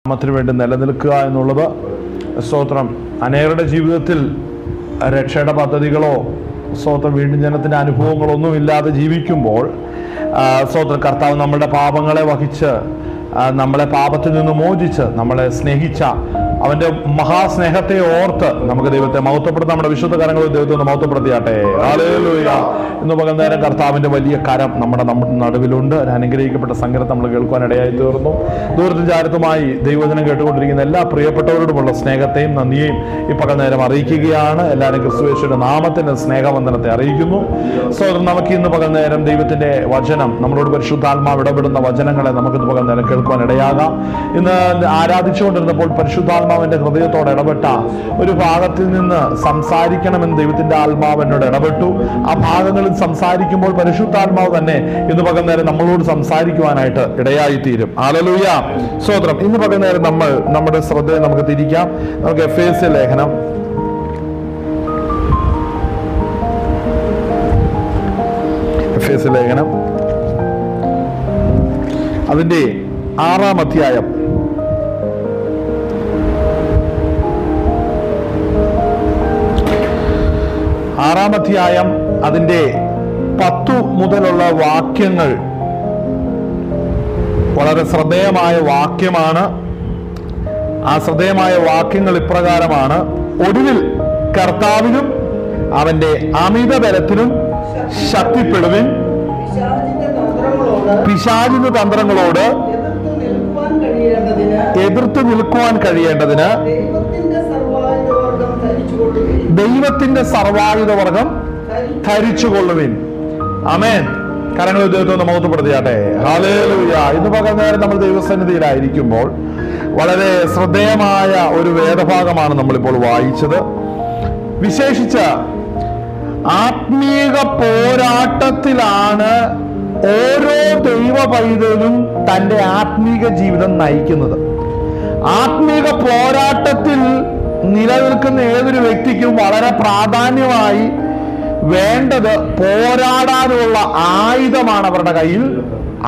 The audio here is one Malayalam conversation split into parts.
നാമത്തിന് വേണ്ടി നിലനിൽക്കുക എന്നുള്ളത് സ്തോത്രം അനേകരുടെ ജീവിതത്തിൽ രക്ഷയുടെ പദ്ധതികളോ സ്തോത്രം വീണ്ടും ജനത്തിൻ്റെ അനുഭവങ്ങളൊന്നും ഇല്ലാതെ ജീവിക്കുമ്പോൾ സ്തോത്രം കർത്താവ് നമ്മുടെ പാപങ്ങളെ വഹിച്ച് നമ്മളെ പാപത്തിൽ നിന്ന് മോചിച്ച് നമ്മളെ സ്നേഹിച്ച അവന്റെ മഹാസ്നേഹത്തെ ഓർത്ത് നമുക്ക് ദൈവത്തെ മഹത്വപ്പെടുത്താം. നമ്മുടെ വിശുദ്ധ കരങ്ങളിൽ ദൈവത്തെ ഒന്ന് മഹത്വപ്പെടുത്തിയാട്ടെ. ഹല്ലേലൂയ. ഇന്ന് പകൽ നേരം കർത്താവിന്റെ വലിയ കരം നമ്മുടെ നടുവിലുണ്ട്. അനുഗ്രഹിക്കപ്പെട്ട സംഗീതം നമ്മൾ കേൾക്കുവാൻ ഇടയായി തീർന്നു. ദൂരത്തിൽ ചാരത്തുമായി ദൈവവചനം കേട്ടുകൊണ്ടിരിക്കുന്ന എല്ലാ പ്രിയപ്പെട്ടവരോടുമുള്ള സ്നേഹത്തെയും നന്ദിയെയും ഈ പകൽ നേരം അറിയിക്കുകയാണ്. എല്ലാവരും ക്രിസ്തുയേശുവിന്റെ നാമത്തിന്റെ സ്നേഹവന്ദനത്തെ അറിയിക്കുന്നു. സോദരൻ, നമുക്ക് ഇന്ന് പകൽ നേരം ദൈവത്തിന്റെ വചനം, നമ്മളോട് പരിശുദ്ധാത്മാവ് ഇടപെടുന്ന വചനങ്ങളെ നമുക്ക് ഇന്ന് പകൽ നേരം കേൾക്കുവാൻ ഇടയാകാം. ഇന്ന് ആരാധിച്ചുകൊണ്ടിരുന്നപ്പോൾ പരിശുദ്ധാത്മാവിന്റെ ഹൃദയത്തോടെ ഇടപെട്ട ഒരു ഭാഗത്തിൽ നിന്ന് സംസാരിക്കണമെന്ന് ദൈവത്തിന്റെ ആത്മാവ് എന്നോട് ഇടപെട്ടു. ആ ഭാഗങ്ങളിൽ സംസാരിക്കുമ്പോൾ പരിശുദ്ധാത്മാവ് തന്നെ ഇന്ന് പകൽ നേരം നമ്മളോട് സംസാരിക്കുവാനായിട്ട് ഇടയായിത്തീരും. ഹല്ലേലൂയ. സ്തോത്രം. ഇന്ന് പകൽ നേരം നമ്മൾ നമ്മുടെ ശ്രദ്ധയെ നമുക്ക് തിരിക്കാം. നമുക്ക് എഫേസ്യ ലേഖനം അതിന്റെ 6-ാം അധ്യായം അതിന്റെ 10 മുതലുള്ള വാക്യങ്ങൾ വളരെ ശ്രദ്ധേയമായ വാക്യമാണ്. ആ ശ്രദ്ധേയമായ വാക്യങ്ങൾ ഇപ്രകാരമാണ്: ഒടുവിൽ കർത്താവിനും അവന്റെ അമിത ബലത്തിനും ശക്തിപ്പെടുവിൻ, പിശാചിന്റെ തന്ത്രങ്ങളോട് എതിർത്ത് നിൽക്കുവാൻ കഴിയേണ്ടതിന് ദൈവത്തിന്റെ സർവായുധവർഗം ധരിച്ചുകൊള്ളുവിൻ. ആമേൻ. കരങ്ങൾ ദൈവത്തെ മഹത്വപ്പെടുത്തിയാട്ടെ. ഹല്ലേലൂയ. ഇന്ന് പകൽ നേരം നമ്മൾ ദൈവസന്നിധിയിലായിരിക്കുമ്പോൾ വളരെ ശ്രദ്ധേയമായ ഒരു വേദഭാഗമാണ് നമ്മളിപ്പോൾ വായിച്ചത്. വിശേഷിച്ച ആത്മീക പോരാട്ടത്തിലാണ് ഓരോ ദൈവ പൈതലും തൻ്റെ ആത്മീക ജീവിതം നയിക്കുന്നത്. ആത്മീക പോരാട്ടത്തിൽ നിലനിൽക്കുന്ന ഏതൊരു വ്യക്തിക്കും വളരെ പ്രാധാന്യമായി വേണ്ടത് പോരാടാനുള്ള ആയുധമാണ് അവരുടെ കയ്യിൽ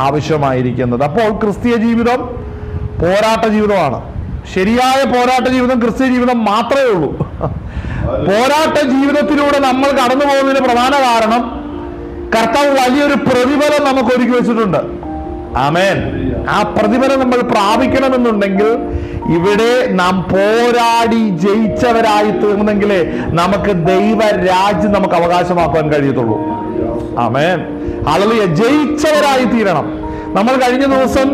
ആവശ്യമായിരിക്കുന്നത്. അപ്പോൾ ക്രിസ്തീയ ജീവിതം പോരാട്ട ജീവിതമാണ്. ശരിയായ പോരാട്ട ജീവിതം ക്രിസ്തീയ ജീവിതം മാത്രമേ ഉള്ളൂ. പോരാട്ട ജീവിതത്തിലൂടെ നമ്മൾ കടന്നു പോകുന്നതിന് പ്രധാന കാരണം കർത്താവ് വലിയൊരു പ്രതിഫലം നമുക്ക് ഒരുക്കി വെച്ചിട്ടുണ്ട്. ആമേൻ. ആ പ്രതിഫലം നമ്മൾ പ്രാപിക്കണമെന്നുണ്ടെങ്കിൽ ഇവിടെ നാം പോരാടി ജയിച്ചവരായി തീർന്നെങ്കിലേ നമുക്ക് ദൈവരാജ്യം നമുക്ക് അവകാശമാക്കാൻ കഴിയത്തുള്ളൂ. ആമേൻ. ഹല്ലേലൂയ. ജയിച്ചവരായി തീരണം. നമ്മൾ കഴിഞ്ഞ ദിവസം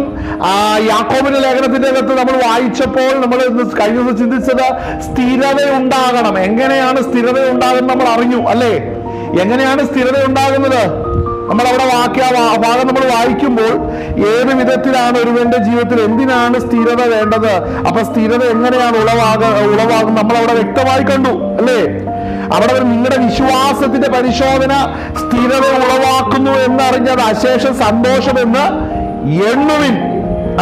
യാക്കോബിന്റെ ലേഖനത്തിന്റെ അകത്ത് നമ്മൾ വായിച്ചപ്പോൾ നമ്മൾ കഴിഞ്ഞ ദിവസം ചിന്തിച്ചത് സ്ഥിരത ഉണ്ടാകണം. എങ്ങനെയാണ് സ്ഥിരത ഉണ്ടാകുന്നത് നമ്മൾ അറിഞ്ഞു അല്ലേ? എങ്ങനെയാണ് സ്ഥിരത ഉണ്ടാകുന്നത്? നമ്മൾ അവിടെ ഭാഗം നമ്മൾ വായിക്കുമ്പോൾ ഏത് വിധത്തിലാണ് ഒരുവന്റെ ജീവിതത്തിൽ എന്തിനാണ് സ്ഥിരത വേണ്ടത്, അപ്പൊ സ്ഥിരത എങ്ങനെയാണ് ഉളവാകും നമ്മളവിടെ വ്യക്തമായി കണ്ടു അല്ലേ? അവിടെ നിങ്ങളുടെ വിശ്വാസത്തിന്റെ പരിശോധന സ്ഥിരത ഉളവാക്കുന്നു എന്നറിഞ്ഞത് അശേഷം സന്തോഷമെന്ന് എണ്ണുവിൻ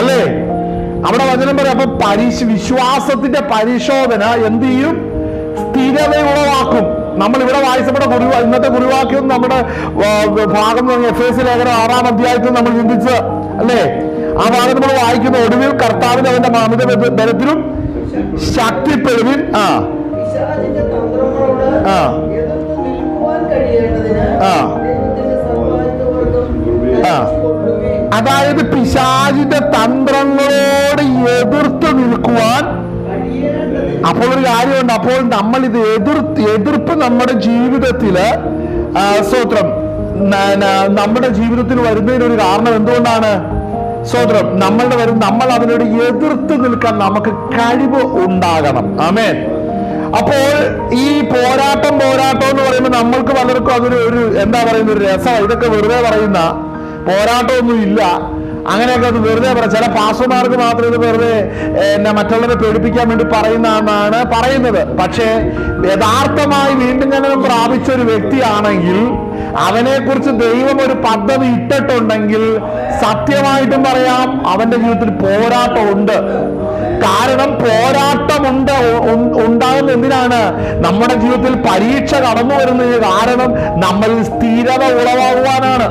അല്ലേ? അവിടെ വചനം പറയാം. അപ്പൊ വിശ്വാസത്തിന്റെ പരിശോധന എന്ത് ചെയ്യും? സ്ഥിരത ഉളവാക്കും. നമ്മൾ ഇവിടെ വായിച്ചപ്പോൾ ഇന്നത്തെ കുറിവാക്യം നമ്മുടെ ഭാഗം എഫേസ്യ ലേഖനം 6-ാം അധ്യായത്തിൽ നമ്മൾ ചിന്തിച്ചത് അല്ലേ? ആ ഭാഗം നമ്മൾ വായിക്കുന്ന ഒടുവിൽ കർത്താവിന് അവന്റെ അമിത ബലത്തിലും ശക്തിപ്പെടുവിൻ. അതായത് പിശാചിന്റെ തന്ത്രങ്ങളോട് എതിർത്ത് നിൽക്കുവാൻ. അപ്പോൾ ഒരു കാര്യമുണ്ട്. അപ്പോൾ നമ്മൾ ഇത് എതിർപ്പ് നമ്മുടെ ജീവിതത്തില് സ്തോത്രം നമ്മുടെ ജീവിതത്തിൽ വരുന്നതിനൊരു കാരണം എന്തുകൊണ്ടാണ്? സ്തോത്രം നമ്മൾ അതിനോട് എതിർത്ത് നിൽക്കാൻ നമുക്ക് കഴിവ് ഉണ്ടാകണം. ആമേൻ. അപ്പോൾ ഈ പോരാട്ടം എന്ന് പറയുമ്പോൾ നമ്മൾക്ക് പലർക്കും അതൊരു എന്താ പറയുന്ന ഒരു രസം. ഇതൊക്കെ വെറുതെ പറയുന്ന പോരാട്ടമൊന്നും ഇല്ല, അങ്ങനെയൊക്കെ അത് വെറുതെ പറയാം. ചില പാസ്റ്റർമാർക്ക് മാത്രം ഇത് വെറുതെ മറ്റുള്ളവരെ പേടിപ്പിക്കാൻ വേണ്ടി പറയുന്നതെന്നാണ് പറയുന്നത്. പക്ഷേ യഥാർത്ഥമായി വീണ്ടും ജനനം പ്രാപിച്ച ഒരു വ്യക്തിയാണെങ്കിൽ, അവനെ കുറിച്ച് ദൈവം ഒരു പദ്ധതി ഇട്ടിട്ടുണ്ടെങ്കിൽ സത്യമായിട്ടും പറയാം അവന്റെ ജീവിതത്തിൽ പോരാട്ടമുണ്ട്. കാരണം പോരാട്ടമുണ്ട് ഉണ്ടാകുന്ന എന്തിനാണ്? നമ്മുടെ ജീവിതത്തിൽ പരീക്ഷ കടന്നു വരുന്നതിന് കാരണം നമ്മളിൽ സ്ഥിരത ഉളവാകുവാനാണ്.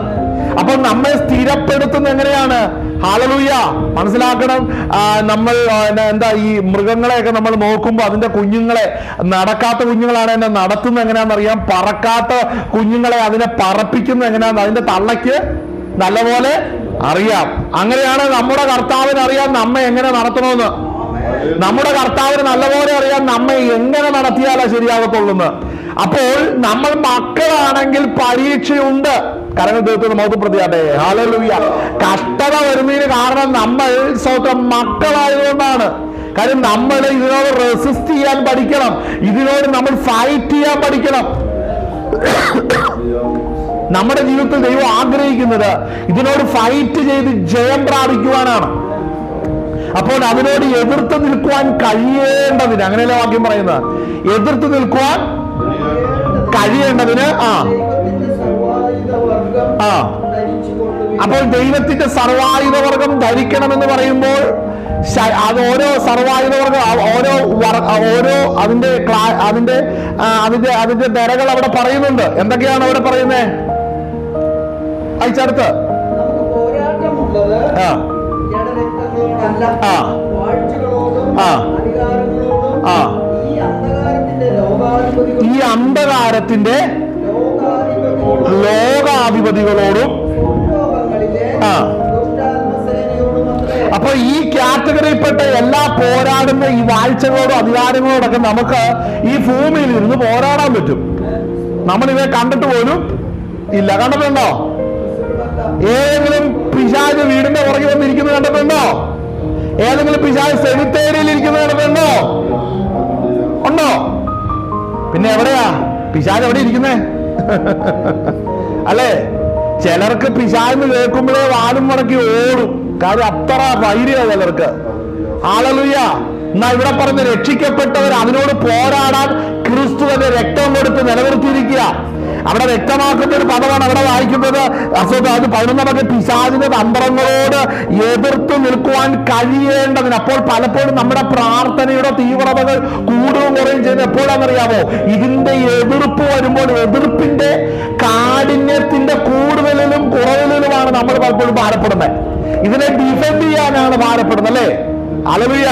അപ്പൊ നമ്മെ സ്ഥിരപ്പെടുത്തുന്ന എങ്ങനെയാണ്? ഹല്ലേലൂയ. മനസ്സിലാക്കണം. നമ്മൾ എന്താ ഈ മൃഗങ്ങളെയൊക്കെ നമ്മൾ നോക്കുമ്പോൾ അതിന്റെ കുഞ്ഞുങ്ങളെ, നടക്കാത്ത കുഞ്ഞുങ്ങളാണ് എന്നെ നടത്തുന്നത് എങ്ങനെയാണെന്നറിയാം. പറക്കാത്ത കുഞ്ഞുങ്ങളെ അതിനെ പറപ്പിക്കുന്നത് എങ്ങനെയാണെന്ന് അതിന്റെ തള്ളയ്ക്ക് നല്ലപോലെ അറിയാം. അങ്ങനെയാണ് നമ്മുടെ കർത്താവിന് അറിയാം നമ്മെ എങ്ങനെ നടത്തണമെന്ന്. നമ്മുടെ കർത്താവിന് നല്ലപോലെ അറിയാം നമ്മെ എങ്ങനെ നടത്തിയാലാ ശരിയാകത്തുള്ളൂ. അപ്പോൾ നമ്മൾ മക്കളാണെങ്കിൽ പരീക്ഷയുണ്ട്. കരങ്ങൾ തീർത്തുന്ന മൗത്ത് പ്രതിയാട്ടെ. ഹല്ലേലൂയ. കഷ്ടത വരുന്നതിന് കാരണം നമ്മൾ സ്വന്തം മക്കളായതുകൊണ്ടാണ്. കാര്യം നമ്മൾ ഇതിനോട് റെസിസ്റ്റ് ചെയ്യാൻ പഠിക്കണം. ഇതിനോട് നമ്മൾ ഫൈറ്റ് ചെയ്യാൻ പഠിക്കണം. നമ്മുടെ ജീവിതത്തിൽ ദൈവം ആഗ്രഹിക്കുന്നത് ഇതിനോട് ഫൈറ്റ് ചെയ്ത് ജയം പ്രാപിക്കുവാനാണ്. അപ്പോൾ അതിനോട് എതിർത്ത് നിൽക്കുവാൻ കഴിയേണ്ടതിന്, അങ്ങനെയല്ല വാക്യം പറയുന്നത്, എതിർത്ത് നിൽക്കുവാൻ കഴിയേണ്ടതിന് അപ്പോൾ ദൈവത്തിന്റെ സർവായുധവർഗം ധരിക്കണമെന്ന് പറയുമ്പോൾ അത് ഓരോ സർവായുധവർഗം ഓരോ അതിന്റെ ധരകൾ അവിടെ പറയുന്നുണ്ട്. എന്തൊക്കെയാണ് അവിടെ പറയുന്നത്? അയച്ചടുത്ത് ഈ അന്ധകാരത്തിന്റെ ലോകാധിപതികളോടും അപ്പൊ ഈ കാറ്റഗറിയിൽപ്പെട്ട എല്ലാ പോരാടുന്ന ഈ വാഴ്ചകളോടും അധികാരങ്ങളോടൊക്കെ നമുക്ക് ഈ ഭൂമിയിൽ ഇരുന്ന് പോരാടാൻ പറ്റും. നമ്മളിവയെ കണ്ടിട്ട് പോലും ഇല്ല. കണ്ടിട്ടുണ്ടോ? ഏതെങ്കിലും പിശാച് വീടിന്റെ പുറകെ വന്നിരിക്കുന്നത് കണ്ടിട്ടുണ്ടോ? ഏതെങ്കിലും പിശാച് സെമിത്തേരിയിൽ ഇരിക്കുന്നത് കണ്ടിട്ടുണ്ടോ? ഉണ്ടോ? പിന്നെ എവിടെയാ പിശാച് എവിടെ ഇരിക്കുന്നേ? അല്ലേ? ചിലർക്ക് പിശാചെന്ന് കേൾക്കുമ്പോഴേ വാലും മടക്കി ഓടും. കാര്യം അത്ര വൈരിയാ ചിലർക്ക്. ഹല്ലേലൂയ. എന്നാ ഇവിടെ പറഞ്ഞ് രക്ഷിക്കപ്പെട്ടവർ അതിനോട് പോരാടാൻ ക്രിസ്തുവിന്റെ രക്തം കൊടുത്ത് നിലനിർത്തിയിരിക്കുക. അവിടെ വ്യക്തമാക്കുന്ന ഒരു പദമാണ് അവിടെ വായിക്കുന്നത്. അത് 11 പിശാചിന്റെ തന്ത്രങ്ങളോട് എതിർത്ത് നിൽക്കുവാൻ കഴിയേണ്ടതിന്. അപ്പോൾ പലപ്പോഴും നമ്മുടെ പ്രാർത്ഥനയുടെ തീവ്രതകൾ കൂടുകയും കുറയും ചെയ്യുന്നത് എപ്പോഴാണെന്നറിയാമോ? ഇതിന്റെ എതിർപ്പ് വരുമ്പോൾ, എതിർപ്പിന്റെ കാഠിന്യത്തിന്റെ കൂടുതലിലും കുറവിലുമാണ് നമ്മൾ പലപ്പോഴും ഭാരപ്പെടുന്നത്. ഇതിനെ ഡിഫെൻഡ് ചെയ്യാനാണ് ഭാരപ്പെടുന്നത്. അല്ലേ? ഹല്ലേലൂയ.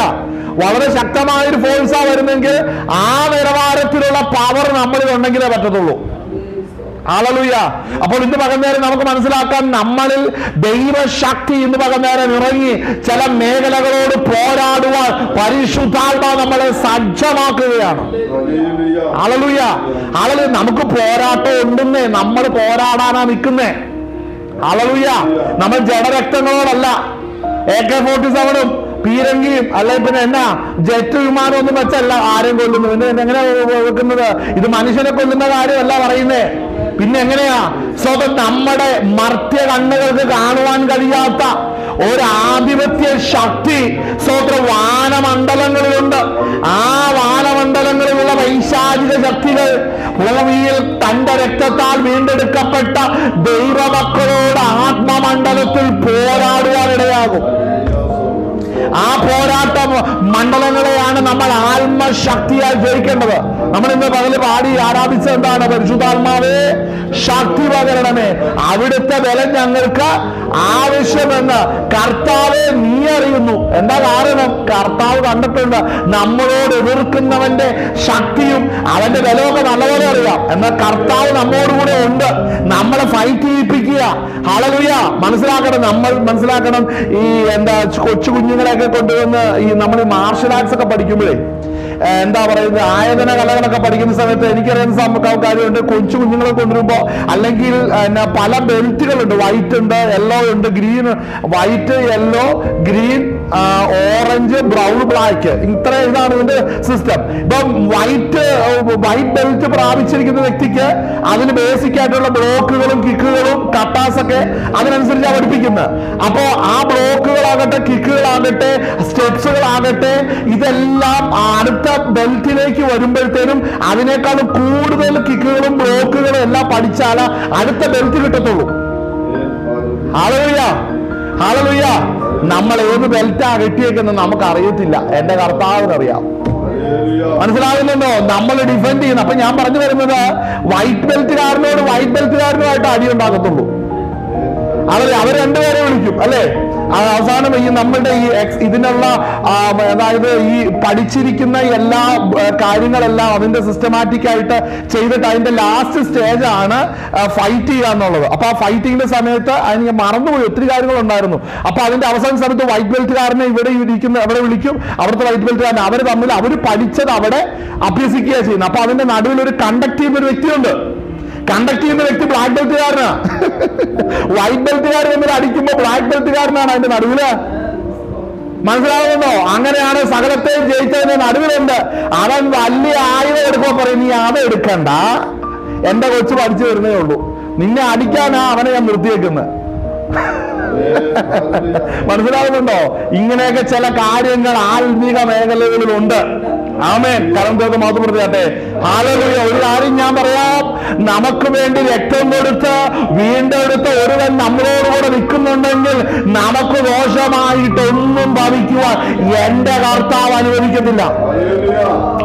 വളരെ ശക്തമായൊരു ഫോഴ്സാ വരുന്നെങ്കിൽ ആ നിലവാരത്തിലുള്ള പവർ നമ്മളിൽ ഉണ്ടെങ്കിലേ പറ്റത്തുള്ളൂ. ഹല്ലേലൂയ. അപ്പോൾ ഇന്ന് പകർന്നേരം നമുക്ക് മനസ്സിലാക്കാം, നമ്മളിൽ ദൈവശക്തി ഇന്ന് പകർന്നേരം ഇറങ്ങി ചില മേഖലകളോട് പോരാടുവാൻ പരിശുദ്ധാത്മാവ് നമ്മളെ സജ്ജമാക്കുകയാണ്. ഹല്ലേലൂയ. ഹല്ലേലൂയ. നമുക്ക് പോരാട്ടം ഉണ്ടെന്നേ, നമ്മൾ പോരാടാനാ നിൽക്കുന്നേ. ഹല്ലേലൂയ. നമ്മൾ ജഡരക്തങ്ങളോടല്ല, AK-47 പീരങ്കിയും അല്ലെ പിന്നെ എന്നാ ജെറ്റ് വിമാനം ഒന്നും വെച്ചല്ല ആരെയും കൊല്ലുന്നു. പിന്നെ എങ്ങനെ വെക്കുന്നത്? ഇത് മനുഷ്യനെ കൊല്ലുന്ന കാര്യമല്ല പറയുന്നേ. പിന്നെ എങ്ങനെയാ? സ്വതം നമ്മുടെ മർത്യ കണ്ണുകൾക്ക് കാണുവാൻ കഴിയാത്ത ഒരു ആധിപത്യ ശക്തി സ്വതന്ത്ര വാനമണ്ഡലങ്ങളിലുണ്ട്. ആ വാനമണ്ഡലങ്ങളിലുള്ള വൈശാചിക ശക്തികൾ ഭൂമിയിൽ തന്റെ രക്തത്താൽ വീണ്ടെടുക്കപ്പെട്ട ദൈവമക്കളോട് ആത്മമണ്ഡലത്തിൽ പോരാടുവാനിടയാകും. ആ പോരാട്ട മണ്ഡലങ്ങളെയാണ് നമ്മൾ ആത്മശക്തിയാൽ ജയിക്കേണ്ടത്. നമ്മൾ ഇന്ന് പകല് പാടി ആരാധിച്ച എന്താണ്? പരിശുദ്ധാത്മാവേ ശക്തി പകരണമേ, അവിടുത്തെ ബലം ഞങ്ങൾക്ക് ആവശ്യമെന്ന് കർത്താവെ നീ അറിയുന്നു. എന്താ കാരണം? കർത്താവ് കണ്ടിട്ടുണ്ട് നമ്മളോട് എതിർക്കുന്നവന്റെ ശക്തിയും അവന്റെ ബലമൊക്കെ നല്ലപോലെ അറിയാം. എന്നാൽ കർത്താവ് നമ്മോടുകൂടെ ഉണ്ട്, നമ്മളെ ഫൈറ്റ് ചെയ്യിപ്പിക്കുക. ഹല്ലേലൂയ. മനസ്സിലാക്കണം, നമ്മൾ മനസ്സിലാക്കണം. ഈ എന്താ കൊച്ചു കുഞ്ഞുങ്ങളെയൊക്കെ കൊണ്ടുവന്ന് ഈ നമ്മൾ മാർഷൽ ആർട്സ് ഒക്കെ പഠിക്കുമ്പോഴേ എന്താ പറയുന്നത്, ആയോധന കലകളൊക്കെ പഠിക്കുന്ന സമയത്ത് എനിക്കറിയുന്ന കാര്യമുണ്ട്. കൊച്ചു കുഞ്ഞുങ്ങളെ കൊണ്ടുവരുമ്പോ അല്ലെങ്കിൽ പല ബെൽറ്റുകളുണ്ട്. വൈറ്റ് ഉണ്ട്, യെല്ലോ ഉണ്ട്, green, white, yellow, green, orange, brown, black, ഇതാണ് ഇതിന്റെ സിസ്റ്റം. ഇപ്പം വൈറ്റ് ബെൽറ്റ് പ്രാപിച്ചിരിക്കുന്ന വ്യക്തിക്ക് അതിന് ബേസിക് ആയിട്ടുള്ള ബ്ലോക്കുകളും കിക്കുകളും കട്ടാസൊക്കെ അതിനനുസരിച്ചാണ് പഠിപ്പിക്കുന്നത്. അപ്പോ ആ ബ്ലോക്കുകളാകട്ടെ, കിക്കുകളാകട്ടെ, സ്റ്റെപ്സുകളാകട്ടെ, ഇതെല്ലാം അടുത്ത ബെൽറ്റിലേക്ക് വരുമ്പോഴത്തേനും അതിനേക്കാളും കൂടുതൽ കിക്കുകളും ബ്ലോക്കുകളും എല്ലാം പഠിച്ചാൽ അടുത്ത ബെൽറ്റ് കിട്ടത്തുള്ളൂ. ഹല്ലേലൂയ. ഹല്ലേലൂയ. നമ്മൾ ഏത് ബെൽറ്റാ കിട്ടിയേക്കുന്നത് നമുക്ക് അറിയത്തില്ല, എന്റെ കർത്താവിനറിയാം. മനസ്സിലാകുന്നുണ്ടോ? നമ്മൾ ഡിഫെൻഡ് ചെയ്യുന്നു. അപ്പൊ ഞാൻ പറഞ്ഞു വരുന്നത്, വൈറ്റ് ബെൽറ്റുകാരനോട് വൈറ്റ് ബെൽറ്റുകാരനുമായിട്ട് അടി ഉണ്ടാകത്തുള്ളൂ. അവർ രണ്ടുപേരെ വിളിക്കും അല്ലേ. അവസാനം ഈ നമ്മളുടെ ഈ ഇതിനുള്ള അതായത് ഈ പഠിച്ചിരിക്കുന്ന എല്ലാ കാര്യങ്ങളെല്ലാം അതിന്റെ സിസ്റ്റമാറ്റിക് ആയിട്ട് ചെയ്തിട്ട് അതിന്റെ ലാസ്റ്റ് സ്റ്റേജ് ആണ് ഫൈറ്റ് ചെയ്യുക എന്നുള്ളത്. അപ്പൊ ആ ഫൈറ്റിങ്ങിന്റെ സമയത്ത് അതിന് മറന്നുപോയി ഒത്തിരി കാര്യങ്ങളുണ്ടായിരുന്നു. അപ്പൊ അതിന്റെ അവസാന സമയത്ത് വൈറ്റ് ബെൽറ്റുകാരനെ ഇവിടെ വിളിക്കും, അവിടുത്തെ വൈറ്റ് ബെൽറ്റുകാരനെ. അവർ പഠിച്ചത് അവിടെ അഭ്യസിക്കുക ചെയ്യുന്നത്. അപ്പൊ അതിന്റെ നടുവിൽ ഒരു കണ്ടക്ട് ചെയ്യുന്ന ഒരു വ്യക്തിയുണ്ട്. കണ്ടക്ട് ചെയ്യുന്ന വ്യക്തി ബ്ലാക്ക് ബെൽറ്റുകാരനാ. വൈറ്റ് ബെൽറ്റുകാരൻ തമ്മിൽ അടിക്കുമ്പോ ബ്ലാക്ക് ബെൽറ്റുകാരനാണ് അതിന്റെ നടുവില്. മനസ്സിലാവുന്നുണ്ടോ? അങ്ങനെയാണ് സകലത്തെയും ജയിച്ചതിന്റെ നടുവിലുണ്ട്. അവൻ വലിയ ആയുധം എടുക്കുമ്പോ പറയും, നീ അത് എടുക്കണ്ട, എന്റെ കൊച്ചു പഠിച്ചു വരുന്നേ ഉള്ളൂ, നിന്നെ അടിക്കാനാ അവനെ ഞാൻ നിർത്തിയേക്കുന്നത്. മനസ്സിലാവുന്നുണ്ടോ? ഇങ്ങനെയൊക്കെ ചില കാര്യങ്ങൾ ആത്മീക മേഖലകളിലുണ്ട്. ആമേൻ. കരം തീർത്ത് മാത്രം പ്രതിയാട്ടെ. ഹല്ലേലൂയ. ഒരു കാര്യം ഞാൻ പറയാം, നമുക്ക് വേണ്ടി രക്തം കൊടുത്ത് വീണ്ടെടുത്ത ഒരുവൻ നമ്മളോടുകൂടെ നിൽക്കുന്നുണ്ടെങ്കിൽ നമുക്ക് ദോഷമായിട്ടൊന്നും ഭവിക്കുവാൻ എന്റെ കർത്താവ് അനുവദിക്കത്തില്ല.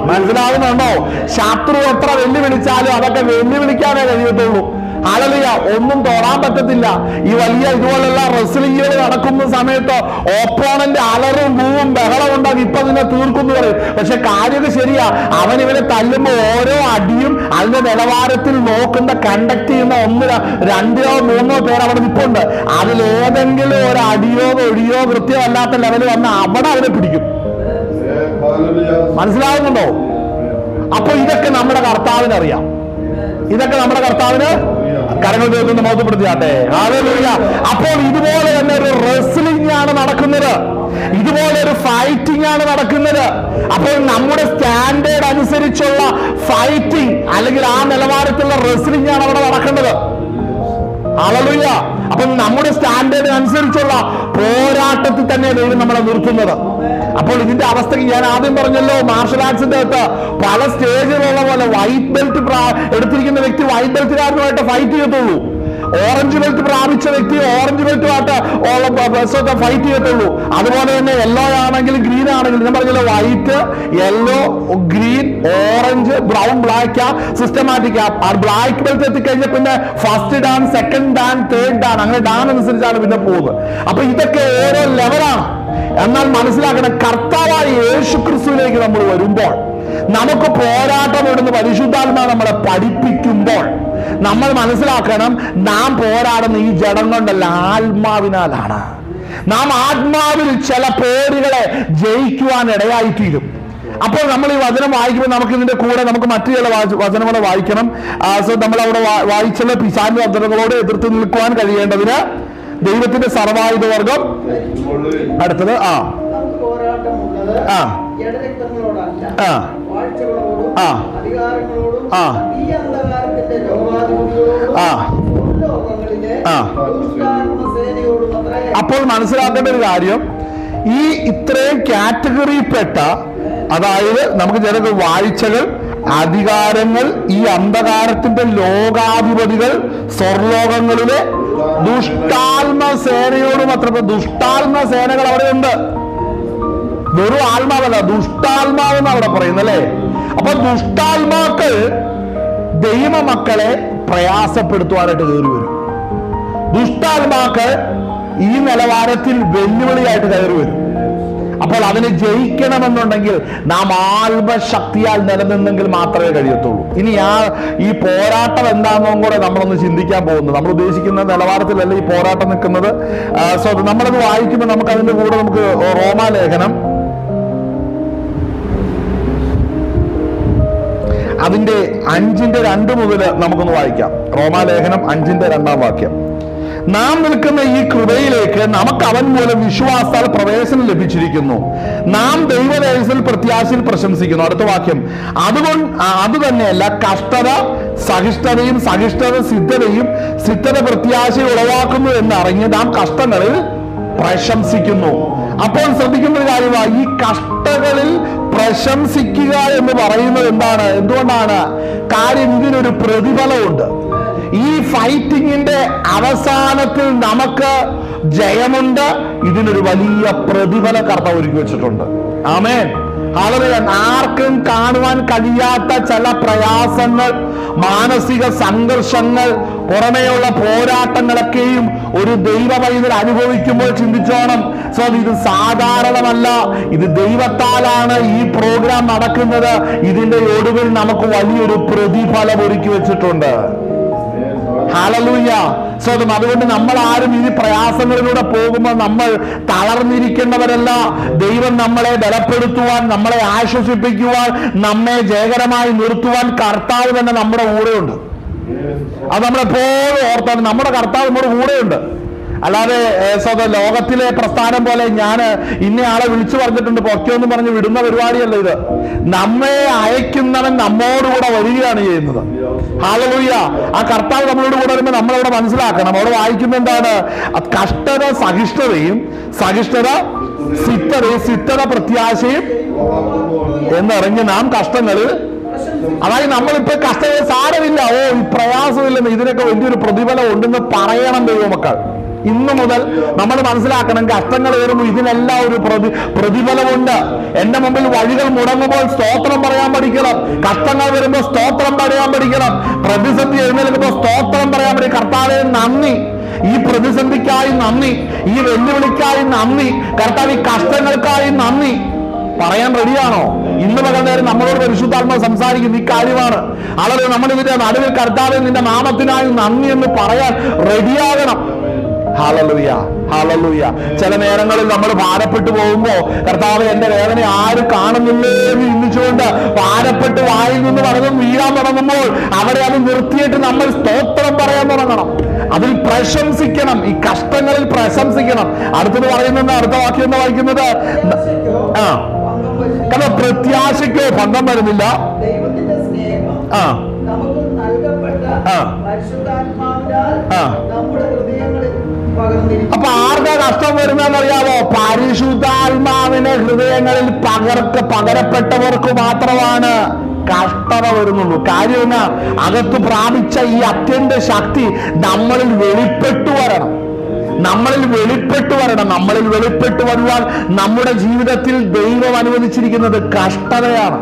മനസ്സിലാവുന്നുണ്ടോ? ശത്രു എത്ര വെല്ലുവിളിച്ചാലും അതൊക്കെ വെല്ലുവിളിക്കാനേ കഴിയത്തുള്ളൂ. ഹല്ലേലൂയ. ഒന്നും തൊടാൻ പറ്റത്തില്ല. ഈ വലിയ ഇതുപോലുള്ള റെസ്ലിംഗുകൾ നടക്കുന്ന സമയത്ത് ഓപ്പോണന്റ് അലറും പൂവും ബഹളം ഉണ്ടാകും, ഇപ്പൊ ഇതിനെ തീർക്കുന്നു പറയും. പക്ഷെ കാര്യമൊക്കെ ശരിയാ. അവൻ ഇവനെ തല്ലുമ്പോ ഓരോ അടിയും അതിന്റെ നിലവാരത്തിൽ നോക്കുന്ന കണ്ടക്ട് ചെയ്യുന്ന 1, 2, 3 പേർ അവിടെ നിൽപ്പുണ്ട്. അതിലേതെങ്കിലും ഒരു അടിയോ ഒഴിയോ കൃത്യമല്ലാത്ത ലെവല് വന്ന് അവിടെ അവനെ പിടിക്കും. മനസ്സിലാവുന്നുണ്ടോ? അപ്പൊ ഇതൊക്കെ നമ്മുടെ കർത്താവിനറിയാം. ഇതൊക്കെ നമ്മുടെ കർത്താവിന് കരങ്ങൾ തീർക്കുന്ന മഹത്വപ്പെടുത്തിയാട്ടെ. ഹല്ലേലൂയ. അപ്പോൾ ഇതുപോലെ തന്നെ ഒരു റെസ്ലിംഗ് ആണ് നടക്കുന്നത്, ഇതുപോലെ ഒരു ഫൈറ്റിംഗ് ആണ് നടക്കുന്നത്. അപ്പോൾ നമ്മുടെ സ്റ്റാൻഡേർഡ് അനുസരിച്ചുള്ള ഫൈറ്റിംഗ് അല്ലെങ്കിൽ ആ നിലവാരത്തിലുള്ള റെസ്ലിംഗ് ആണ് അവിടെ നടക്കേണ്ടത്. ഹല്ലേലൂയ. അപ്പം നമ്മുടെ സ്റ്റാൻഡേർഡ് അനുസരിച്ചുള്ള പോരാട്ടത്തിൽ തന്നെ ദൈവം നമ്മളെ നിർത്തുന്നത്. അപ്പോൾ ഇതിന്റെ അവസ്ഥയ്ക്ക് ഞാൻ ആദ്യം പറഞ്ഞല്ലോ, മാർഷൽ ആർട്സിന്റെ അകത്ത് പല സ്റ്റേജിലുള്ള പോലെ വൈറ്റ് ബെൽറ്റ് എടുത്തിരിക്കുന്ന വ്യക്തി വൈറ്റ് ബെൽറ്റുകാരനുമായിട്ട് ഫൈറ്റ് ചെയ്യത്തുള്ളൂ. ഓറഞ്ച് ബെൽറ്റ് പ്രാപിച്ച വ്യക്തി ഓറഞ്ച് ബെൽറ്റുമായിട്ട് ഫൈറ്റ് ചെയ്യത്തുള്ളൂ. അതുപോലെ തന്നെ യെല്ലോ ആണെങ്കിലും ഗ്രീൻ ആണെങ്കിലും, ഞാൻ പറഞ്ഞല്ലോ white, yellow, green, orange, brown, black systematic. ആ ബ്ലാക്ക് ബെൽറ്റ് എത്തിക്കഴിഞ്ഞാൽ പിന്നെ first Dan, second Dan, third Dan, അങ്ങനെ ഡാൻ അനുസരിച്ചാണ് പിന്നെ പോകുന്നത്. അപ്പൊ ഇതൊക്കെ ഓരോ ലെവലാണ്. എന്നാൽ മനസ്സിലാക്കണം, കർത്താവായ യേശു ക്രിസ്തുവിലേക്ക് നമ്മൾ വരുമ്പോൾ, നമുക്ക് പോരാട്ടം ഇടുന്ന പരിശുദ്ധാത്മാവ് നമ്മളെ പഠിപ്പിക്കുമ്പോൾ നമ്മൾ മനസ്സിലാക്കണം, നാം പോരാടുന്ന ഈ ജഡം കൊണ്ടല്ല, ആത്മാവിനാലാണ്. നാം ആത്മാവിൽ ചില പേരുകളെ ജയിക്കുവാൻ ഇടയായിത്തീരും. അപ്പോൾ നമ്മൾ ഈ വചനം വായിക്കുമ്പോൾ നമുക്ക് ഇതിന്റെ കൂടെ നമുക്ക് മറ്റു ചില വചനങ്ങൾ വായിക്കണം. സോ നമ്മൾ അവിടെ വായിച്ചുള്ള പിശാചിന്റെ വചനങ്ങളോട് എതിർത്ത് നിൽക്കുവാൻ കഴിയേണ്ടതിന് ദൈവത്തിന്റെ സർവായുധവർഗം. അടുത്തത് അപ്പോൾ മനസ്സിലാക്കേണ്ട ഒരു കാര്യം, ഈ ഇത്രയും കാറ്റഗറിയിൽപ്പെട്ട, അതായത് നമുക്ക് ചില വാഴ്ചകൾ, അധികാരങ്ങൾ, ഈ അന്ധകാരത്തിന്റെ ലോകാധിപതികൾ, സ്വർലോകങ്ങളിലെ ദുഷ്ടാത്മ സേനയോട് മാത്രം. ദുഷ്ടാത്മ സേനകൾ അവിടെയുണ്ട്. വെറും ആത്മാവല്ല, ദുഷ്ടാത്മാവെന്ന് അവിടെ പറയുന്നല്ലേ. അപ്പൊ ദുഷ്ടാത്മാക്കൾ ദൈവമക്കളെ പ്രയാസപ്പെടുത്തുവാനായിട്ട് കയറി വരും. ദുഷ്ടാത്മാക്കൾ ഈ നിലവാരത്തിൽ വെല്ലുവിളിയായിട്ട് കയറി വരും. അപ്പോൾ അതിനെ ജയിക്കണമെന്നുണ്ടെങ്കിൽ നാം ആത്മശക്തിയാൽ നിലനിന്നെങ്കിൽ മാത്രമേ കഴിയത്തുള്ളൂ. ഇനി ഈ പോരാട്ടം എന്താണെന്നും കൂടെ നമ്മളൊന്ന് ചിന്തിക്കാൻ പോകുന്നു. നമ്മൾ ഉദ്ദേശിക്കുന്ന നിലവാരത്തിലല്ല ഈ പോരാട്ടം നിൽക്കുന്നത്. സോ നമ്മളത് വായിക്കുമ്പോൾ നമുക്ക് അതിന്റെ കൂടെ നമുക്ക് റോമാലേഖനം അതിന്റെ 5:2 മുതൽ നമുക്കൊന്ന് വായിക്കാം. റോമാലേഖനം 5:2 നാം നിൽക്കുന്ന ഈ കൃപയിലേക്ക് നമുക്ക് അവൻ മൂലം വിശ്വാസാൽ പ്രവേശനം ലഭിച്ചിരിക്കുന്നു. നാം ദൈവദേശത്തിൽ പ്രത്യാശയിൽ പ്രശംസിക്കുന്നു. അടുത്ത വാക്യം, അത് തന്നെയല്ല കഷ്ടത സഹിഷ്ണുതയും, സഹിഷ്ണുത സിദ്ധതയും, സിദ്ധത പ്രത്യാശയും ഉളവാക്കുന്നു എന്നറിഞ്ഞ് നാം കഷ്ടങ്ങളിൽ പ്രശംസിക്കുന്നു. അപ്പോൾ ശ്രദ്ധിക്കുന്ന ഒരു കാര്യമാണ്, ഈ കഷ്ടങ്ങളിൽ പ്രശംസിക്കുക എന്ന് പറയുന്നത് എന്താണ്? എന്തുകൊണ്ടാണ്? കാര്യം ഇതിനൊരു പ്രതിഫലമുണ്ട്. ഈ ഫൈറ്റിങ്ങിന്റെ അവസാനത്തിൽ നമുക്ക് ജയമുണ്ട്. ഇതിനൊരു വലിയ പ്രതിഫല കർത്താവ് ഒരുക്കി വെച്ചിട്ടുണ്ട്. ആമേൻ. ഹല്ലേലൂയ. ആർക്കും കാണുവാൻ കഴിയാത്ത ചില പ്രയാസങ്ങൾ, മാനസിക സംഘർഷങ്ങൾ, പുറമേയുള്ള പോരാട്ടങ്ങളൊക്കെയും ഒരു ദൈവ പൈതൽ അനുഭവിക്കുമ്പോൾ ചിന്തിച്ചോണം, ഇത് സാധാരണമല്ല, ഇത് ദൈവത്താലാണ് ഈ പ്രോഗ്രാം നടക്കുന്നത്. ഇതിന്റെ ഒടുവിൽ നമുക്ക് വലിയൊരു പ്രതിഫലം ഒരുക്കി വെച്ചിട്ടുണ്ട്. ഹല്ലേലൂയ. അതുകൊണ്ട് നമ്മൾ ആരും ഈ പ്രയാസങ്ങളിലൂടെ പോകുമ്പോൾ നമ്മൾ തളർന്നിരിക്കേണ്ടവരല്ല. ദൈവം നമ്മളെ ബലപ്പെടുത്തുവാൻ, നമ്മളെ ആശ്വസിപ്പിക്കുവാൻ, നമ്മെ ജയകരമായി നിർത്തുവാൻ കർത്താവ് തന്നെ നമ്മുടെ കൂടെയുണ്ട്. അത് നമ്മളെപ്പോഴും ഓർത്താണ്, നമ്മുടെ കർത്താവ് നമ്മുടെ കൂടെയുണ്ട്. അല്ലാതെ ലോകത്തിലെ പ്രസ്ഥാനം പോലെ ഞാൻ ഇന്നയാളെ വിളിച്ചു പറഞ്ഞിട്ടുണ്ട് പൊക്കെന്ന് പറഞ്ഞ് വിടുന്ന പരിപാടിയല്ല ഇത്. നമ്മെ അയക്കുന്നവൻ നമ്മോടുകൂടെ വരികയാണ് ചെയ്യുന്നത്. ഹല്ലേലൂയ. ആ കർത്താവ് നമ്മളോട് കൂടെ വരുമ്പോൾ നമ്മളവിടെ മനസ്സിലാക്കണം. അവിടെ വായിക്കുന്ന എന്താണ്? കഷ്ടത സഹിഷ്ണുതയും, സഹിഷ്ണുത സിദ്ധതയും, സിദ്ധത പ്രത്യാശയും എന്നറിഞ്ഞ് നാം കഷ്ടങ്ങളിൽ, അതായത് നമ്മളിപ്പോ കഷ്ടത സാരമില്ല, ഈ പ്രയാസമില്ലെന്ന്, ഇതിനൊക്കെ വലിയൊരു പ്രതിഫലം ഉണ്ടെന്ന് പറയണം ദൈവമക്കൾ. ഇന്നു മുതൽ നമ്മൾ മനസ്സിലാക്കണം, കഷ്ടങ്ങൾ വരുമ്പോൾ ഇതിനെല്ലാം ഒരു പ്രതിഫലമുണ്ട്. എന്റെ മുമ്പിൽ വഴികൾ മുടങ്ങുമ്പോൾ സ്തോത്രം പറയാൻ പഠിക്കണം. കഷ്ടങ്ങൾ വരുമ്പോൾ സ്തോത്രം പറയാൻ പഠിക്കണം. പ്രതിസന്ധി എഴുന്നേൽക്കുമ്പോൾ സ്തോത്രം പറയാൻ പഠിക്കണം. കർത്താവേ നന്ദി, ഈ പ്രതിസന്ധിക്കായി നന്ദി, ഈ വെല്ലുവിളിക്കായി നന്ദി, കർത്താവ് ഈ കഷ്ടങ്ങൾക്കായി നന്ദി പറയാൻ റെഡിയാണോ? ഇന്ന് പകൽ നേരം നമ്മളോട് പരിശുദ്ധാത്മാവ് സംസാരിക്കുന്ന ഈ കാര്യമാണ്. അല്ലെങ്കിൽ നമ്മൾ ഇതിന്റെ നടുവിൽ കർത്താവേ നിന്റെ നാമത്തിനായി നന്ദി എന്ന് പറയാൻ റെഡിയാകണം. Hallelujah, hallelujah. ചില നേരങ്ങളിൽ നമ്മൾ ഭാരപ്പെട്ടു പോകുമ്പോ കർത്താവ് എന്റെ വേദന ആരും കാണുന്നില്ലേ എന്ന് ചിന്തിച്ചുകൊണ്ട് ഭാരപ്പെട്ട് വായിൽ നിന്ന് പറഞ്ഞ് വീഴാൻ തുടങ്ങുമ്പോൾ അവിടെ അത് നിർത്തിയിട്ട് നമ്മൾ സ്തോത്രം പറയാൻ തുടങ്ങണം. അതിൽ പ്രശംസിക്കണം, ഈ കഷ്ടങ്ങളിൽ പ്രശംസിക്കണം. അടുത്തത് പറയുന്നത്, അടുത്ത വാക്യം എന്ന് വായിക്കുന്നത്, കാരണം പ്രത്യാശയ്ക്കോ ഭംഗം വരുന്നില്ല. അപ്പൊ ആർക്കാ കഷ്ടം വരുന്നതെന്നറിയാമോ? പരിശുദ്ധാത്മാവിനെ ഹൃദയങ്ങളിൽ പകരപ്പെട്ടവർക്ക് മാത്രമാണ് കഷ്ടത വരുന്നുള്ളൂ. കാര്യം എന്നാ? അകത്ത് പ്രാപിച്ച ഈ അത്യന്ത ശക്തി നമ്മളിൽ വെളിപ്പെട്ടു വരണം. നമ്മളിൽ വെളിപ്പെട്ടു വരുവാൻ നമ്മുടെ ജീവിതത്തിൽ ദൈവം അനുവദിച്ചിരിക്കുന്നത് കഷ്ടതയാണ്.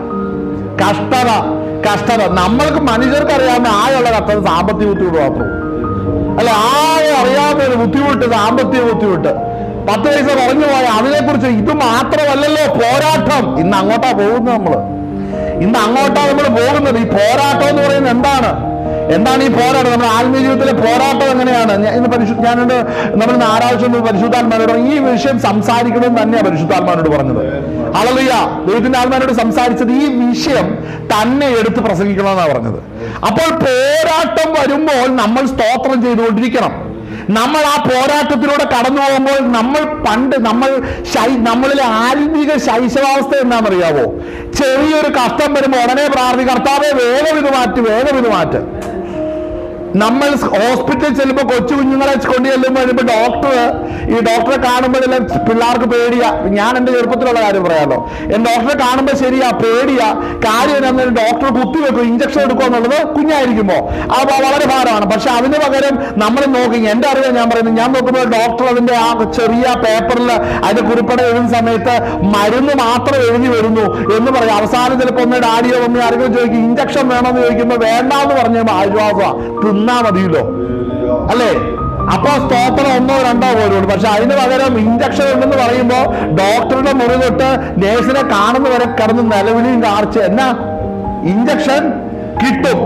കഷ്ടത നമ്മൾക്ക് മനുഷ്യർക്ക് അറിയാവുന്ന ആയുള്ള കഷ്ടത സാമ്പത്തിക ബുദ്ധിമുട്ട് മാത്രം അല്ല, അറിയാവുന്ന ഒരു ബുദ്ധിമുട്ട്, സാമ്പത്തിക ബുദ്ധിമുട്ട്, 10 പൈസ പറഞ്ഞു പോയ അതിനെക്കുറിച്ച്. ഇത് മാത്രമല്ലല്ലോ പോരാട്ടം. ഇന്ന് അങ്ങോട്ടാ പോകുന്നത് നമ്മൾ പോകുന്നത്. ഈ പോരാട്ടം എന്ന് പറയുന്നത് എന്താണ് ഈ പോരാട്ടം? നമ്മുടെ ആത്മീയ ജീവിതത്തിലെ പോരാട്ടം എങ്ങനെയാണ്? ഞാനുണ്ട് നമ്മൾ ആരാഴ്ച പരിശുദ്ധാത്മാനോട് ഈ വിഷയം സംസാരിക്കണമെന്ന് തന്നെയാണ് പരിശുദ്ധാത്മാനോട് പറഞ്ഞത്. ഹല്ലേലൂയ. ദൈവത്തിന്റെ ആത്മാനോട് സംസാരിച്ചത് ഈ വിഷയം തന്നെ എടുത്ത് പ്രസംഗിക്കണമെന്നാണ് പറഞ്ഞത്. അപ്പോൾ പോരാട്ടം വരുമ്പോൾ നമ്മൾ സ്തോത്രം ചെയ്തുകൊണ്ടിരിക്കണം. നമ്മൾ ആ പോരാട്ടത്തിലൂടെ കടന്നു പോകുമ്പോൾ നമ്മളിലെ ആത്മീക ശൈശവാവസ്ഥ എന്താണെന്നറിയാവോ? ചെറിയൊരു കഷ്ടം വരുമ്പോൾ ഉടനെ പ്രാർത്ഥി, കർത്താവേ വേഗം ഇത് മാറ്റ്. നമ്മൾ ഹോസ്പിറ്റലിൽ ചെല്ലുമ്പോൾ കൊച്ചു കുഞ്ഞുങ്ങളെ കൊണ്ട് ചെല്ലുമ്പോൾ ഡോക്ടറെ കാണുമ്പോഴെല്ലാം പിള്ളേർക്ക് പേടിയാ. ഞാൻ എന്റെ ചെറുപ്പത്തിലുള്ള കാര്യം പറയാമല്ലോ. ഡോക്ടറെ കാണുമ്പോൾ ശരിയാ, പേടിയാ. കാര്യം എന്താ? ഡോക്ടർ കുത്തിവെക്കും, ഇഞ്ചക്ഷൻ എടുക്കുക എന്നുള്ളത് കുഞ്ഞായിരിക്കുമ്പോ വളരെ ഭാരമാണ്. പക്ഷെ അതിന് പകരം നമ്മൾ നോക്കി, എന്റെ അറിവ് ഞാൻ പറയുന്നത്, ഞാൻ നോക്കുമ്പോൾ ഡോക്ടർ അതിന്റെ ആ ചെറിയ പേപ്പറിൽ അതിന്റെ കുറിപ്പട എഴുതുന്ന സമയത്ത് മരുന്ന് മാത്രം എഴുതി വരുന്നു എന്ന് പറയും. അവസാനം ചിലപ്പോൾ ഒന്ന് ഡാഡിയോ ഒന്ന് ആരെങ്കിലും ചോദിക്കും ഇഞ്ചക്ഷൻ വേണമെന്ന് ചോദിക്കുമ്പോൾ വേണ്ടാന്ന് പറഞ്ഞപ്പോൾ ആശ്വാസം തിന്നാ മതിയല്ലോ, അല്ലേ? അപ്പൊ സ്തോത്രം 1 2 പോലും. പക്ഷെ അതിന് പകരം ഇഞ്ചക്ഷൻ ഉണ്ടെന്ന് പറയുമ്പോ ഡോക്ടറുടെ മുറി തൊട്ട് നേഴ്സിനെ കാണുന്നവരെ കടന്ന് നിലവിളിയും കാർച്ച് എന്നാ ഇഞ്ചക്ഷൻ കിട്ടും.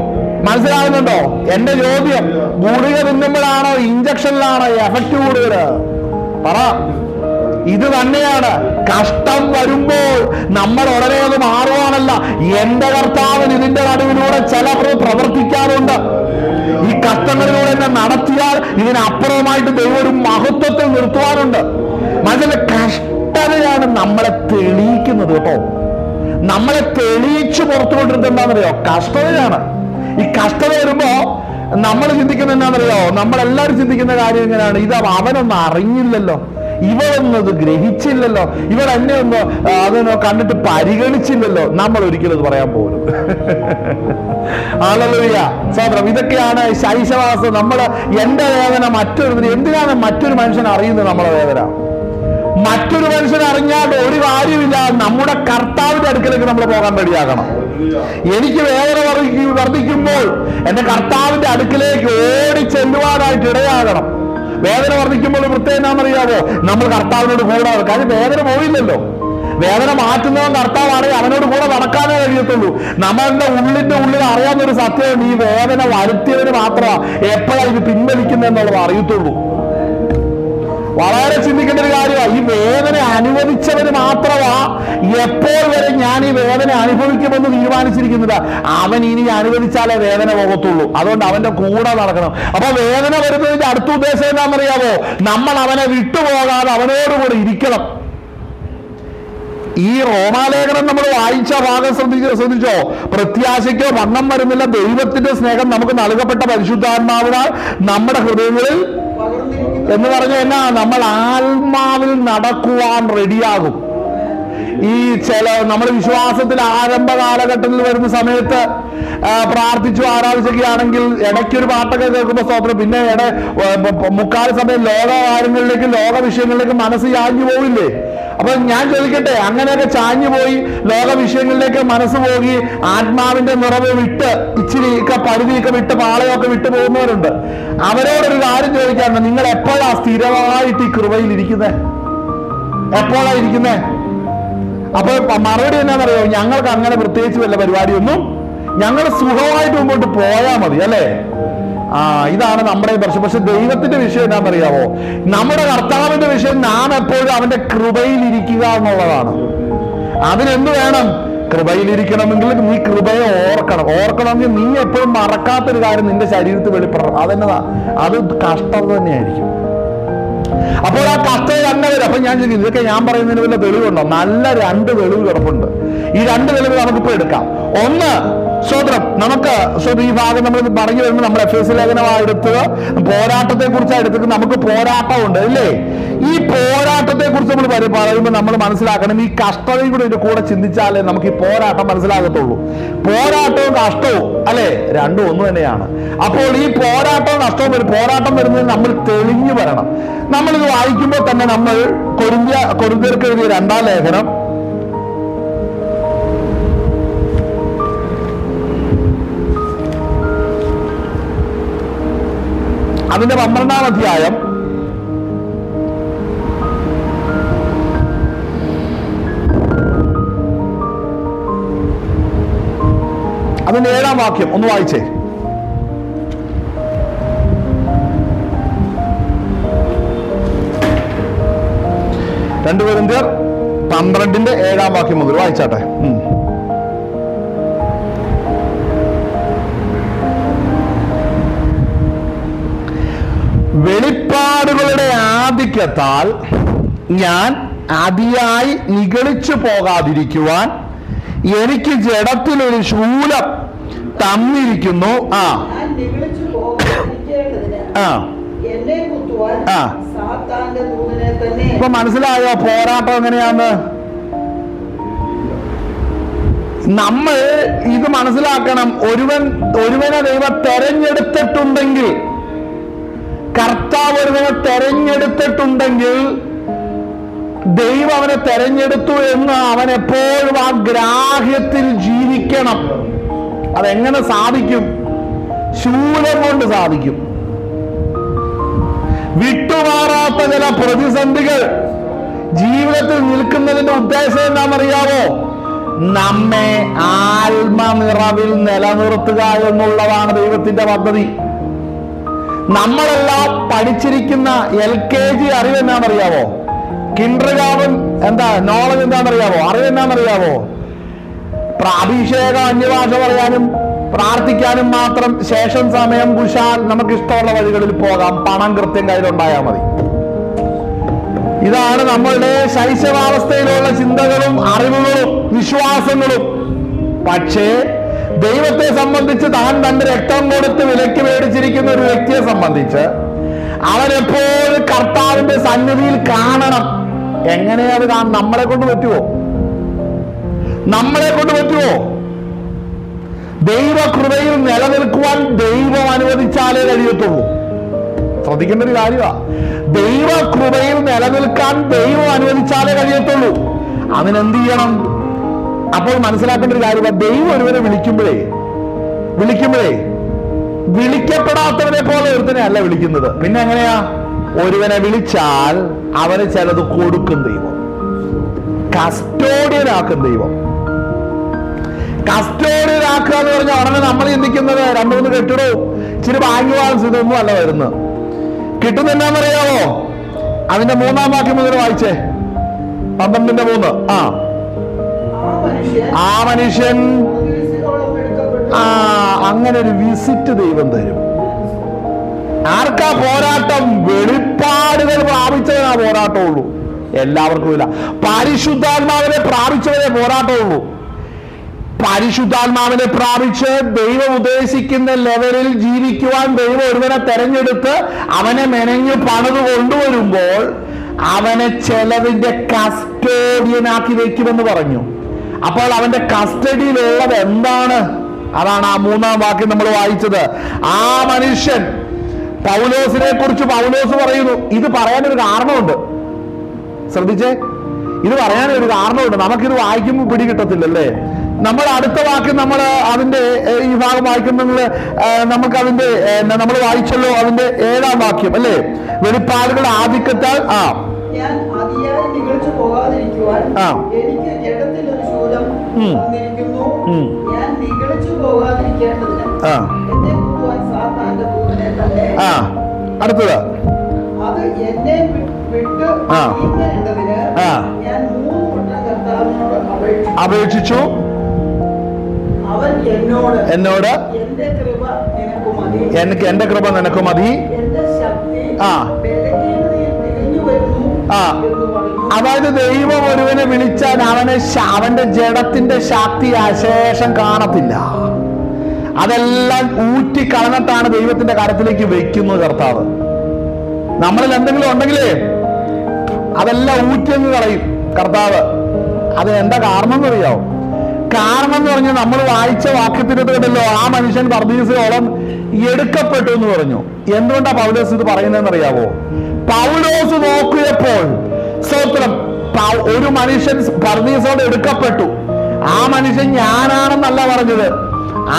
മനസ്സിലാകുന്നുണ്ടോ എന്റെ ചോദ്യം? ഗുളിക തിന്നുമ്പോഴാണോ ഇഞ്ചക്ഷനിലാണോ എഫക്റ്റ് കൂടുതൽ? പറ. ഇത് തന്നെയാണ്. കഷ്ടം വരുമ്പോൾ നമ്മൾ ഉടനെ അത് മാറുവാനല്ല. എന്റെ കർത്താവിന് ഇതിന്റെ നടുവിലൂടെ ചിലർ പ്രവർത്തിക്കാറുണ്ട്. ഈ കഷ്ടങ്ങളിലൂടെ എന്നെ നടത്തിയാൽ ഇതിനപ്പുറമായിട്ട് ദൈവം ഒരു മഹത്വത്തിൽ നിർത്തുവാനുണ്ട്. മനസ്സിലെ കഷ്ടതയാണ് നമ്മളെ തെളിയിക്കുന്നത് കേട്ടോ. നമ്മളെ തെളിയിച്ചു പുറത്തുകൊണ്ടിരുന്നത് എന്താണെന്നറിയോ? കഷ്ടതയാണ്. ഈ കഷ്ടത വരുമ്പോ നമ്മൾ ചിന്തിക്കുന്ന എന്താണെന്നറിയോ? നമ്മളെല്ലാവരും ചിന്തിക്കുന്ന കാര്യം എങ്ങനെയാണ്? ഇത് അവനൊന്നും അറിഞ്ഞില്ലല്ലോ, ഇവളൊന്നത് ഗ്രഹിച്ചില്ലല്ലോ, ഇവൾ എന്നെ ഒന്ന് അതിനോ കണ്ടിട്ട് പരിഗണിച്ചില്ലല്ലോ. നമ്മൾ ഒരിക്കലും അത് പറയാൻ പോലും. ഹല്ലേലൂയ. സഹോദരം, ഇതൊക്കെയാണ് ശൈശവാസം. എന്റെ വേദന എന്തിനാണ് മറ്റൊരു മനുഷ്യൻ അറിയുന്നത്? നമ്മളെ വേദന മറ്റൊരു മനുഷ്യൻ അറിഞ്ഞാൽ ഒരു കാര്യമില്ല. നമ്മുടെ കർത്താവിന്റെ അടുക്കലേക്ക് നമ്മൾ പോകാൻ റെഡിയാകണം. എനിക്ക് വേദന വർദ്ധിക്കുമ്പോൾ എന്റെ കർത്താവിന്റെ അടുക്കലേക്ക് ഓടി ചെല്ലുവാനായിട്ട് ഇടയാകണം. വേദന വർദ്ധിക്കുമ്പോൾ പ്രത്യേകം എന്നാണെന്നറിയാവോ? നമ്മൾ കർത്താവിനോട് കൂടെ, കാര്യം വേദന പോയില്ലല്ലോ. വേദന മാറ്റുന്നവൻ കർത്താവാണെങ്കിൽ അവനോട് കൂടെ നടക്കാനേ കഴിയത്തുള്ളൂ. നമ്മളുടെ ഉള്ളിൽ അറിയാവുന്ന ഒരു സത്യം, ഈ വേദന വരുത്തിയവന് മാത്രമാണ് എപ്പോഴാണ് ഇത് പിൻവലിക്കുന്നതെന്നുള്ളത് അറിയത്തുള്ളൂ. വളരെ ചിന്തിക്കേണ്ട ഒരു കാര്യമാണ്. ഈ വേദന അനുഭവിച്ചവന് മാത്രമാ എപ്പോൾ വരെ ഞാൻ ഈ വേദന അനുഭവിക്കുമെന്ന് തീരുമാനിച്ചിരിക്കുന്നത്. അവൻ ഇനി അനുവദിച്ചാലേ വേദന പോകത്തുള്ളൂ. അതുകൊണ്ട് അവന്റെ കൂടെ നടക്കണം. അപ്പൊ വേദന വരുന്നതിന്റെ അടുത്ത ഉദ്ദേശം എന്താണെന്നറിയാമോ? നമ്മൾ അവനെ വിട്ടുപോകാതെ അവനോടുകൂടെ ഇരിക്കണം. ഈ റോമാലേഖനം നമ്മൾ വായിച്ച ഭാഗം ശ്രദ്ധിച്ചോ? പ്രത്യാശയ്ക്കോ വണ്ണം വരുന്നില്ല, ദൈവത്തിന്റെ സ്നേഹം നമുക്ക് നൽകപ്പെട്ട പരിശുദ്ധാത്മാവിനാൽ നമ്മുടെ ഹൃദയങ്ങളിൽ എന്ന് പറഞ്ഞ എന്നാ, നമ്മൾ ആത്മാവിൽ നടക്കുവാൻ റെഡിയാകും. ഈ നമ്മൾ വിശ്വാസത്തിൽ ആരംഭ കാലഘട്ടത്തിൽ വരുന്ന സമയത്ത് പ്രാർത്ഥിച്ചു ആരാധിച്ചൊക്കെയാണെങ്കിൽ ഇടയ്ക്കൊരു പാട്ടൊക്കെ കേൾക്കുമ്പോൾ സ്തോത്രം, പിന്നെ മുക്കാൽ സമയം ലോക കാര്യങ്ങളിലേക്ക്, ലോക വിഷയങ്ങളിലേക്ക് മനസ്സ് ചാഞ്ഞു പോവില്ലേ? അപ്പൊ ഞാൻ ചോദിക്കട്ടെ, അങ്ങനെയൊക്കെ ചാഞ്ഞു പോയി ലോക വിഷയങ്ങളിലേക്ക് മനസ്സ് പോയി ആത്മാവിന്റെ നിറവ് വിട്ട് ഇച്ചിരിയൊക്കെ പരിധിയൊക്കെ വിട്ട് പാളയൊക്കെ വിട്ടു പോകുന്നവരുണ്ട്. അവരോടൊരു കാര്യം ചോദിക്കാറുണ്ട്, നിങ്ങൾ എപ്പോഴാ സ്ഥിരമായിട്ട് ഈ കൃപയിൽ ഇരിക്കുന്നേ? എപ്പോഴാ ഇരിക്കുന്നേ? അപ്പൊ മറുപടി എന്നാന്നറിയോ? ഞങ്ങൾക്ക് അങ്ങനെ പ്രത്യേകിച്ച് വല്ല പരിപാടിയൊന്നും, ഞങ്ങൾ സുഖമായിട്ട് മുമ്പോട്ട് പോയാൽ മതി, അല്ലേ? ഇതാണ് നമ്മുടെ പ്രശ്നം. പക്ഷെ ദൈവത്തിന്റെ വിഷയം എന്താണെന്നറിയാവോ? നമ്മുടെ കർത്താവിന്റെ വിഷയം നാം എപ്പോഴും അവന്റെ കൃപയിൽ ഇരിക്കുക എന്നുള്ളതാണ്. അതിനെന്ത് വേണം? കൃപയിലിരിക്കണമെങ്കിൽ നീ കൃപയെ ഓർക്കണമെങ്കിൽ നീ എപ്പോഴും മറക്കാത്തൊരു കാര്യം നിന്റെ ശരീരത്തിൽ വെളിപ്പെടണം. അതെന്നതാ, അത് കഷ്ടത തന്നെയായിരിക്കും. അപ്പോൾ ആ കഷ്ടത തന്നെ വരും. അപ്പൊ ഞാൻ ചോദിക്കും, ഇതൊക്കെ ഞാൻ പറയുന്നതിന് വല്ല തെളിവുണ്ടോ? നല്ല 2 തെളിവ് കിടപ്പുണ്ട്. ഈ 2 തെളിവ് നമുക്കിപ്പോ എടുക്കാം. ഒന്ന്, സ്തോത്രം, നമുക്ക് ഈ ഭാഗം നമ്മൾ പറഞ്ഞു വരുമ്പോൾ നമ്മൾ എഫേസ്യ ലേഖനമാണ് എടുത്തത്, പോരാട്ടത്തെ കുറിച്ചാണ് എടുത്തത്. നമുക്ക് പോരാട്ടമുണ്ട്, അല്ലേ? ഈ പോരാട്ടത്തെ കുറിച്ച് നമ്മൾ പറയുമ്പോൾ നമ്മൾ മനസ്സിലാക്കണം, ഈ കഷ്ടതയും കൂടെ ഇതിന്റെ കൂടെ ചിന്തിച്ചാലേ നമുക്ക് ഈ പോരാട്ടം മനസ്സിലാകത്തുള്ളൂ. പോരാട്ടവും കഷ്ടവും, അല്ലെ, രണ്ടും ഒന്ന് തന്നെയാണ്. അപ്പോൾ ഈ പോരാട്ടവും കഷ്ടവും പോരാട്ടം വരുന്നത് നമ്മൾ തെളിഞ്ഞു വരണം. നമ്മളിത് വായിക്കുമ്പോൾ തന്നെ നമ്മൾ കൊരിന്ത്യർക്ക് എഴുതിയ 2-ാം ലേഖനം അതിന്റെ 12-ാം അധ്യായം അതിന്റെ 7-ാം വാക്യം ഒന്ന് വായിച്ചേ. രണ്ട് കൊരിന്ത്യർ 12-ന്റെ 7-ാം വാക്യം മുതൽ വായിച്ചാട്ടെ. വെളിപ്പാടുകളുടെ ആധിക്യത്താൽ ഞാൻ അതിയായി നിഗളിച്ചു പോകാതിരിക്കുവാൻ എനിക്ക് ജഡത്തിലൊരു ശൂലം തന്നിരിക്കുന്നു. ഇപ്പൊ മനസ്സിലായോ പോരാട്ടം എങ്ങനെയാന്ന്? നമ്മൾ ഇത് മനസ്സിലാക്കണം. ഒരുവനെ ദൈവം തെരഞ്ഞെടുത്തിട്ടുണ്ടെങ്കിൽ, കർത്താവ് ഒരുവനെ തെരഞ്ഞെടുത്തിട്ടുണ്ടെങ്കിൽ, ദൈവം അവനെ തെരഞ്ഞെടുത്തു എന്ന് അവൻ എപ്പോഴും ആ ഗ്രാഹ്യത്തിൽ ജീവിക്കണം. അതെങ്ങനെ സാധിക്കും? ശൂലം കൊണ്ട് സാധിക്കും. വിട്ടുമാറാത്ത ചില പ്രതിസന്ധികൾ ജീവിതത്തിൽ നിൽക്കുന്നതിന്റെ ഉദ്ദേശം എന്താണെന്നറിയാവോ? നമ്മെ ആത്മനിറവിൽ നിലനിർത്തുക എന്നുള്ളതാണ് ദൈവത്തിന്റെ പദ്ധതി. നമ്മളെല്ലാം പഠിച്ചിരിക്കുന്ന LKG അറിവ് എന്നാണെന്നറിയാവോ? Kindergarten knowledge എന്താണെന്നറിയാവോ? അറിവ് എന്നാണെന്നറിയാവോ? അഭിഷേകം, അന്യഭാഷ പറയാനും പ്രാർത്ഥിക്കാനും മാത്രം ശേഷം സമയം കുശാൽ നമുക്ക് ഇഷ്ടമുള്ള വഴികളിൽ പോകാം, പണം കൃത്യം കയ്യിലുണ്ടായാൽ മതി. ഇതാണ് നമ്മളുടെ ശൈശവാവസ്ഥയിലുള്ള ചിന്തകളും അറിവുകളും വിശ്വാസങ്ങളും. പക്ഷേ ദൈവത്തെ സംബന്ധിച്ച്, താൻ തന്റെ രക്തം കൊടുത്ത് വിലയ്ക്ക് മേടിച്ചിരിക്കുന്ന ഒരു വ്യക്തിയെ സംബന്ധിച്ച് അവനെപ്പോഴും കർത്താവിന്റെ സന്നിധിയിൽ കാണണം. എങ്ങനെയത് കാണും? നമ്മളെ കൊണ്ട് പറ്റുമോ? ദൈവകൃപയിൽ നിലനിൽക്കുവാൻ ദൈവം അനുവദിച്ചാലേ കഴിയത്തുള്ളൂ. ശ്രദ്ധിക്കേണ്ട ഒരു കാര്യമാണ്. ദൈവകൃപയിൽ നിലനിൽക്കാൻ ദൈവം അനുവദിച്ചാലേ കഴിയത്തുള്ളൂ. അതിനെന്ത് ചെയ്യണം? അപ്പോൾ മനസ്സിലാക്കേണ്ട ഒരു കാര്യമാണ്, ദൈവം ഒരുവനെ വിളിക്കുമ്പോഴേ വിളിക്കപ്പെടാത്തവനെ പോലെ ഒരുത്തനെ അല്ല വിളിക്കുന്നത്. പിന്നെ എങ്ങനെയാ? ഒരുവനെ വിളിച്ചാൽ അവന് ചിലത് കൊടുക്കും ദൈവം. കസ്റ്റോഡിയനാക്കും ദൈവം. കസ്റ്റോഡിയനാക്കുക എന്ന് പറഞ്ഞാൽ ഉടനെ നമ്മൾ ചിന്തിക്കുന്നത് 2-3 കെട്ടിടവും ഇച്ചിരി ബാങ്ക് ബാലൻസ് ഇതൊന്നും അല്ല വരുന്നത്. കിട്ടുന്ന എന്നാന്നറിയാമോ? അതിന്റെ 3-ാം വാക്യം മുതൽ വായിച്ചേ. 12:3. ആ മനുഷ്യൻ അങ്ങനെ ഒരു വിസിറ്റ് ദൈവം തരും. ആർക്കാ പോരാട്ടം? വെളിപ്പാടുകൾ പ്രാപിച്ചവനാ പോരാട്ടമുള്ളൂ. എല്ലാവർക്കും ഇല്ല. പരിശുദ്ധാത്മാവിനെ പ്രാപിച്ചവരെ പോരാട്ടമുള്ളൂ. പരിശുദ്ധാത്മാവിനെ പ്രാപിച്ച് ദൈവം ഉദ്ദേശിക്കുന്ന ലെവലിൽ ജീവിക്കുവാൻ ദൈവം ഒരുവനെ തെരഞ്ഞെടുത്ത് അവനെ മെനഞ്ഞ് പണിത് കൊണ്ടുവരുമ്പോൾ അവനെ ചിലതിന്റെ കസ്റ്റഡിയനാക്കി വെക്കുമെന്ന് പറഞ്ഞു. അപ്പോൾ അവന്റെ കസ്റ്റഡിയിലുള്ളത് എന്താണ്? അതാണ് ആ 3-ാം വാക്യം നമ്മൾ വായിച്ചത്. ആ മനുഷ്യൻ, പൗലോസിനെ കുറിച്ച് പൗലോസ് പറയുന്നു. ഇത് പറയാനൊരു കാരണമുണ്ട്. ശ്രദ്ധിച്ചേ, ഇത് പറയാനൊരു കാരണമുണ്ട്. നമുക്കിത് വായിക്കുമ്പോൾ പിടികിട്ടത്തില്ലല്ലേ? നമ്മൾ അടുത്ത വാക്യം നമ്മൾ അതിന്റെ ഈ ഭാഗം വായിക്കുമ്പോൾ നമുക്ക് അതിന്റെ നമ്മൾ വായിച്ചല്ലോ അതിന്റെ 7-ാം വാക്യം അല്ലേ? വെളിപ്പാടുകളുടെ ആധിക്യത്താൽ ഞാൻ അതിയായി നിഗളിച്ചു പോകാതിരിക്കുവാൻ എനിക്ക് ജഡത്തിലൊരു ശൂലം തന്നിരിക്കുന്നു. ഞാൻ നിഗളിച്ചു പോകാതിരിക്കേണ്ടതിന് എന്നെ കുത്തുവാൻ സാത്താന്റെ ദൂതനെ തന്നെ. അടുത്തത് അത് എന്നെ വിട്ട് നീങ്ങേണ്ടതിന് ഞാൻ 3 വട്ടം കർത്താവിനോട് അപേക്ഷിച്ചു. അവൻ എന്നോട് എന്റെ കൃപ നിനക്ക് മതി, എന്റെ കൃപ നിനക്ക് മതി, എന്റെ ശക്തി ബലഹീനതയിൽ തികഞ്ഞു വരുന്നു എന്ന് പറഞ്ഞു. അതായത് ദൈവം ഒരുവനെ വിളിച്ചാൽ അവന്റെ ജഡത്തിന്റെ ശക്തി അശേഷം കാണത്തില്ല. അതെല്ലാം ഊറ്റിക്കളഞ്ഞിട്ടാണ് ദൈവത്തിന്റെ കരത്തിലേക്ക് വെക്കുന്നത് കർത്താവ്. നമ്മളിൽ എന്തെങ്കിലും ഉണ്ടെങ്കിലേ അതെല്ലാം ഊറ്റിയങ്ങ് കളയും കർത്താവ്. അത് എന്താ കാരണം എന്നറിയാവോ? കാരണം എന്ന് പറഞ്ഞാൽ നമ്മൾ വായിച്ച വാക്യത്തിനകത്തല്ലോ ആ മനുഷ്യൻ പർദീസയോളം എടുക്കപ്പെട്ടു എന്ന് പറഞ്ഞു. എന്തുകൊണ്ടാ പൗലോസ് ഇത് പറയുന്നതെന്ന് അറിയാവോ? പൗലോസ് നോക്കിയപ്പോൾ സ്തോത്രം, ഒരു മനുഷ്യൻ പർദീസയോട് എടുക്കപ്പെട്ടു. ആ മനുഷ്യൻ ഞാനാണെന്നല്ല പറഞ്ഞത്.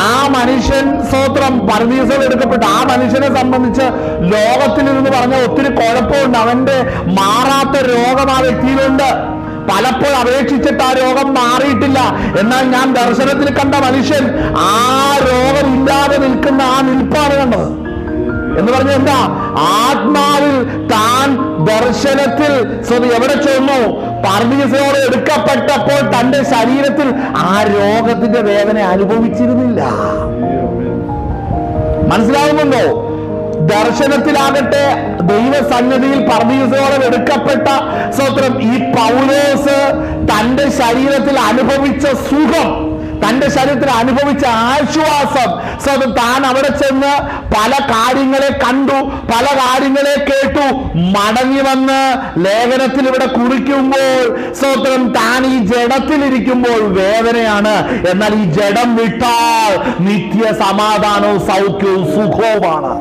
ആ മനുഷ്യൻ സ്തോത്രം പർദീസയോട് എടുക്കപ്പെട്ടു. ആ മനുഷ്യനെ സംബന്ധിച്ച് ലോകത്തിൽ നിന്ന് പറഞ്ഞ ഒത്തിരി കുഴപ്പമുണ്ട്. അവന്റെ മാറാത്ത രോഗം ആ വ്യക്തിയിലുണ്ട്. പലപ്പോഴും അപേക്ഷിച്ചിട്ട് ആ രോഗം മാറിയിട്ടില്ല. എന്നാൽ ഞാൻ ദർശനത്തിൽ കണ്ട മനുഷ്യൻ ആ രോഗം ഇല്ലാതെ നിൽക്കുന്ന ആ നിൽപ്പാണ് കണ്ടത്. എന്ന് പറഞ്ഞ എന്താ? ആത്മാവിൽ താൻ ദർശനത്തിൽ എവിടെ ചെന്നു? പർദീസയോട് എടുക്കപ്പെട്ടപ്പോൾ തന്റെ ശരീരത്തിൽ ആ രോഗത്തിന്റെ വേദന അനുഭവിച്ചിരുന്നില്ല. മനസ്സിലാവുന്നുണ്ടോ? ദർശനത്തിലാകട്ടെ ദൈവസന്നിധിയിൽ പർദീസയോളം എടുക്കപ്പെട്ട സ്തോത്രം ഈ പൗലോസ് തന്റെ ശരീരത്തിൽ അനുഭവിച്ച സുഖം, തന്റെ ശരീരത്തിൽ അനുഭവിച്ച ആശ്വാസം, സ്വന്തം താൻ അവിടെ ചെന്ന് പല കാര്യങ്ങളെ കണ്ടു, പല കാര്യങ്ങളെ കേട്ടു, മടങ്ങി വന്ന് ലേഖനത്തിൽ ഇവിടെ കുറിക്കുമ്പോൾ സ്തോത്രം താൻ ഈ ജഡത്തിലിരിക്കുമ്പോൾ വേദനയാണ്. എന്നാൽ ഈ ജഡം വിട്ടാൽ നിത്യ സമാധാനവും സൗഖ്യവും സുഖവുമാണ്.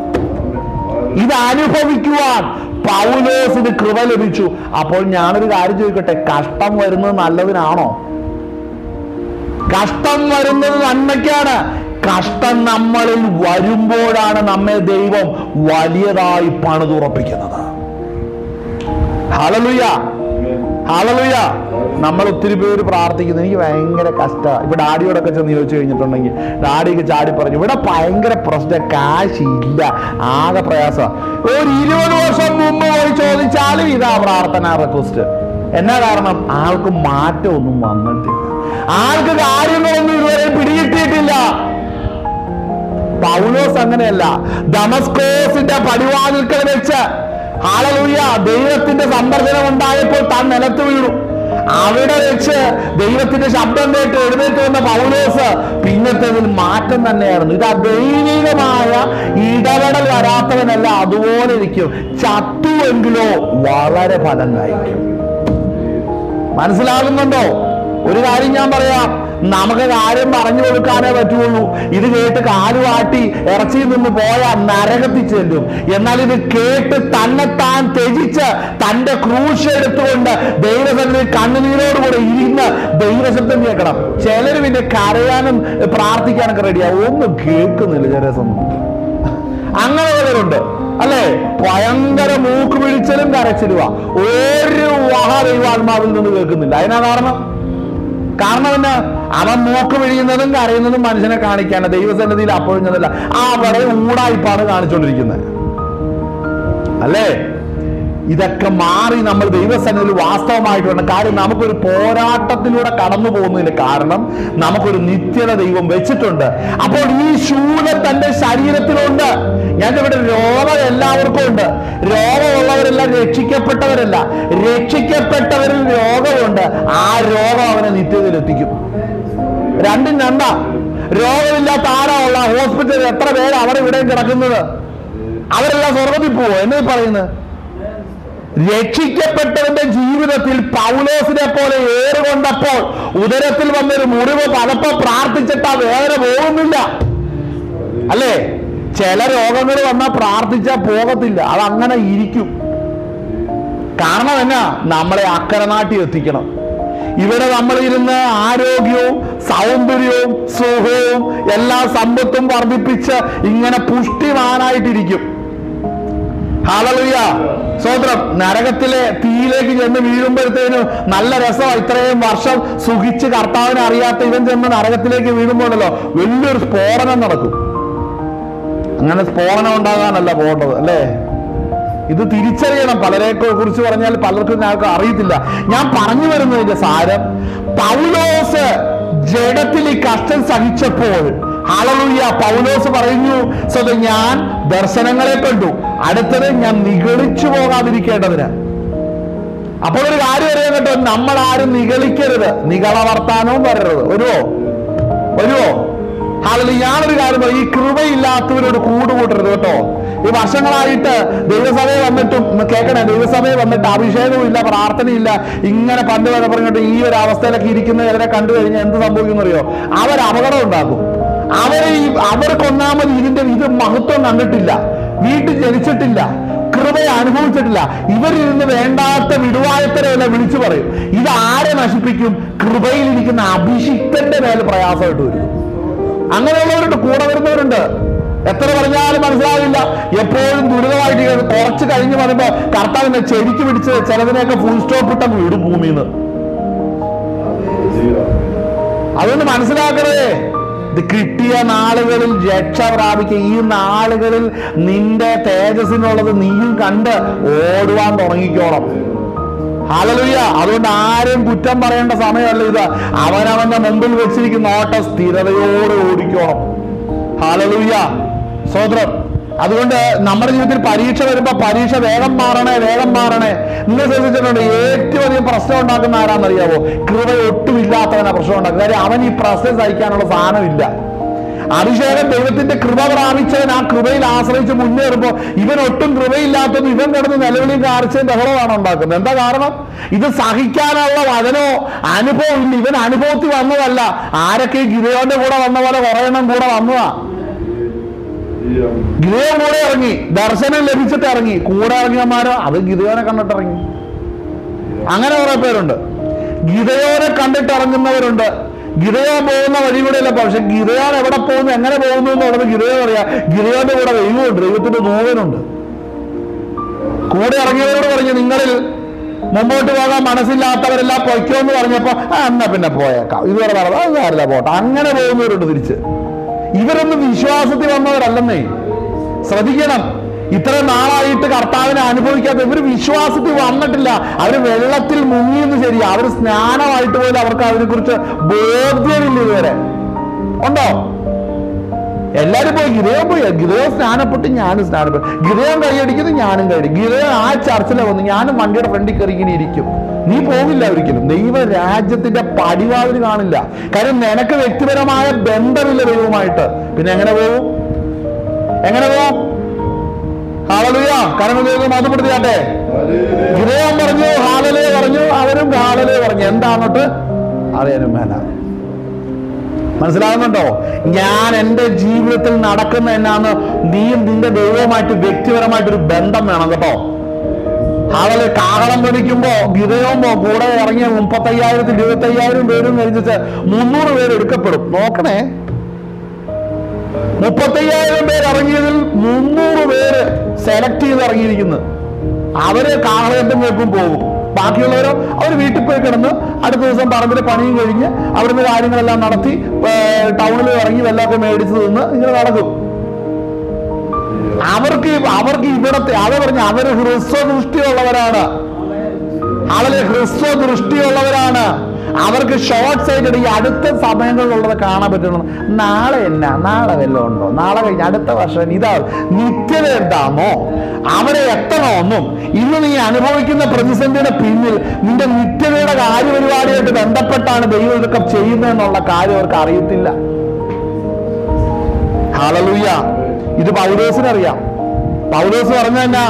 ഇത് അനുഭവിക്കുവാൻ പൗലോസിന് കൃപ ലഭിച്ചു. അപ്പോൾ ഞാനൊരു കാര്യം ചോദിക്കട്ടെ, കഷ്ടം വരുന്നത് നല്ലതിനാണോ? കഷ്ടം വരുന്നത് നന്മയ്ക്കാണ്. കഷ്ടം നമ്മളിൽ വരുമ്പോഴാണ് നമ്മെ ദൈവം വലിയതായി പണിതുറപ്പിക്കുന്നത്. Hallelujah, hallelujah. നമ്മൾ ഒത്തിരി പേര് പ്രാർത്ഥിക്കുന്നു, എനിക്ക് ഭയങ്കര കഷ്ടമാണ്. ഇപ്പൊ ഡാഡിയോടൊക്കെ ചെന്ന് ചോദിച്ചു കഴിഞ്ഞിട്ടുണ്ടെങ്കിൽ ഡാഡിക്ക് ചാടി പറഞ്ഞു, ഇവിടെ ഭയങ്കര പ്രശ്നം, കാശില്ല, ആകെ പ്രയാസം. ഒരു 20 വർഷം മുമ്പ് പോയി ചോദിച്ചാലും ഇതാ പ്രാർത്ഥന റിക്വസ്റ്റ്. എന്നാ കാരണം? ആൾക്ക് മാറ്റമൊന്നും വന്നിട്ടില്ല. ആൾക്ക് കാര്യങ്ങളൊന്നും ഇതുവരെ പിടികിട്ടിയിട്ടില്ല. പൗലോസ് അങ്ങനെയല്ല. ദമസ്കോസിന്റെ പടിവാതിൽക്കൽ വെച്ച് ഹല്ലേലൂയ ദൈവത്തിന്റെ സന്ദർശനം ഉണ്ടായപ്പോൾ താൻ നിലത്ത് വീണു. അവിടെ വെച്ച് ദൈവത്തിന്റെ ശബ്ദം കേട്ട് എഴുന്നേറ്റ് വന്ന പൗലോസ് പിന്നത്തേതിൽ മാറ്റം തന്നെയായിരുന്നു. ഇത് ദൈവികമായ ഇടപെടൽ വരാത്തവനല്ല, അതുപോലെ ഇരിക്കും. ചത്തുവെങ്കിലോ വളരെ ഫലം കായ്ക്കും. മനസ്സിലാകുന്നുണ്ടോ? ഒരു കാര്യം ഞാൻ പറയാം, നമുക്ക് കാര്യം പറഞ്ഞു കൊടുക്കാനേ പറ്റുള്ളൂ. ഇത് കേട്ട് കാലുവാട്ടി ഇറച്ചിയിൽ നിന്ന് പോയാൽ നരകത്തിൽ ചെല്ലും. എന്നാൽ ഇത് കേട്ട് തന്നെത്താൻ ത്യജിച്ച് തന്റെ ക്രൂശ് എടുത്തുകൊണ്ട് ദൈവസന്നിധി കണ്ണുനീരോടുകൂടെ ഇരുന്ന് ദൈവശബ്ദം കേൾക്കണം. ചിലർ പിന്നെ കരയാനും പ്രാർത്ഥിക്കാനൊക്കെ റെഡിയാവും, ഒന്നും കേൾക്കുന്നില്ല ചില സമയം. അങ്ങനെ ചിലരുണ്ട്. അല്ലേ? ഭയങ്കര മൂക്ക് പിടിച്ചലും കരച്ചിലുവാ. ഒരു ദൈവാത്മാവിൽ നിന്ന് കേൾക്കുന്നില്ല. അതിനാ കാരണം എന്നാ? അവൻ മൂക്ക് പിഴിയുന്നതും കരയുന്നതും മനുഷ്യനെ കാണിക്കാണ്. ദൈവസന്നിധിയിൽ അപ്പൊഴിഞ്ഞതല്ല, അവിടെ ഊടായിപ്പാണ് കാണിച്ചുകൊണ്ടിരിക്കുന്നത്, അല്ലേ? ഇതൊക്കെ മാറി നമ്മൾ ദൈവസന്നിധിയിൽ വാസ്തവമായിട്ട് വേണം. കാര്യം നമുക്കൊരു പോരാട്ടത്തിലൂടെ കടന്നു പോകുന്നതിന് കാരണം നമുക്കൊരു നിത്യത ദൈവം വെച്ചിട്ടുണ്ട്. അപ്പോൾ ഈ ശൂലം തന്റെ ശരീരത്തിലുണ്ട്. ഞാൻ ഇവിടെ രോഗം എല്ലാവർക്കും ഉണ്ട്. രോഗമുള്ളവരെല്ലാം രക്ഷിക്കപ്പെട്ടവരല്ല. രക്ഷിക്കപ്പെട്ടവരിൽ രോഗമുണ്ട്. ആ രോഗം അവനെ നിത്യതയിൽ എത്തിക്കും. രണ്ടും രണ്ടാ. രോഗമില്ലാത്ത ആരാ ഉള്ള? ഹോസ്പിറ്റലിൽ എത്ര പേര് അവിടെ ഇവിടെയും കിടക്കുന്നത്? അവരെല്ലാം സ്വർഗത്തിൽ പോവോ? എന്നീ പറയുന്നത്. രക്ഷിക്കപ്പെട്ടവന്റെ ജീവിതത്തിൽ പൗലോസിനെ പോലെ ഏറുകൊണ്ടപ്പോൾ ഉദരത്തിൽ വന്നൊരു മുറിവ് പലപ്പോൾ പ്രാർത്ഥിച്ചിട്ട് വേറെ പോകുന്നില്ല, അല്ലേ? ചില രോഗങ്ങൾ വന്നാൽ പ്രാർത്ഥിച്ചാൽ പോകത്തില്ല, അതങ്ങനെ ഇരിക്കും. കാരണം എന്നാ? നമ്മളെ അക്കരെ നാട്ടി എത്തിക്കണം. ഇവിടെ നമ്മളിരുന്ന് ആരോഗ്യവും സൗന്ദര്യവും സുഖവും എല്ലാ സമ്പത്തും വർദ്ധിപ്പിച്ച് ഇങ്ങനെ പുഷ്ടിമാനായിട്ടിരിക്കും. ഹല്ലേലൂയ, സ്തോത്രം. നരകത്തിലെ തീയിലേക്ക് ചെന്ന് വീഴുമ്പോഴത്തേനും നല്ല രസമാണ്. ഇത്രയും വർഷം സുഖിച്ച് കർത്താവിനെ അറിയാത്ത ഇവൻ ചെന്ന് നരകത്തിലേക്ക് വീഴുമ്പോഴല്ലോ വലിയൊരു സ്ഫോടനം നടക്കും. അങ്ങനെ സ്ഫോടനം ഉണ്ടാകാനല്ല പോകേണ്ടത്, അല്ലേ? ഇത് തിരിച്ചറിയണം. പലരെ കുറിച്ച് പറഞ്ഞാൽ പലർക്കും ഞങ്ങൾക്ക് അറിയത്തില്ല. ഞാൻ പറഞ്ഞു വരുന്നതിന്റെ സാരം, പൗലോസ് ജഡത്തിൽ ഈ കഷ്ടം സഹിച്ചപ്പോൾ, ഹല്ലേലൂയ, പൗലോസ് പറയുന്നു, ഞാൻ ദർശനങ്ങളെ കണ്ടു, അടുത്തത് ഞാൻ നിഗളിച്ചു പോകാതിരിക്കേണ്ടതിന്. അപ്പോൾ ഒരു കാര്യം അറിയാൻ കേട്ടോ, നമ്മളാരും നിഗളിക്കരുത്. നിഗള വർത്താനവും വരരുത്. വരുവോ? ഹല്ലേലൂയ. ഞാനൊരു കാര്യം പറയും, ഈ കൃപയില്ലാത്തവരോട് കൂടുകൂട്ടരുത് കേട്ടോ. ഈ വർഷങ്ങളായിട്ട് ദൈവസഭയിൽ വന്നിട്ടും കേൾക്കണേ, ദൈവസഭയിൽ വന്നിട്ട് അഭിഷേകവും ഇല്ല, പ്രാർത്ഥനയില്ല, ഇങ്ങനെ പണ്ട് വരെ പറഞ്ഞിട്ട് ഈ ഒരു അവസ്ഥയിലൊക്കെ ഇരിക്കുന്നവരെ കണ്ടു കഴിഞ്ഞാൽ എന്ത് സംഭവിക്കും അറിയോ? അവർ അപകടം ഉണ്ടാക്കും. അവർക്കൊന്നാമത് ഇത് മഹത്വം കണ്ടിട്ടില്ല, വീട്ടിൽ ജനിച്ചിട്ടില്ല, കൃപയെ അനുഭവിച്ചിട്ടില്ല. ഇവരിരുന്ന് വേണ്ടാത്ത വിടുവായത്തരല്ല വിളിച്ചു പറയും. ഇത് ആരെ നശിപ്പിക്കും? കൃപയിലിരിക്കുന്ന അഭിഷിക്തന്റെ മേലെ പ്രയാസമായിട്ട് വരും. അങ്ങനെയുള്ളവരുണ്ട്, കൂടെ വരുന്നവരുണ്ട്. എത്ര പറഞ്ഞാലും മനസ്സിലാവില്ല. എപ്പോഴും ദുരിതമായിട്ട് കുറച്ച് കഴിഞ്ഞ് പറയുമ്പോ കർത്താവിനെ ചെരിക്ക് പിടിച്ച് ചിലതിനെയൊക്കെ ഫുൾ സ്റ്റോപ്പ് ഇട്ടങ്ങ് വിടും ഭൂമിന്ന്. അതുകൊണ്ട് മനസ്സിലാക്കണേ, ഇത് കിട്ടിയ നാളുകളിൽ രക്ഷ പ്രാപിക്കുക. ഈ നാളുകളിൽ നിന്റെ തേജസ്സിനുള്ളത് നീയും കണ്ട് ഓടുവാൻ തുടങ്ങിക്കോണം. ഹല്ലേലൂയ. അതുകൊണ്ട് ആരെയും കുറ്റം പറയേണ്ട സമയമല്ല ഇത്. അവനവന്റെ മുമ്പിൽ വെച്ചിരിക്കുന്ന ഓട്ട സ്ഥിരതയോടെ ഓടിക്കോണം. ഹല്ലേലൂയ, സ്തോത്രം. അതുകൊണ്ട് നമ്മുടെ ജീവിതത്തിൽ പരീക്ഷ വരുമ്പോ പരീക്ഷ വേഗം മാറണേ. നിങ്ങൾ ശ്രദ്ധിച്ചിട്ടുണ്ട്, ഏറ്റവും അധികം പ്രശ്നം ഉണ്ടാക്കുന്ന ആരാന്നറിയാവോ? കൃപ ഒട്ടുമില്ലാത്തവനാ പ്രശ്നം ഉണ്ടാക്കുക. കാര്യം അവൻ ഈ പ്രശ്നം സഹിക്കാനുള്ള സാധനമില്ല. അഭിഷേകം ദൈവത്തിന്റെ കൃപ പ്രാപിച്ചവൻ ആ കൃപയിൽ ആശ്രയിച്ച് മുന്നേറുമ്പോ ഇവൻ ഒട്ടും കൃപയില്ലാത്തതും ഇവൻ കിടന്ന് നിലവിളിയും കാർച്ചയും ബഹളമാണ് ഉണ്ടാക്കുന്നത്. എന്താ കാരണം? ഇത് സഹിക്കാനുള്ള വചനോ അനുഭവം ഇല്ല. ഇവൻ അനുഭവത്തിൽ വന്നതല്ല. ആരൊക്കെ ഗിദെയോന്റെ കൂടെ വന്ന പോലെ കുറെ എണ്ണം കൂടെ വന്നതാ. ഗിദെയോൻ കൂടെ ഇറങ്ങി, ദർശനം ലഭിച്ചിട്ട് ഇറങ്ങി. കൂടെ ഇറങ്ങിയമാരോ അത് ഗിദെയോനെ കണ്ടിട്ട് ഇറങ്ങി. അങ്ങനെ കുറെ പേരുണ്ട്. ഗിദെയോനെ കണ്ടിട്ട് ഇറങ്ങുന്നവരുണ്ട്. ഗിദെയോൻ പോകുന്ന വഴി കൂടെ അല്ല, പക്ഷെ ഗിദെയോൻ എവിടെ പോകുന്നു, എങ്ങനെ പോകുന്നു എന്നുള്ളത് ഗിദെയോൻ അറിയാം. ഗിദെയോന്റെ കൂടെ ദൈവമുണ്ട്, ദൈവത്തിന്റെ ദൂതനുണ്ട്. കൂടെ ഇറങ്ങിയവരോട് പറഞ്ഞു, നിങ്ങളിൽ മുമ്പോട്ട് പോകാൻ മനസ്സില്ലാത്തവരെല്ലാം പൊയ്ക്കോന്ന് പറഞ്ഞപ്പോ എന്നാ പിന്നെ പോയേക്കാം, ഇതുവരെ നടന്നു, അത് കാര്യമില്ല, പോട്ടെ. അങ്ങനെ പോകുന്നവരുണ്ട് തിരിച്ച്. ഇവരൊന്നും വിശ്വാസത്തിൽ വന്നവരല്ലെന്നേ, ശ്രദ്ധിക്കണം. ഇത്ര നാളായിട്ട് കർത്താവിനെ അനുഭവിക്കാത്ത ഇവർ വിശ്വാസത്തിൽ വന്നിട്ടില്ല. അവര് വെള്ളത്തിൽ മുങ്ങിയെന്ന് ശരി, അവർ സ്നാനമായിട്ട് പോലും അവർക്ക് അതിനെ കുറിച്ച് ബോധ്യമില്ല ഇതുവരെ. ഉണ്ടോ? എല്ലാരും പോയി, ഗിദെയോൻ സ്നാനപ്പെട്ട് ഞാനും സ്നാനപ്പെട്ടു, ഗിദെയോൻ കൈയടിക്കുന്നു ഞാനും കൈയടിക്കും, ഗിദെയോൻ ആ ചർച്ചിലെ വന്നു, ഞാനും വണ്ടിയുടെ ഫ്രണ്ടിൽ കയറി ഇങ്ങനെ ഇരിക്കും. നീ പോകില്ല ഒരിക്കലും. ദൈവ രാജ്യത്തിന്റെ പടിവാതിൽ കാണില്ല. കാര്യം നിനക്ക് വ്യക്തിപരമായ ബന്ധമില്ല ദൈവവുമായിട്ട്. പിന്നെ എങ്ങനെ പോകും? ഹല്ലേലൂയ. കാരണം ദൈവം മഹത്വപ്പെടുത്തിയാട്ടെ. ഗിദെയോൻ പറഞ്ഞു, ഹല്ലേലൂയ പറഞ്ഞു, അവരും ഹല്ലേലൂയ പറഞ്ഞു. എന്താന്നിട്ട് അറിയാനും മേല. മനസ്സിലാകുന്നുണ്ടോ? ഞാൻ എൻ്റെ ജീവിതത്തിൽ നടക്കുന്ന എന്നാന്ന് നീയും നിന്റെ ദൈവവുമായിട്ട് വ്യക്തിപരമായിട്ടൊരു ബന്ധം വേണം കേട്ടോ. അവള് കാഹളം പൊടിക്കുമ്പോ ഗിദെയോൻ കൂടെ ഇറങ്ങിയ 35,000 25,000 പേരും കഴിഞ്ഞിട്ട് 300 പേര് എടുക്കപ്പെടും. നോക്കണേ, 35,000 പേര് ഇറങ്ങിയതിൽ 300 പേര് സെലക്ട് ചെയ്ത് ഇറങ്ങിയിരിക്കുന്നു. അവര് കാഹളയന്തം കേൾക്കും പോകും. ബാക്കിയുള്ളവരോ അവർ വീട്ടിൽ പോയി കിടന്ന് അടുത്ത ദിവസം പറമ്പിലെ പണിയും കഴിഞ്ഞ് അവിടുന്ന് കാര്യങ്ങളെല്ലാം നടത്തി ടൗണിൽ ഇറങ്ങി വെള്ളമൊക്കെ മേടിച്ച് തിന്ന് ഇങ്ങനെ നടക്കും. അവർക്ക് ഇവിടത്തെ അത് പറഞ്ഞ അവര് ഹ്രസ്വദൃഷ്ടിയുള്ളവരാണ്. അവര് ഹ്രസ്വദൃഷ്ടിയുള്ളവരാണ്. അവർക്ക് ഷോർട്ട് സൈഡ് ഈ അടുത്ത സമയങ്ങളിലുള്ളത് കാണാൻ പറ്റണം. നാളെ നാളെ വല്ലതും ഉണ്ടോ, നാളെ കഴിഞ്ഞ് അടുത്ത വർഷം ഇതാ നിത്യത എന്താണോ അവരെ എത്തണമെന്നും ഇന്ന് നീ അനുഭവിക്കുന്ന പ്രതിസന്ധിയുടെ പിന്നിൽ നിന്റെ നിത്യതയുടെ കാര്യപരിപാടിയായിട്ട് ബന്ധപ്പെട്ടാണ് ദൈവം ഇതൊക്കെ ചെയ്യുന്നതെന്നുള്ള കാര്യം അവർക്ക് അറിയത്തില്ല. ഹല്ലേലൂയ. ഇത് പൗലോസിനറിയാം. പൗലോസ് പറഞ്ഞ എന്നാ,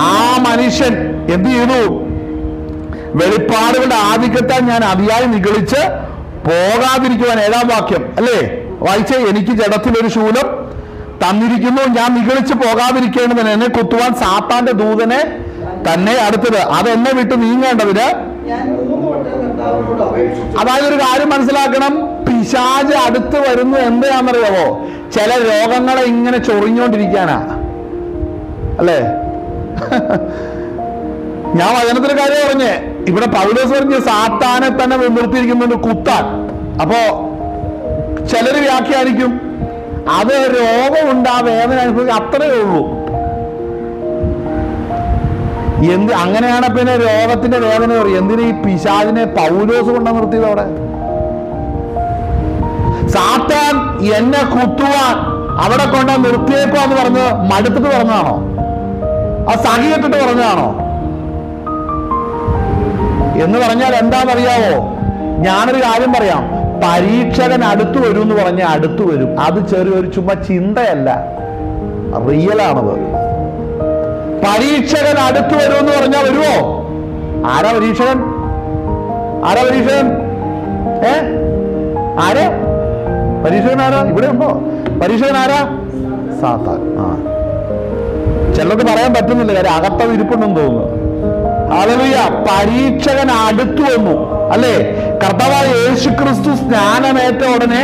ആ മനുഷ്യൻ എന്ത് ചെയ്തു? വെളിപ്പാടുകളുടെ ആധിക്യത്താൽ ഞാൻ അതിയായി നിഗളിച്ച് പോകാതിരിക്കുവാൻ. 7-ാം വാക്യം അല്ലേ വായിച്ചേ. എനിക്ക് ജഡത്തിലൊരു ശൂലം തന്നിരിക്കുന്നു, ഞാൻ നിഗളിച്ച് പോകാതിരിക്കേണ്ടതിന് എന്നെ കുത്തുവാൻ സാത്താന്റെ ദൂതനെ തന്നെ അടുത്തത്. അതെന്നെ വിട്ട് നീങ്ങേണ്ടതിന്. അതായത് ഒരു കാര്യം മനസ്സിലാക്കണം, പിശാച് അടുത്ത് വരുന്നു എന്താണെന്നറിയാവോ? ചില രോഗങ്ങളെ ഇങ്ങനെ ചൊറിഞ്ഞോണ്ടിരിക്കാനാ അല്ലേ? ഞാൻ വചനത്തിന് കാര്യം പറഞ്ഞേ. ഇവിടെ പൗലോസ് പറഞ്ഞ് സാത്താനെ തന്നെ നിർത്തിയിരിക്കുന്നുണ്ട് കുത്താൻ. അപ്പോ ചിലര് വ്യാഖ്യാനിക്കും അത് രോഗമുണ്ട്, ആ വേദന അനുഭവിക്കുക, അത്രയേ ഉള്ളൂ. അങ്ങനെയാണ് പിന്നെ രോഗത്തിന്റെ വേദന പറയും. എന്തിനാ ഈ പിശാചിനെ പൗലോസ് കൊണ്ടാ നിർത്തിയത് അവിടെ? സാത്താൻ എന്നെ കുത്തുവാൻ അവിടെ കൊണ്ടാ നിർത്തിയേക്കോ എന്ന് പറഞ്ഞ് മടുത്തിട്ട് പറഞ്ഞതാണോ? ആ സഹിയിട്ടിട്ട് പറഞ്ഞതാണോ? എന്ന് പറഞ്ഞാൽ എന്താണെന്നറിയാവോ? ഞാനൊരു കാര്യം പറയാം. പരീക്ഷകൻ അടുത്തു വരും എന്ന് പറഞ്ഞാൽ അടുത്തു വരും. അത് ചെറിയൊരു ചുമ്മാ ചിന്തയല്ല, റിയലാണത്. പരീക്ഷകൻ അടുത്തു വരും എന്ന് പറഞ്ഞാൽ വരുമോ? ആരാ പരീക്ഷകൻ? ആരാ പരീക്ഷകൻ? ആരാ പരീക്ഷകൻ? ആരാ? ഇവിടെ ഉണ്ടോ പരീക്ഷകൻ? ആരാ? സാത്താൻ. ചിലർക്ക് പറയാൻ പറ്റുന്നില്ല, കാര്യം അകത്തത് ഇരിപ്പുണ്ടെന്ന് തോന്നുന്നു. ഹല്ലേലൂയ. പരീക്ഷകൻ അടുത്തു വന്നു അല്ലേ? കർത്താവായ യേശുക്രിസ്തു സ്നാനമേറ്റ ഉടനെ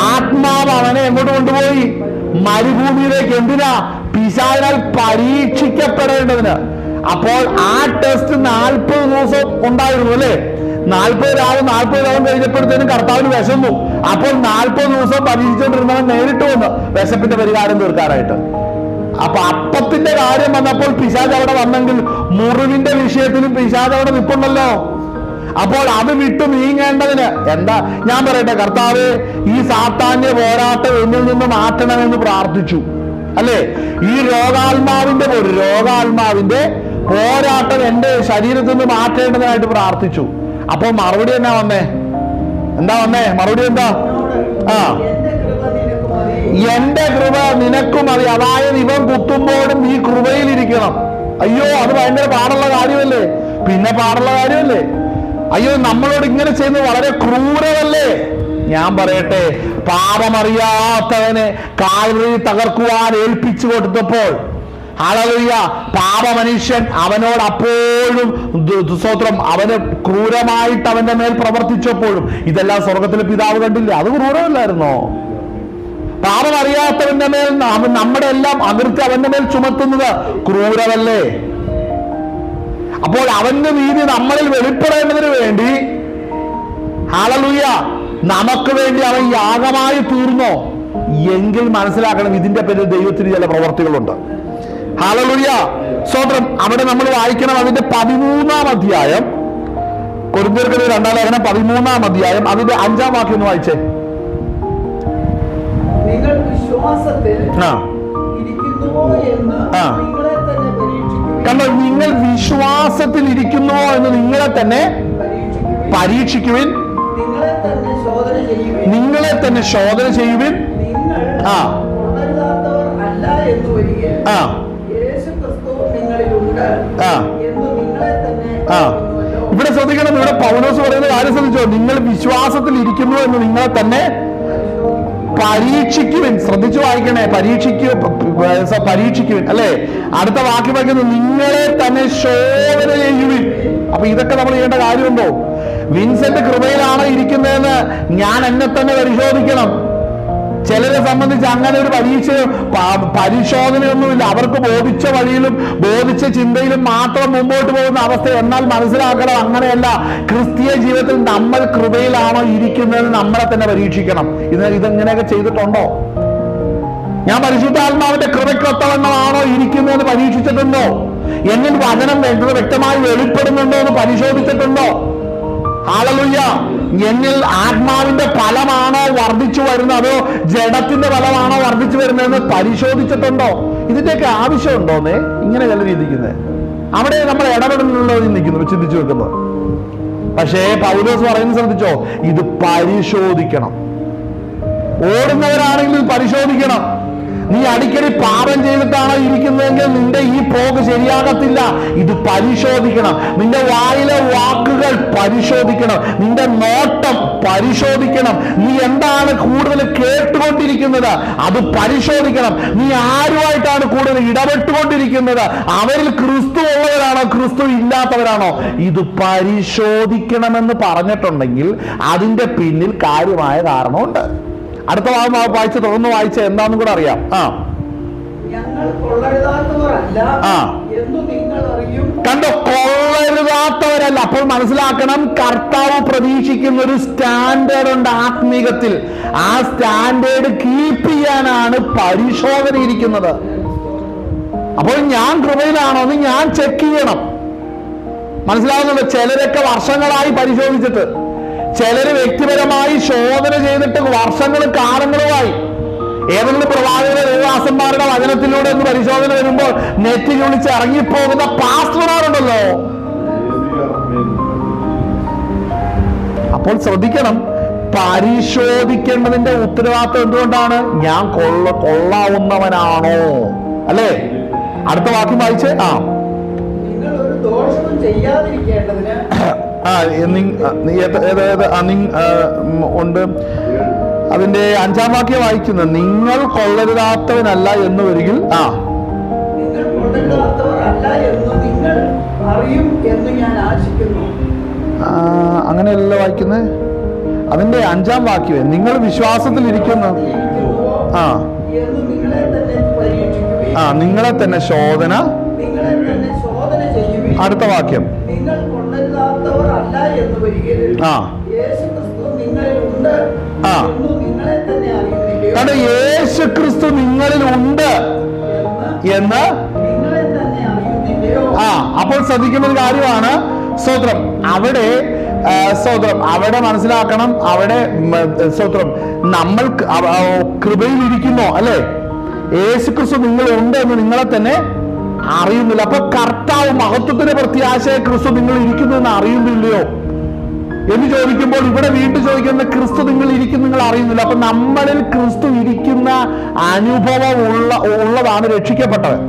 ആത്മാവ് അവനെ എങ്ങോട്ട് കൊണ്ടുപോയി? മരുഭൂമിയിലേക്ക്. എന്തിനാ? പിശാചിനാൽ പരീക്ഷിക്കപ്പെടേണ്ടതിന്. അപ്പോൾ ആ ടെസ്റ്റ് 40 ദിവസം ഉണ്ടായിരുന്നു അല്ലേ? 40 രാവും 40 രാവും കഴിഞ്ഞപ്പോഴത്തേനും കർത്താവിന് വിശന്നു. അപ്പോൾ 40 ദിവസം പരീക്ഷിച്ചുകൊണ്ടിരുന്നവൻ നേരിട്ട് വന്നു വിശപ്പിന്റെ പരിഹാരം തീർക്കാനായിട്ട്. അപ്പൊ അപ്പത്തിന്റെ കാര്യം വന്നപ്പോൾ പിശാച് അവിടെ വന്നെങ്കിൽ മുറിവിന്റെ വിഷയത്തിലും പിശാച് അവിടെ നിൽപ്പുണ്ടല്ലോ. അപ്പോൾ അത് വിട്ടു നീങ്ങേണ്ടതിന് എന്താ ഞാൻ പറയട്ടെ, കർത്താവേ ഈ സാത്താന്യ പോരാട്ടം എന്നിൽ നിന്ന് മാറ്റണമെന്ന് പ്രാർത്ഥിച്ചു അല്ലേ? ഈ രോഗാത്മാവിന്റെ പോരാട്ടം എന്റെ ശരീരത്തിൽ നിന്ന് മാറ്റേണ്ടതിനായിട്ട് പ്രാർത്ഥിച്ചു. അപ്പൊ മറുപടി എന്നാ വന്നേ? മറുപടി എന്താ? എന്റെ കൃപ നിനക്കും മതി. അതായത് ഇവൻ കുത്തുമ്പോഴും ഈ കൃപയിലിരിക്കണം. അയ്യോ, അത് ഭയങ്കര പാടുള്ള കാര്യമല്ലേ? പിന്നെ പാടുള്ള കാര്യമല്ലേ? അയ്യോ, നമ്മളോട് ഇങ്ങനെ ചെയ്യുന്നത് വളരെ ക്രൂരമല്ലേ? ഞാൻ പറയട്ടെ, പാപമറിയാത്തവനെ കാൽവരി തകർക്കുവാൻ ഏൽപ്പിച്ചു കൊടുത്തപ്പോൾ ഹല്ലേലൂയ, പാപമനുഷ്യൻ അവനോട് അപ്പോഴും സ്തോത്രം അവന് ക്രൂരമായിട്ട് അവന്റെ മേൽ പ്രവർത്തിച്ചപ്പോഴും ഇതെല്ലാം സ്വർഗത്തിലെ പിതാവ് കണ്ടില്ലേ? അത് ക്രൂരമല്ലായിരുന്നോ? പാപം അറിയാത്തവന്റെ മേൽ നമ്മുടെ എല്ലാം അകൃത്യം അവന്റെ മേൽ ചുമത്തുന്നത് ക്രൂരമല്ലേ? അപ്പോൾ അവന്റെ നീതി നമ്മളിൽ വെളിപ്പെടേണ്ടതിന് വേണ്ടി ഹല്ലേലൂയ നമുക്ക് വേണ്ടി അവൻ യാഗമായി തീർന്നോ എങ്കിൽ മനസ്സിലാക്കണം, ഇതിന്റെ പേരിൽ ദൈവത്തിന് ചില പ്രവർത്തികളുണ്ട്. ഹല്ലേലൂയ സ്തോത്രം. അവിടെ നമ്മൾ വായിക്കണം അതിന്റെ 13-ാം അധ്യായം, കൊരിന്ത്യർക്കെഴുതിയ 2-ാം ലേഖനം 13-ാം അധ്യായം അതിന്റെ 5-ാം വാക്യം ഒന്ന് വായിച്ചേ. നിങ്ങൾ വിശ്വാസത്തിൽ ഇരിക്കുന്നുവോ എന്ന് നിങ്ങളെ തന്നെ പരീക്ഷിക്കുവിൻ. കണ്ടോ, നിങ്ങൾ വിശ്വാസത്തിൽ ഇരിക്കുന്നുവോ എന്ന് നിങ്ങളെ തന്നെ പരീക്ഷിക്കുവിൻ. നിങ്ങളെ തന്നെ ശോധന ചെയ്യുവിൻ. ഇവിടെ ശ്രദ്ധിക്കണം, ഇവിടെ പൗലോസ് പറയുന്ന കാര്യം ശ്രദ്ധിച്ചോ? നിങ്ങൾ വിശ്വാസത്തിൽ ഇരിക്കുന്നു എന്ന് നിങ്ങളെ തന്നെ പരീക്ഷിക്കുവിൻ. ശ്രദ്ധിച്ചു വായിക്കണേ, പരീക്ഷിക്കുവിൻ അല്ലെ? അടുത്ത വാക്യം വായിക്കുന്നത് നിങ്ങളെ തന്നെ ശോധന ചെയ്യുവിൻ. അപ്പൊ ഇതൊക്കെ നമ്മൾ ചെയ്യേണ്ട കാര്യമുണ്ടോ? വിൻസെന്റ് കൃപയിലാണ് ഇരിക്കുന്നതെന്ന് ഞാൻ എന്നെ തന്നെ പരിശോധിക്കണം. ചിലരെ സംബന്ധിച്ച് അങ്ങനെ ഒരു പരിശോധനയൊന്നുമില്ല. അവർക്ക് ബോധിച്ച വഴിയിലും ബോധിച്ച ചിന്തയിലും മാത്രം മുമ്പോട്ട് പോകുന്ന അവസ്ഥ. എന്നാൽ മനസ്സിലാക്കണം, അങ്ങനെയല്ല. ക്രിസ്തീയ ജീവിതത്തിൽ നമ്മൾ കൃപയിലാണോ ഇരിക്കുന്നത് നമ്മളെ തന്നെ പരീക്ഷിക്കണം. ഇതെങ്ങനെയൊക്കെ ചെയ്തിട്ടുണ്ടോ? ഞാൻ പരിശുദ്ധാത്മാവിന്റെ കൃപയ്ക്കൊത്തവണ്ണമാണോ ഇരിക്കുന്നതെന്ന് പരീക്ഷിച്ചിട്ടുണ്ടോ? എന്നിൽ വചനം വ്യക്തമായി വെളിപ്പെടുന്നുണ്ടോ എന്ന് പരിശോധിച്ചിട്ടുണ്ടോ? ഹല്ലേലൂയ. എന്നിൽ ആത്മാവിന്റെ ഫലമാണോ വർദ്ധിച്ചു വരുന്നത്, അതോ ജഡത്തിന്റെ ഫലമാണോ വർദ്ധിച്ചു വരുന്നതെന്ന് പരിശോധിച്ചിട്ടുണ്ടോ? ഇതിന്റെയൊക്കെ ആവശ്യമുണ്ടോന്നേ ഇങ്ങനെ ചില രീതിക്കുന്നത്. അവിടെ നമ്മൾ ഇടപെടുന്നുള്ളത് നിൽക്കുന്നു, ചിന്തിച്ചു വെക്കുന്നത്. പക്ഷേ പൗലോസ് പറയുന്നത് ശ്രദ്ധിച്ചോ, ഇത് പരിശോധിക്കണം. ഓടുന്നവരാണെങ്കിൽ പരിശോധിക്കണം. നീ അടിക്കടി പാപം ചെയ്തിട്ടാണോ ഇരിക്കുന്നതെങ്കിൽ നിന്റെ ഈ പോക്ക് ശരിയാകത്തില്ല. ഇത് പരിശോധിക്കണം. നിന്റെ വായിലെ വാക്കുകൾ പരിശോധിക്കണം. നിന്റെ നോട്ടം പരിശോധിക്കണം. നീ എന്താണ് കൂടുതൽ കേട്ടുകൊണ്ടിരിക്കുന്നത് അത് പരിശോധിക്കണം. നീ ആരുമായിട്ടാണ് കൂടുതൽ ഇടപെട്ടുകൊണ്ടിരിക്കുന്നത്, അവരിൽ ക്രിസ്തു ഉള്ളവരാണോ ക്രിസ്തു ഇല്ലാത്തവരാണോ, ഇത് പരിശോധിക്കണമെന്ന് പറഞ്ഞിട്ടുണ്ടെങ്കിൽ അതിന്റെ പിന്നിൽ കാര്യമായ കാരണമുണ്ട്. അടുത്ത ഭാഗം വായിച്ച് തുറന്ന് വായിച്ച എന്താണെന്നും കൂടെ അറിയാം. കണ്ടോ, കൊള്ളരുതാത്തവരല്ല. അപ്പോൾ മനസ്സിലാക്കണം, കർത്താവ് പ്രതീക്ഷിക്കുന്ന ഒരു സ്റ്റാൻഡേർഡ് ഉണ്ട് ആത്മീകത്തിൽ. ആ സ്റ്റാൻഡേർഡ് കീപ്പ് ചെയ്യാനാണ് പരിശോധന ഇരിക്കുന്നത്. അപ്പോൾ ഞാൻ കൃപയിലാണോ എന്ന് ഞാൻ ചെക്ക് ചെയ്യണം. മനസ്സിലാവുന്നുണ്ടോ? ചിലരൊക്കെ വർഷങ്ങളായി പരിശോധിച്ചിട്ട്, ചിലര് വ്യക്തിപരമായി ശോധന ചെയ്തിട്ട് വർഷങ്ങളും കാലങ്ങളുമായി. ഏതെങ്കിലും പ്രവാചക ദേവദാസന്മാരുടെ വചനത്തിലൂടെ ഒന്ന് പരിശോധന വരുമ്പോൾ നെറ്റി വിളിച്ച് ഇറങ്ങിപ്പോകുന്ന പാസ്റ്റർമാരുണ്ടല്ലോ. അപ്പോൾ ശ്രദ്ധിക്കണം, പരിശോധിക്കേണ്ടതിന്റെ ഉത്തരവാദിത്വം എന്തുകൊണ്ടാണ്? ഞാൻ കൊള്ളാവുന്നവനാണോ അല്ലേ? അടുത്ത വാക്യം വായിച്ച് ഉണ്ട്. അതിന്റെ 5-ാം വാക്യം വായിക്കുന്നത്, നിങ്ങൾ കൊള്ളരുതാത്തവനല്ല എന്ന് വരികിൽ അങ്ങനെയല്ല വായിക്കുന്നത്. അതിന്റെ 5-ാം വാക്യമേ, നിങ്ങൾ വിശ്വാസത്തിൽ ഇരിക്കുന്നു, നിങ്ങളെ തന്നെ ശോധന. അടുത്ത വാക്യം, യേശു ക്രിസ്തു നിങ്ങളിൽ ഉണ്ട് എന്ന്. അപ്പോൾ ശ്രദ്ധിക്കുന്ന ഒരു കാര്യമാണ് സ്തോത്രം. അവിടെ മനസ്സിലാക്കണം, അവിടെ സ്തോത്രം നമ്മൾ കൃപയിൽ ഇരിക്കുന്നോ അല്ലെ? യേശു ക്രിസ്തു നിങ്ങളുണ്ട് എന്ന് നിങ്ങളെ തന്നെ അറിയുന്നില്ല. അപ്പൊ കർത്താവ് മഹത്വത്തിന്റെ പ്രത്യാശയെ ക്രിസ്തു നിങ്ങൾ ഇരിക്കുന്നു എന്ന് അറിയുന്നില്ലയോ എന്ന് ചോദിക്കുമ്പോൾ ഇവിടെ വീണ്ടും ചോദിക്കുന്ന, ക്രിസ്തു നിങ്ങൾ ഇരിക്കുന്നു നിങ്ങൾ അറിയുന്നില്ല. അപ്പൊ നമ്മളിൽ ക്രിസ്തു ഇരിക്കുന്ന അനുഭവം ഉള്ളതാണ് രക്ഷിക്കപ്പെട്ടവൻ.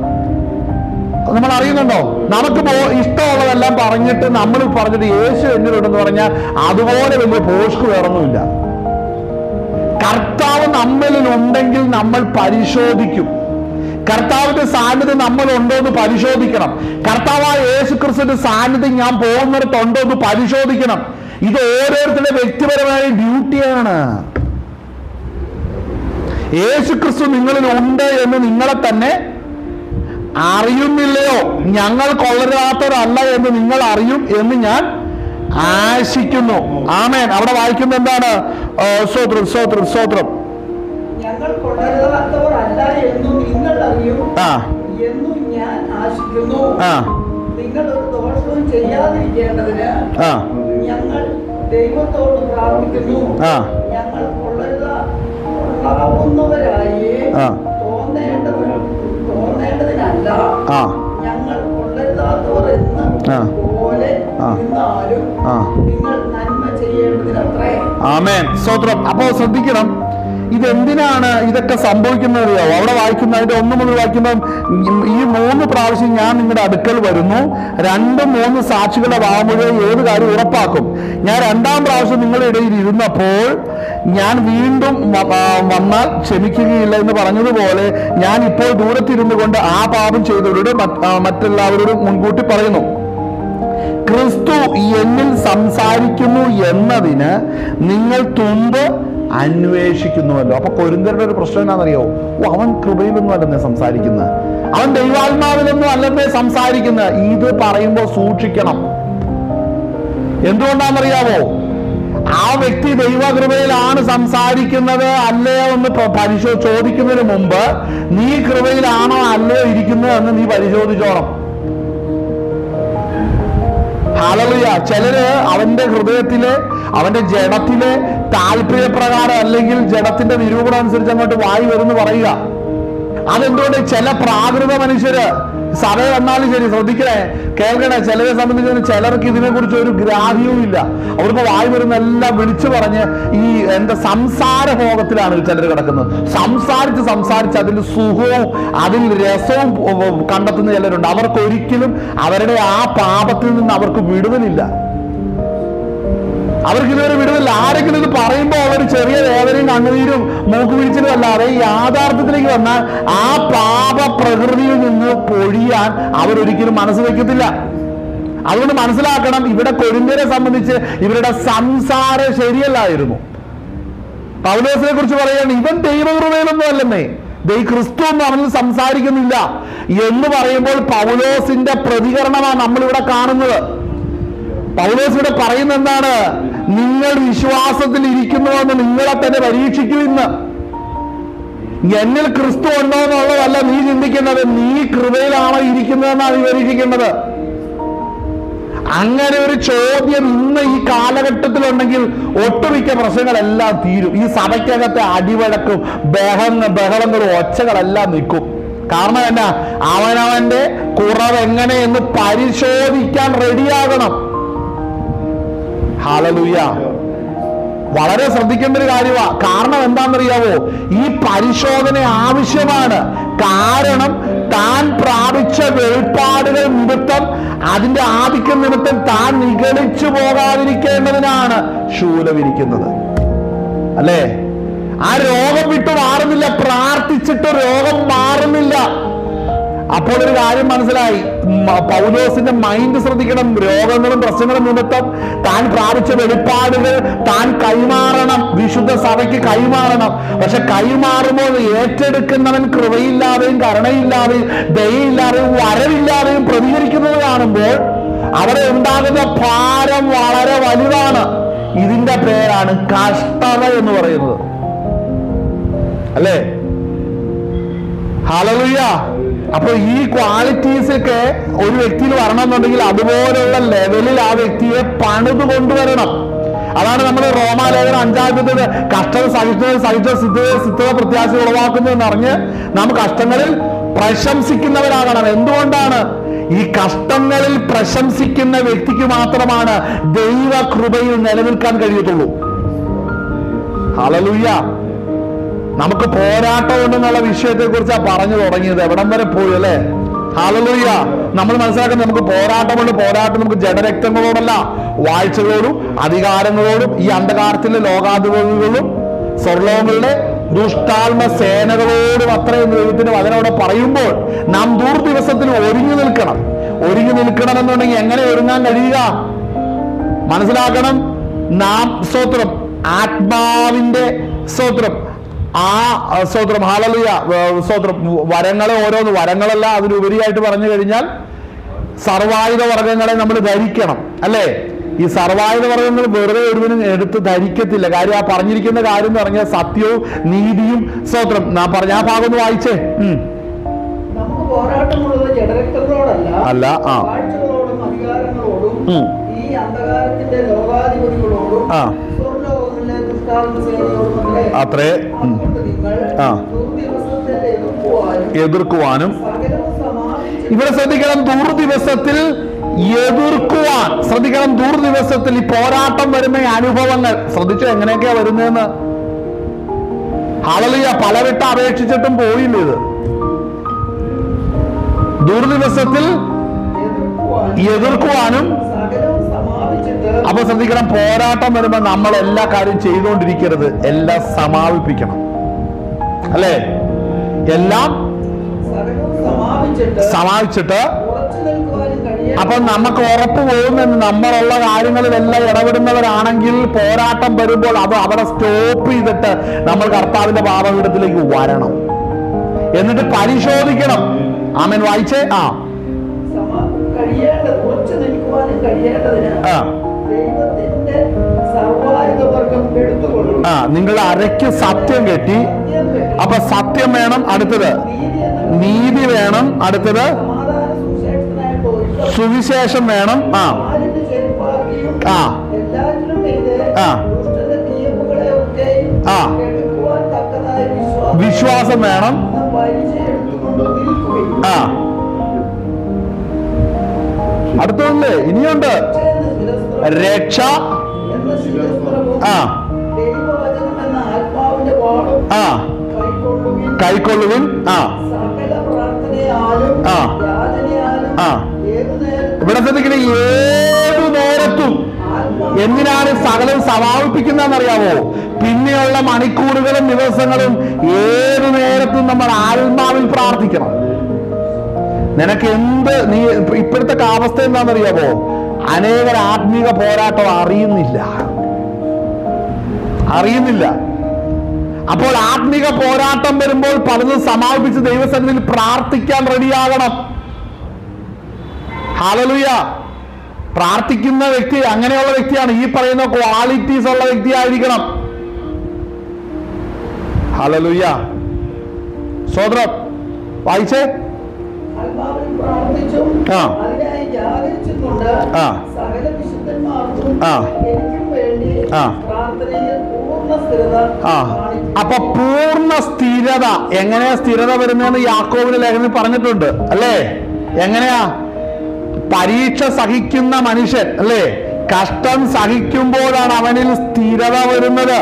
നമ്മൾ അറിയുന്നുണ്ടോ? നമുക്ക് ഇഷ്ടമുള്ളതെല്ലാം പറഞ്ഞിട്ട് നമ്മൾ പറഞ്ഞിട്ട് യേശു എന്നിലുണ്ടെന്ന് പറഞ്ഞാൽ അതുപോലെ വലിയ പോസ്റ്റ് വേറൊന്നുമില്ല. കർത്താവ് നമ്മളിൽ ഉണ്ടെങ്കിൽ നമ്മൾ പരിശോധിക്കും. കർത്താവിന്റെ സാന്നിധ്യം നമ്മൾ ഉണ്ടോ എന്ന് പരിശോധിക്കണം. കർത്താവായ യേശു ക്രിസ്തുവിന്റെ സാന്നിധ്യം ഞാൻ പോകുന്നിടത്തുണ്ടോ എന്ന് പരിശോധിക്കണം. ഇത് ഓരോരുത്തരുടെ വ്യക്തിപരമായ ഡ്യൂട്ടിയാണ്. യേശു ക്രിസ്തു നിങ്ങളിൽ ഉണ്ട് എന്ന് നിങ്ങളെ തന്നെ അറിയുന്നില്ലയോ? ഞങ്ങൾ കൊള്ളരുതാത്തവരല്ല എന്ന് നിങ്ങൾ അറിയും എന്ന് ഞാൻ ആശിക്കുന്നു. ആമേൻ. അവിടെ വായിക്കുന്നത് എന്താണ്? സ്തോത്രം, സ്തോത്രം, സ്തോത്രം. ഞങ്ങൾ കൊള്ളരുതാത്തവരല്ല എന്നു നിങ്ങൾ അറിയും എന്നു ഞാൻ ആശിക്കുന്നു. നിങ്ങൾ ഒരു ദോഷവും ചെയ്യാതിരിക്കേണ്ടതിന് ഞങ്ങൾ ദൈവത്തോട് പ്രാർത്ഥിക്കുന്നു. ഞങ്ങൾ കൊള്ളരുതാവുന്നവരായി തോന്നേണ്ടതിനല്ല, ഞങ്ങൾ കൊള്ളരുതാത്തവർ എന്ന് പോലെ നിന്നാലും നിങ്ങൾ നന്മ ചെയ്യേണ്ടതിനത്രേ. ആമേൻ. സ്തോത്രം. അപ്പോൾ ശ്രദ്ധിക്കണം, ഇതെന്തിനാണ് ഇതൊക്കെ സംഭവിക്കുന്നത്? അവിടെ വായിക്കുന്ന അതിന്റെ 1 മുതൽ വായിക്കുമ്പം, ഈ 3 പ്രാവശ്യം ഞാൻ നിങ്ങളുടെ അടുക്കൽ വരുന്നു, 2-3 സാക്ഷികളുടെ വാമൊഴി ഏത് കാര്യം ഉറപ്പാക്കും. ഞാൻ 2-ാം പ്രാവശ്യം നിങ്ങളുടെ ഇടയിൽ ഇരുന്നപ്പോൾ ഞാൻ വീണ്ടും വന്നാൽ ക്ഷമിക്കുകയില്ല എന്ന് പറഞ്ഞതുപോലെ ഞാൻ ഇപ്പോൾ ദൂരത്തിരുന്നു കൊണ്ട് ആ പാപം ചെയ്തവരോട് മറ്റെല്ലാവരോടും മുൻകൂട്ടി പറയുന്നു. ക്രിസ്തു എന്നിൽ സംസാരിക്കുന്നു എന്നതിന് നിങ്ങൾ തുമ്പ് അന്വേഷിക്കുന്നുവല്ലോ. അപ്പൊ കൊരിന്ത്യരുടെ ഒരു പ്രശ്നം എന്താണെന്നറിയോ? അവൻ കൃപയിലൊന്നും അല്ലെന്നേ സംസാരിക്കുന്നത്, അവൻ ദൈവാത്മാവിലൊന്നും അല്ലെന്നേ സംസാരിക്കുന്നത്. ഇത് പറയുമ്പോൾ സൂക്ഷിക്കണം. എന്തുകൊണ്ടാണെന്നറിയാവോ? ആ വ്യക്തി ദൈവകൃപയിലാണ് സംസാരിക്കുന്നത് അല്ലയോ എന്ന് ചോദിക്കുന്നതിന് മുമ്പ് നീ കൃപയിലാണോ അല്ലയോ ഇരിക്കുന്നത് എന്ന് നീ പരിശോധിച്ചോണം. ഹല്ലേലൂയ. ചിലര് അവന്റെ ഹൃദയത്തിലെ, അവന്റെ ജഡത്തിലെ താല്പര്യപ്രകാരം അല്ലെങ്കിൽ ജഡത്തിന്റെ നിരൂപണം അനുസരിച്ച് അങ്ങോട്ട് വായി വരുന്നു പറയുക. അതെന്തുകൊണ്ട്? ചില പ്രാകൃത മനുഷ്യര് സഭ വന്നാലും ശരി, ശ്രദ്ധിക്കണേ, കേൾക്കണേ, ചിലരെ സംബന്ധിച്ച് ചിലർക്ക് ഇതിനെ കുറിച്ച് ഒരു ഗ്രാഹ്യവും ഇല്ല. അവർക്ക് വായി വരുന്നെല്ലാം വിളിച്ചു പറഞ്ഞ് ഈ സംസാര ഭോഗത്തിലാണ് ചിലർ കിടക്കുന്നത്. സംസാരിച്ച് അതിൽ സുഖവും അതിൽ രസവും കണ്ടെത്തുന്ന ചിലരുണ്ട്. അവർക്ക് ഒരിക്കലും അവരുടെ ആ പാപത്തിൽ നിന്ന് അവർക്ക് വിടുതലില്ല. അവർക്ക് ഇതുവരെ വിടുതലില്ല. ആരെങ്കിലും ഇത് പറയുമ്പോൾ അവർ ചെറിയ വേദനയും കണ്ണുനീരും മൂക്കുവീഴ്ചലും അല്ലാതെ യാഥാർത്ഥ്യത്തിലേക്ക് വന്നാൽ ആ പാപ പ്രകൃതിയിൽ നിന്ന് പൊഴിയാൻ അവരൊരിക്കലും മനസ്സ് വയ്ക്കത്തില്ല. അതുകൊണ്ട് മനസ്സിലാക്കണം, ഇവിടെ കൊരിന്ത്യരെ സംബന്ധിച്ച് ഇവരുടെ സംസാരം ശരിയല്ലായിരുന്നു. പൗലോസിനെ കുറിച്ച് പറയുകയാണ്, ഇവൻ ദൈവകൃപയിലൊന്നും അല്ലെന്നേ, ക്രിസ്തു ഒന്നും അവനിൽ സംസാരിക്കുന്നില്ല എന്ന് പറയുമ്പോൾ പൗലോസിന്റെ പ്രതികരണമാണ് നമ്മളിവിടെ കാണുന്നത്. പൗലോസ് ഇവിടെ പറയുന്നത് എന്താണ്? നിങ്ങൾ വിശ്വാസത്തിൽ ഇരിക്കുന്നുവെന്ന് നിങ്ങളെ തന്നെ പരീക്ഷിക്കൂ. ഇന്ന് എന്നിൽ ക്രിസ്തു ഉണ്ടോ എന്നുള്ളതല്ല നീ ചിന്തിക്കുന്നത്, നീ കൃപയിലാണോ ഇരിക്കുന്നതെന്നാണ് നീ പരീക്ഷിക്കേണ്ടത്. അങ്ങനെ ഒരു ചോദ്യം ഇന്ന് ഈ കാലഘട്ടത്തിലുണ്ടെങ്കിൽ ഒട്ടുമിക്ക പ്രശ്നങ്ങളെല്ലാം തീരും. ഈ സഭയ്ക്കകത്തെ അടിവഴക്കും ബഹളങ്ങളും ഒച്ചകളെല്ലാം നിൽക്കും. കാരണം എന്നാ? അവനവന്റെ കുറവ് എങ്ങനെയെന്ന് പരിശോധിക്കാൻ റെഡിയാകണം. ഹല്ലേലൂയ. വളരെ ശ്രദ്ധിക്കേണ്ട ഒരു കാര്യമാണ്. കാരണം എന്താണെന്നറിയാവോ? ഈ പരിശോധന ആവശ്യമാണ്. കാരണം താൻ പ്രാപിച്ച വെളിപ്പാടുകൾ നിമിത്തം, അതിന്റെ ആധിക്യം നിമിത്തം താൻ നിഗളിച്ചു പോകാതിരിക്കേണ്ടതിനാണ് ശൂലമിരിക്കുന്നത്. അല്ലേ? ആ രോഗം വിട്ടു മാറുന്നില്ല, പ്രാർത്ഥിച്ചിട്ട് രോഗം മാറുന്നില്ല. അപ്പോൾ ഒരു കാര്യം മനസ്സിലായി, പൗലോസിന്റെ മൈൻഡ് ശ്രദ്ധിക്കണം. രോഗങ്ങളും പ്രശ്നങ്ങളും നിമിത്തം താൻ പ്രാപിച്ച വെളിപ്പാടുകൾ താൻ കൈമാറണം, വിശുദ്ധ സഭയ്ക്ക് കൈമാറണം. പക്ഷെ കൈമാറുമ്പോൾ ഏറ്റെടുക്കുന്നവൻ കൃപയില്ലാതെയും കരുണയില്ലാതെയും ദയയില്ലാതെയും വരവില്ലാതെയും പ്രതികരിക്കുന്നത് കാണുമ്പോൾ അവിടെ ഉണ്ടാകുന്ന ഭാരം വളരെ വലുതാണ്. ഇതിന്റെ പേരാണ് കഷ്ടത എന്ന് പറയുന്നത്. അല്ലേ? ഹല്ലേലൂയ. അപ്പൊ ഈ ക്വാളിറ്റീസ് ഒക്കെ ഒരു വ്യക്തിയിൽ വരണമെന്നുണ്ടെങ്കിൽ അതുപോലുള്ള ലെവലിൽ ആ വ്യക്തിയെ പണിത് കൊണ്ടുവരണം. അതാണ് നമ്മൾ റോമാലേഖനം 5-ാമത്തേത് കഷ്ടത സിദ്ധത പ്രത്യാശ ഉളവാക്കുന്നു എന്നറിഞ്ഞ് നാം കഷ്ടങ്ങളിൽ പ്രശംസിക്കുന്നവരാകണം. എന്തുകൊണ്ടാണ്? ഈ കഷ്ടങ്ങളിൽ പ്രശംസിക്കുന്ന വ്യക്തിക്ക് മാത്രമാണ് ദൈവ കൃപയിൽ നിലനിൽക്കാൻ കഴിയത്തുള്ളൂ. ഹല്ലേലൂയ. നമുക്ക് പോരാട്ടം ഉണ്ടെന്നുള്ള വിഷയത്തെ കുറിച്ചാണ് പറഞ്ഞു തുടങ്ങിയത്. എവിടം വരെ പോയി അല്ലേ? ഹല്ലേലൂയ. നമ്മൾ മനസ്സിലാക്കുന്നത് നമുക്ക് പോരാട്ടമുണ്ട്. പോരാട്ടം നമുക്ക് ജഡരക്തങ്ങളോടല്ല, വാഴ്ചകളോടും അധികാരങ്ങളോടും ഈ അന്ധകാരത്തിലെ ലോകാധിപതികളും സ്വർലോകങ്ങളുടെ ദുഷ്ടാത്മ സേനകളോടും അത്രയും ദൈവത്തിന് വചനോടെ പറയുമ്പോൾ നാം ദുർദിവസത്തിൽ ഒരുങ്ങി നിൽക്കണം. ഒരുങ്ങി നിൽക്കണമെന്നുണ്ടെങ്കിൽ എങ്ങനെ ഒരുങ്ങാൻ കഴിയുക? മനസ്സിലാക്കണം. നാം സ്തോത്രം ആത്മാവിന്റെ സ്തോത്രം സ്തോത്രം ഹല്ലേലൂയ സ്തോത്രം വരങ്ങളെ ഓരോന്ന് വരങ്ങളല്ല, അതിനുപരിയായിട്ട് പറഞ്ഞു കഴിഞ്ഞാൽ സർവായുധ വർഗങ്ങളെ നമ്മൾ ധരിക്കണം. അല്ലേ? ഈ സർവായുധ വർഗങ്ങൾ വെറുതെ ഒരുവനും എടുത്ത് ധരിക്കത്തില്ല. കാര്യം ആ പറഞ്ഞിരിക്കുന്ന കാര്യം എന്ന് പറഞ്ഞാൽ സത്യവും നീതിയും സ്തോത്രം. ഞാൻ പറഞ്ഞ ആ ഭാഗം ഒന്ന് വായിച്ചേ. നമുക്ക് പോരാട്ടമുള്ളത് ജഡരക്തങ്ങളോടല്ല, അല്ല വാഴ്ചകളോടും അധികാരങ്ങളോടും ഈ അന്ധകാരത്തിന്റെ ലോകാധിപതികളോടും സ്വർലോകങ്ങളിലെ ദുഷ്ടാത്മ സേനകളോടും അത്രേ എതിർക്കുവാനും. ഇവിടെ ശ്രദ്ധിക്കണം, ദുർദിവസത്തിൽ എതിർക്കുവാൻ. ശ്രദ്ധിക്കണം, ദുർദിവസത്തിൽ ഈ പോരാട്ടം വരുന്ന അനുഭവങ്ങൾ ശ്രദ്ധിച്ചു എങ്ങനെയൊക്കെയാ വരുന്നതെന്ന്. ഹല്ലേലൂയ. പലവിട്ട അപേക്ഷിച്ചിട്ടും പോയില്ല ഇത്. ദുർദിവസത്തിൽ എതിർക്കുവാനും. അപ്പൊ ശ്രദ്ധിക്കണം, പോരാട്ടം വരുമ്പോൾ നമ്മൾ എല്ലാ കാര്യം ചെയ്തുകൊണ്ടിരിക്കരുത്, എല്ലാം സമാപിപ്പിക്കണം. അല്ലേ? എല്ലാം സമാപിച്ചിട്ട് അപ്പൊ നമുക്ക് ഉറപ്പ് പോകുന്നെന്ന് നമ്മളുള്ള കാര്യങ്ങളിലെല്ലാം ഇടപെടുന്നവരാണെങ്കിൽ പോരാട്ടം വരുമ്പോൾ അത് അവിടെ സ്റ്റോപ്പ് ചെയ്തിട്ട് നമ്മൾ കർത്താവിന്റെ പാപപീഠത്തിലേക്ക് വരണം, എന്നിട്ട് പരിശോധിക്കണം. ആമേൻ. വായിച്ചേ. ഉറച്ചു നിൽക്കുവാനും കഴിയേണ്ടതിന് ദൈവത്തിന്റെ സർവ്വായുധവർഗം എടുത്തുകൊള്ളും. നിങ്ങൾ അരയ്ക്ക് സത്യം കെട്ടി. അപ്പൊ സത്യം വേണം, അടുത്തത് നീതി വേണം, അടുത്തത് സുവിശേഷം വേണം. വിശ്വാസം വേണം. അടുത്തല്ലേ ഇനിയുണ്ട് രക്ഷ. കൈക്കൊള്ളുവിൻ. ഇവിടെ ശ്രദ്ധിക്കണേ, ഏതു നേരത്തും. എന്തിനാണ് സകലം സമാപിപ്പിക്കുന്നതെന്നറിയാമോ? പിന്നെയുള്ള മണിക്കൂറുകളും ദിവസങ്ങളും ഏതു നേരത്തും നമ്മൾ ആത്മാവിൽ പ്രാർത്ഥിക്കണം. നിനക്ക് നീ ഇപ്പോഴത്തെ അവസ്ഥ എന്താണെന്നറിയാമോ? അനേകർ ആത്മീക പോരാട്ടം അറിയുന്നില്ല. അപ്പോൾ ആത്മീക പോരാട്ടം വരുമ്പോൾ പലതും സമാപിപ്പിച്ച് ദൈവസന്നിധിയിൽ പ്രാർത്ഥിക്കാൻ റെഡിയാകണം. ഹല്ലേലൂയ. പ്രാർത്ഥിക്കുന്ന വ്യക്തി അങ്ങനെയുള്ള വ്യക്തിയാണ്, ഈ പറയുന്ന ക്വാളിറ്റീസ് ഉള്ള വ്യക്തിയായിരിക്കണം. ഹല്ലേലൂയ. സ്തോത്രം. വായിച്ചേ. അപ്പൊ പൂർണ്ണ സ്ഥിരത. എങ്ങനെയാ സ്ഥിരത വരുന്നതെന്ന് യാക്കോബിന്റെ ലേഖനത്തിൽ പറഞ്ഞിട്ടുണ്ട് അല്ലേ? എങ്ങനെയാ? പരീക്ഷ സഹിക്കുന്ന മനുഷ്യൻ അല്ലേ, കഷ്ടം സഹിക്കുമ്പോഴാണ് അവനിൽ സ്ഥിരത വരുന്നത്.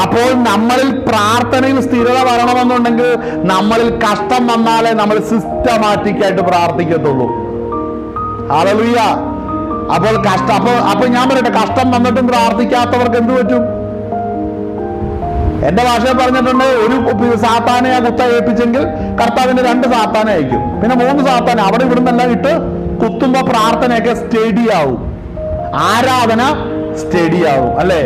അപ്പോൾ നമ്മളിൽ പ്രാർത്ഥനയിൽ സ്ഥിരത വരണമെന്നുണ്ടെങ്കിൽ നമ്മളിൽ കഷ്ടം വന്നാലേ നമ്മൾ സിസ്റ്റമാറ്റിക് ആയിട്ട് പ്രാർത്ഥിക്കത്തുള്ളൂ. ഹല്ലേലൂയ. അപ്പോൾ അപ്പൊ ഞാൻ പറയട്ടെ, കഷ്ടം വന്നിട്ടും പ്രാർത്ഥിക്കാത്തവർക്ക് എന്ത് പറ്റും? എന്റെ ഭാഷയിൽ പറഞ്ഞിട്ടുണ്ട്, ഒരു സാത്താനെ കുത്ത ഏൽപ്പിച്ചെങ്കിൽ കർത്താവിന്റെ 2 സാത്താനെ അയക്കും, പിന്നെ 3 സാത്താനെ അവിടെ ഇവിടുന്നെല്ലാം ഇട്ട് കുത്തുമ്പോ പ്രാർത്ഥനയൊക്കെ സ്റ്റഡി ആവും, ആരാധന സ്റ്റഡി ആവും അല്ലേ?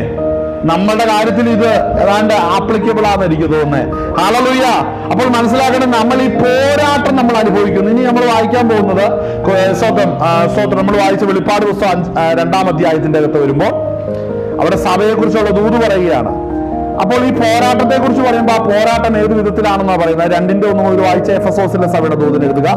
നമ്മളുടെ കാര്യത്തിൽ ഇത് ഏതാണ്ട് ആപ്ലിക്കബിൾ ആണെന്ന് എനിക്ക് തോന്നുന്നത്. ഹല്ലേലൂയ. അപ്പോൾ മനസ്സിലാക്കണം, നമ്മൾ ഈ പോരാട്ടം നമ്മൾ അനുഭവിക്കുന്നു. ഇനി നമ്മൾ വായിക്കാൻ പോകുന്നത് സ്വതന്ത്രം നമ്മൾ വായിച്ച വെളിപ്പാട് പുസ്തകം 2-ാം അധ്യായത്തിന്റെ അകത്ത് വരുമ്പോൾ അവിടെ സഭയെ കുറിച്ചുള്ള ദൂത് പറയുകയാണ്. അപ്പോൾ ഈ പോരാട്ടത്തെ കുറിച്ച് പറയുമ്പോൾ ആ പോരാട്ടം ഏത് വിധത്തിലാണെന്നാ പറയുന്നത്. 2:1 വായിച്ച എഫെസോസിലെ സഭയുടെ ദൂതൻ എഴുതുക.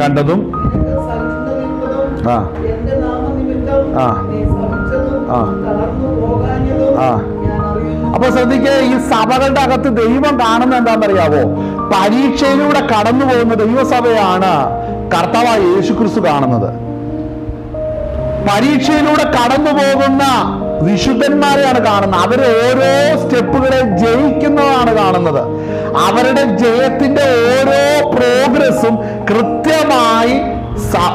കണ്ടതും അപ്പൊ ശ്രദ്ധിക്കുക, ഈ സഭകളുടെ അകത്ത് ദൈവം കാണുന്ന എന്താണെന്നറിയാവോ? പരീക്ഷയിലൂടെ കടന്നു പോകുന്ന ദൈവസഭയാണ് കർത്താവായ യേശുക്രിസ്തു കാണുന്നത്. പരീക്ഷയിലൂടെ കടന്നു പോകുന്ന വിശുദ്ധന്മാരെയാണ് കാണുന്നത്. അവര് ഓരോ സ്റ്റെപ്പുകളെ ജയിക്കുന്നതാണ് കാണുന്നത്. അവരുടെ ജയത്തിന്റെ ഓരോ പ്രോഗ്രസ്സും കൃത്യമായി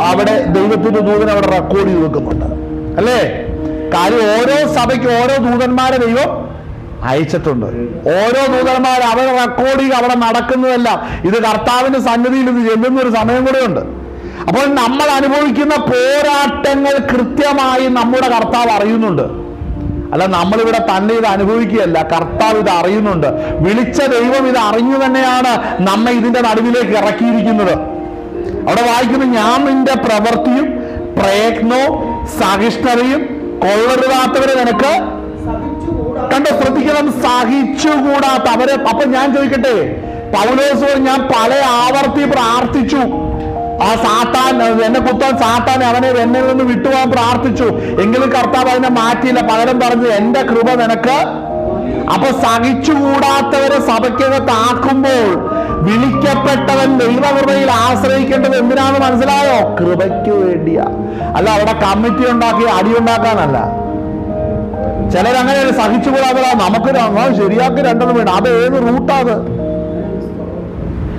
അവിടെ ദൈവത്തിന്റെ ദൂതൻ അവിടെ റെക്കോർഡ് ചെയ്ത് വെക്കുന്നുണ്ട് അല്ലേ? കാര്യം ഓരോ സഭയ്ക്ക് ഓരോ ദൂതന്മാരെ ദൈവം അയച്ചിട്ടുണ്ട്. ഓരോ ദൂതന്മാർ അവർ റെക്കോർഡ് ചെയ്യുക, അവിടെ നടക്കുന്നതെല്ലാം ഇത് കർത്താവിന്റെ സന്നിധിയിൽ ഇത് ചെല്ലുന്ന ഒരു സമയം കൂടെ ഉണ്ട്. അപ്പോൾ നമ്മൾ അനുഭവിക്കുന്ന പോരാട്ടങ്ങൾ കൃത്യമായി നമ്മുടെ കർത്താവ് അറിയുന്നുണ്ട്. അല്ല, നമ്മളിവിടെ തന്നെ ഇത് അനുഭവിക്കുകയല്ല, കർത്താവ് ഇത് അറിയുന്നുണ്ട്. വിളിച്ച ദൈവം ഇത് അറിഞ്ഞു തന്നെയാണ് നമ്മെ ഇതിന്റെ നടുവിലേക്ക് ഇറക്കിയിരിക്കുന്നത്. അവിടെ വായിക്കുന്നു, ഞാൻ നിന്റെ പ്രവൃത്തിയും പ്രയത്നവും സഹിഷ്ണുതയും കൊള്ളരുതാത്തവരെ നിനക്ക് കണ്ടോ? ശ്രദ്ധിക്കണം, സഹിച്ചുകൂടാത്ത അവരെ. അപ്പൊ ഞാൻ ചോദിക്കട്ടെ, പൗലോസ് ഞാൻ പല ആവർത്തി പ്രാർത്ഥിച്ചു, ആ സാത്താൻ എന്നെ കുത്താൻ സാത്താൻ അവനെ എന്നിൽ നിന്ന് വിട്ടുപോകാൻ പ്രാർത്ഥിച്ചു, എങ്കിലും കർത്താവ് അതിനെ മാറ്റിയില്ല. പകരം പറഞ്ഞു, എന്റെ കൃപ നിനക്ക്. അപ്പൊ സഹിച്ചുകൂടാത്തവരെ സഭയ്ക്കകത്താക്കുമ്പോൾ വിളിക്കപ്പെട്ടവൻ ദൈവകൃപയിൽ ആശ്രയിക്കേണ്ടത് എന്തിനാണെന്ന് മനസ്സിലായോ? കൃപയ്ക്ക് വേണ്ടിയാ. അല്ല അവിടെ കമ്മിറ്റി ഉണ്ടാക്കി അടിയുണ്ടാക്കാനല്ല. ചിലരങ്ങനെ സഹിച്ചുകൂടാതെ നമുക്ക് ശരിയാക്കി രണ്ടെണ്ണം വേണം. അത് ഏത് റൂട്ടാത്?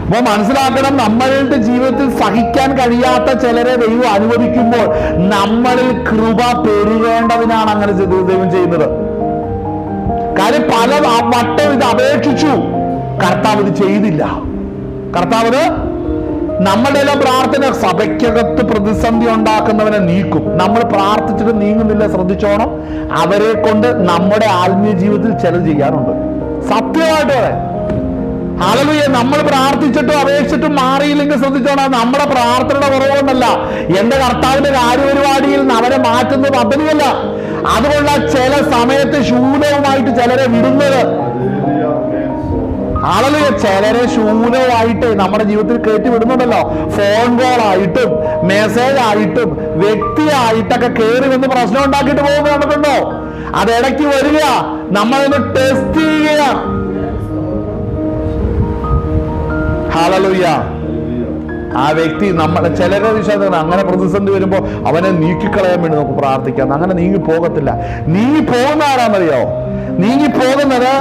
അപ്പൊ മനസ്സിലാക്കണം, നമ്മളുടെ ജീവിതത്തിൽ സഹിക്കാൻ കഴിയാത്ത ചിലരെ ദൈവം അനുവദിക്കുമ്പോൾ നമ്മളിൽ കൃപ പെരുകേണ്ടതിനാണ് അങ്ങനെ ദൈവം ചെയ്യുന്നത്. കാര്യം പല വട്ടം ഇത് അപേക്ഷിച്ചു, കർത്താവ് ഇത് ചെയ്തില്ല. കർത്താവ് നമ്മളുടെ എല്ലാം പ്രാർത്ഥന സഭയ്ക്കകത്ത് പ്രതിസന്ധി ഉണ്ടാക്കുന്നവനെ നീക്കും. നമ്മൾ പ്രാർത്ഥിച്ചിട്ട് നീങ്ങുന്നില്ല, ശ്രദ്ധിച്ചോണം. അവരെ കൊണ്ട് നമ്മുടെ ആത്മീയ ജീവിതത്തിൽ ചിലത് ചെയ്യാറുണ്ട്. സത്യമായിട്ട് പറയാം. ഹല്ലേലൂയ. നമ്മൾ പ്രാർത്ഥിച്ചിട്ടും അപേക്ഷിച്ചിട്ടും മാറിയില്ലെങ്കിൽ ശ്രദ്ധിച്ചോണം, നമ്മുടെ പ്രാർത്ഥനയുടെ കുറവുകൊണ്ടല്ല, എന്റെ കർത്താവിന്റെ കാര്യപരിപാടിയിൽ അവരെ മാറ്റുന്ന പദ്ധതിയല്ല. അതുകൊണ്ടാ ചില സമയത്ത് ശൂലവുമായിട്ട് ചിലരെ വിടുന്നത്. ഹല്ലേലൂയ. ചിലരെ ശൂലമായിട്ട് നമ്മുടെ ജീവിതത്തിൽ കയറ്റി വിടുന്നുണ്ടല്ലോ. ഫോൺ കോൾ ആയിട്ടും മെസ്സേജ് ആയിട്ടും വ്യക്തിയായിട്ടൊക്കെ കയറി വന്ന് പ്രശ്നം ഉണ്ടാക്കിയിട്ട് പോകുന്നത് കണ്ടിട്ടുണ്ടോ? അത് ഇടയ്ക്ക് വരിക, നമ്മളതിനെ ടെസ്റ്റ് ചെയ്യുക. ഹല്ലേലൂയ. ആ വ്യക്തി നമ്മളെ ചിലരെ വിശ്വാസം അങ്ങനെ പ്രതിസന്ധി വരുമ്പോൾ അവനെ നീക്കിക്കളയാൻ വേണ്ടി നമുക്ക് പ്രാർത്ഥിക്കാം. അങ്ങനെ നീങ്ങി പോകത്തില്ല. നീങ്ങി പോകുന്ന ആരാന്നറിയോ? നീങ്ങി പോകുന്നത്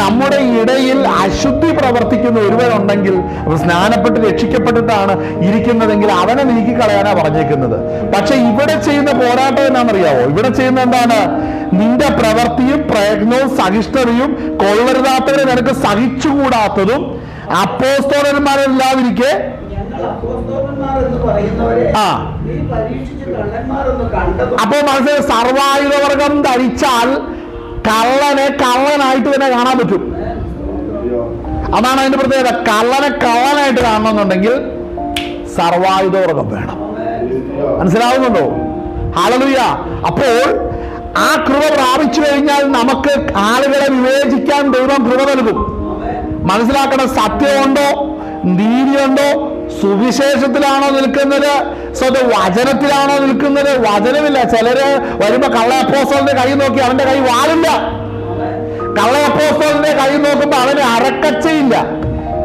നമ്മുടെ ഇടയിൽ അശുദ്ധി പ്രവർത്തിക്കുന്ന ഒരുവരുണ്ടെങ്കിൽ, സ്നാനപ്പെട്ട് രക്ഷിക്കപ്പെട്ടിട്ടാണ് ഇരിക്കുന്നതെങ്കിൽ അവനെ നീക്കിക്കളയാനാ പറഞ്ഞേക്കുന്നത്. പക്ഷെ ഇവിടെ ചെയ്യുന്ന പോരാട്ടം എന്നാണെന്നറിയാവോ? ഇവിടെ ചെയ്യുന്ന എന്താണ്? നിന്റെ പ്രവൃത്തിയും പ്രയത്നവും സഹിഷ്ണുതയും കൊള്ളരുതാത്തവരെ നിനക്ക് സഹിച്ചുകൂടാത്തതും അപ്പോസ്തലന്മാരില്ലാതിരിക്കെ അപ്പോ മനസ്സിലായി, സർവായുധവർഗം ധരിച്ചാൽ കള്ളനെ കള്ളനായിട്ട് തന്നെ കാണാൻ പറ്റും. അതാണ് അതിന്റെ പ്രത്യേകത. കള്ളനെ കള്ളനായിട്ട് കാണണമെന്നുണ്ടെങ്കിൽ സർവായുധവർഗം വേണം. മനസ്സിലാവുന്നുണ്ടോ? ഹല്ലേലൂയ. അപ്പോൾ ആ കൃപ പ്രാപിച്ചു കഴിഞ്ഞാൽ നമുക്ക് ആളുകളെ വിവേചിക്കാൻ ദൈവം കൃപ നൽകും. മനസ്സിലാക്കണം, സത്യമുണ്ടോ, നീതിയുണ്ടോ, സുവിശേഷത്തിലാണോ നിൽക്കുന്നത്, സ്വന്തം വചനത്തിലാണോ നിൽക്കുന്നത്? വചനമില്ല. ചിലര് വരുമ്പോ കള്ള അപ്പോസ്തലന്റെ കൈ നോക്കി അവന്റെ കൈ വാളില്ല. കള്ള അപ്പോസ്തലന്റെ കൈ നോക്കുമ്പോ അവന് അരക്കച്ചയില്ല.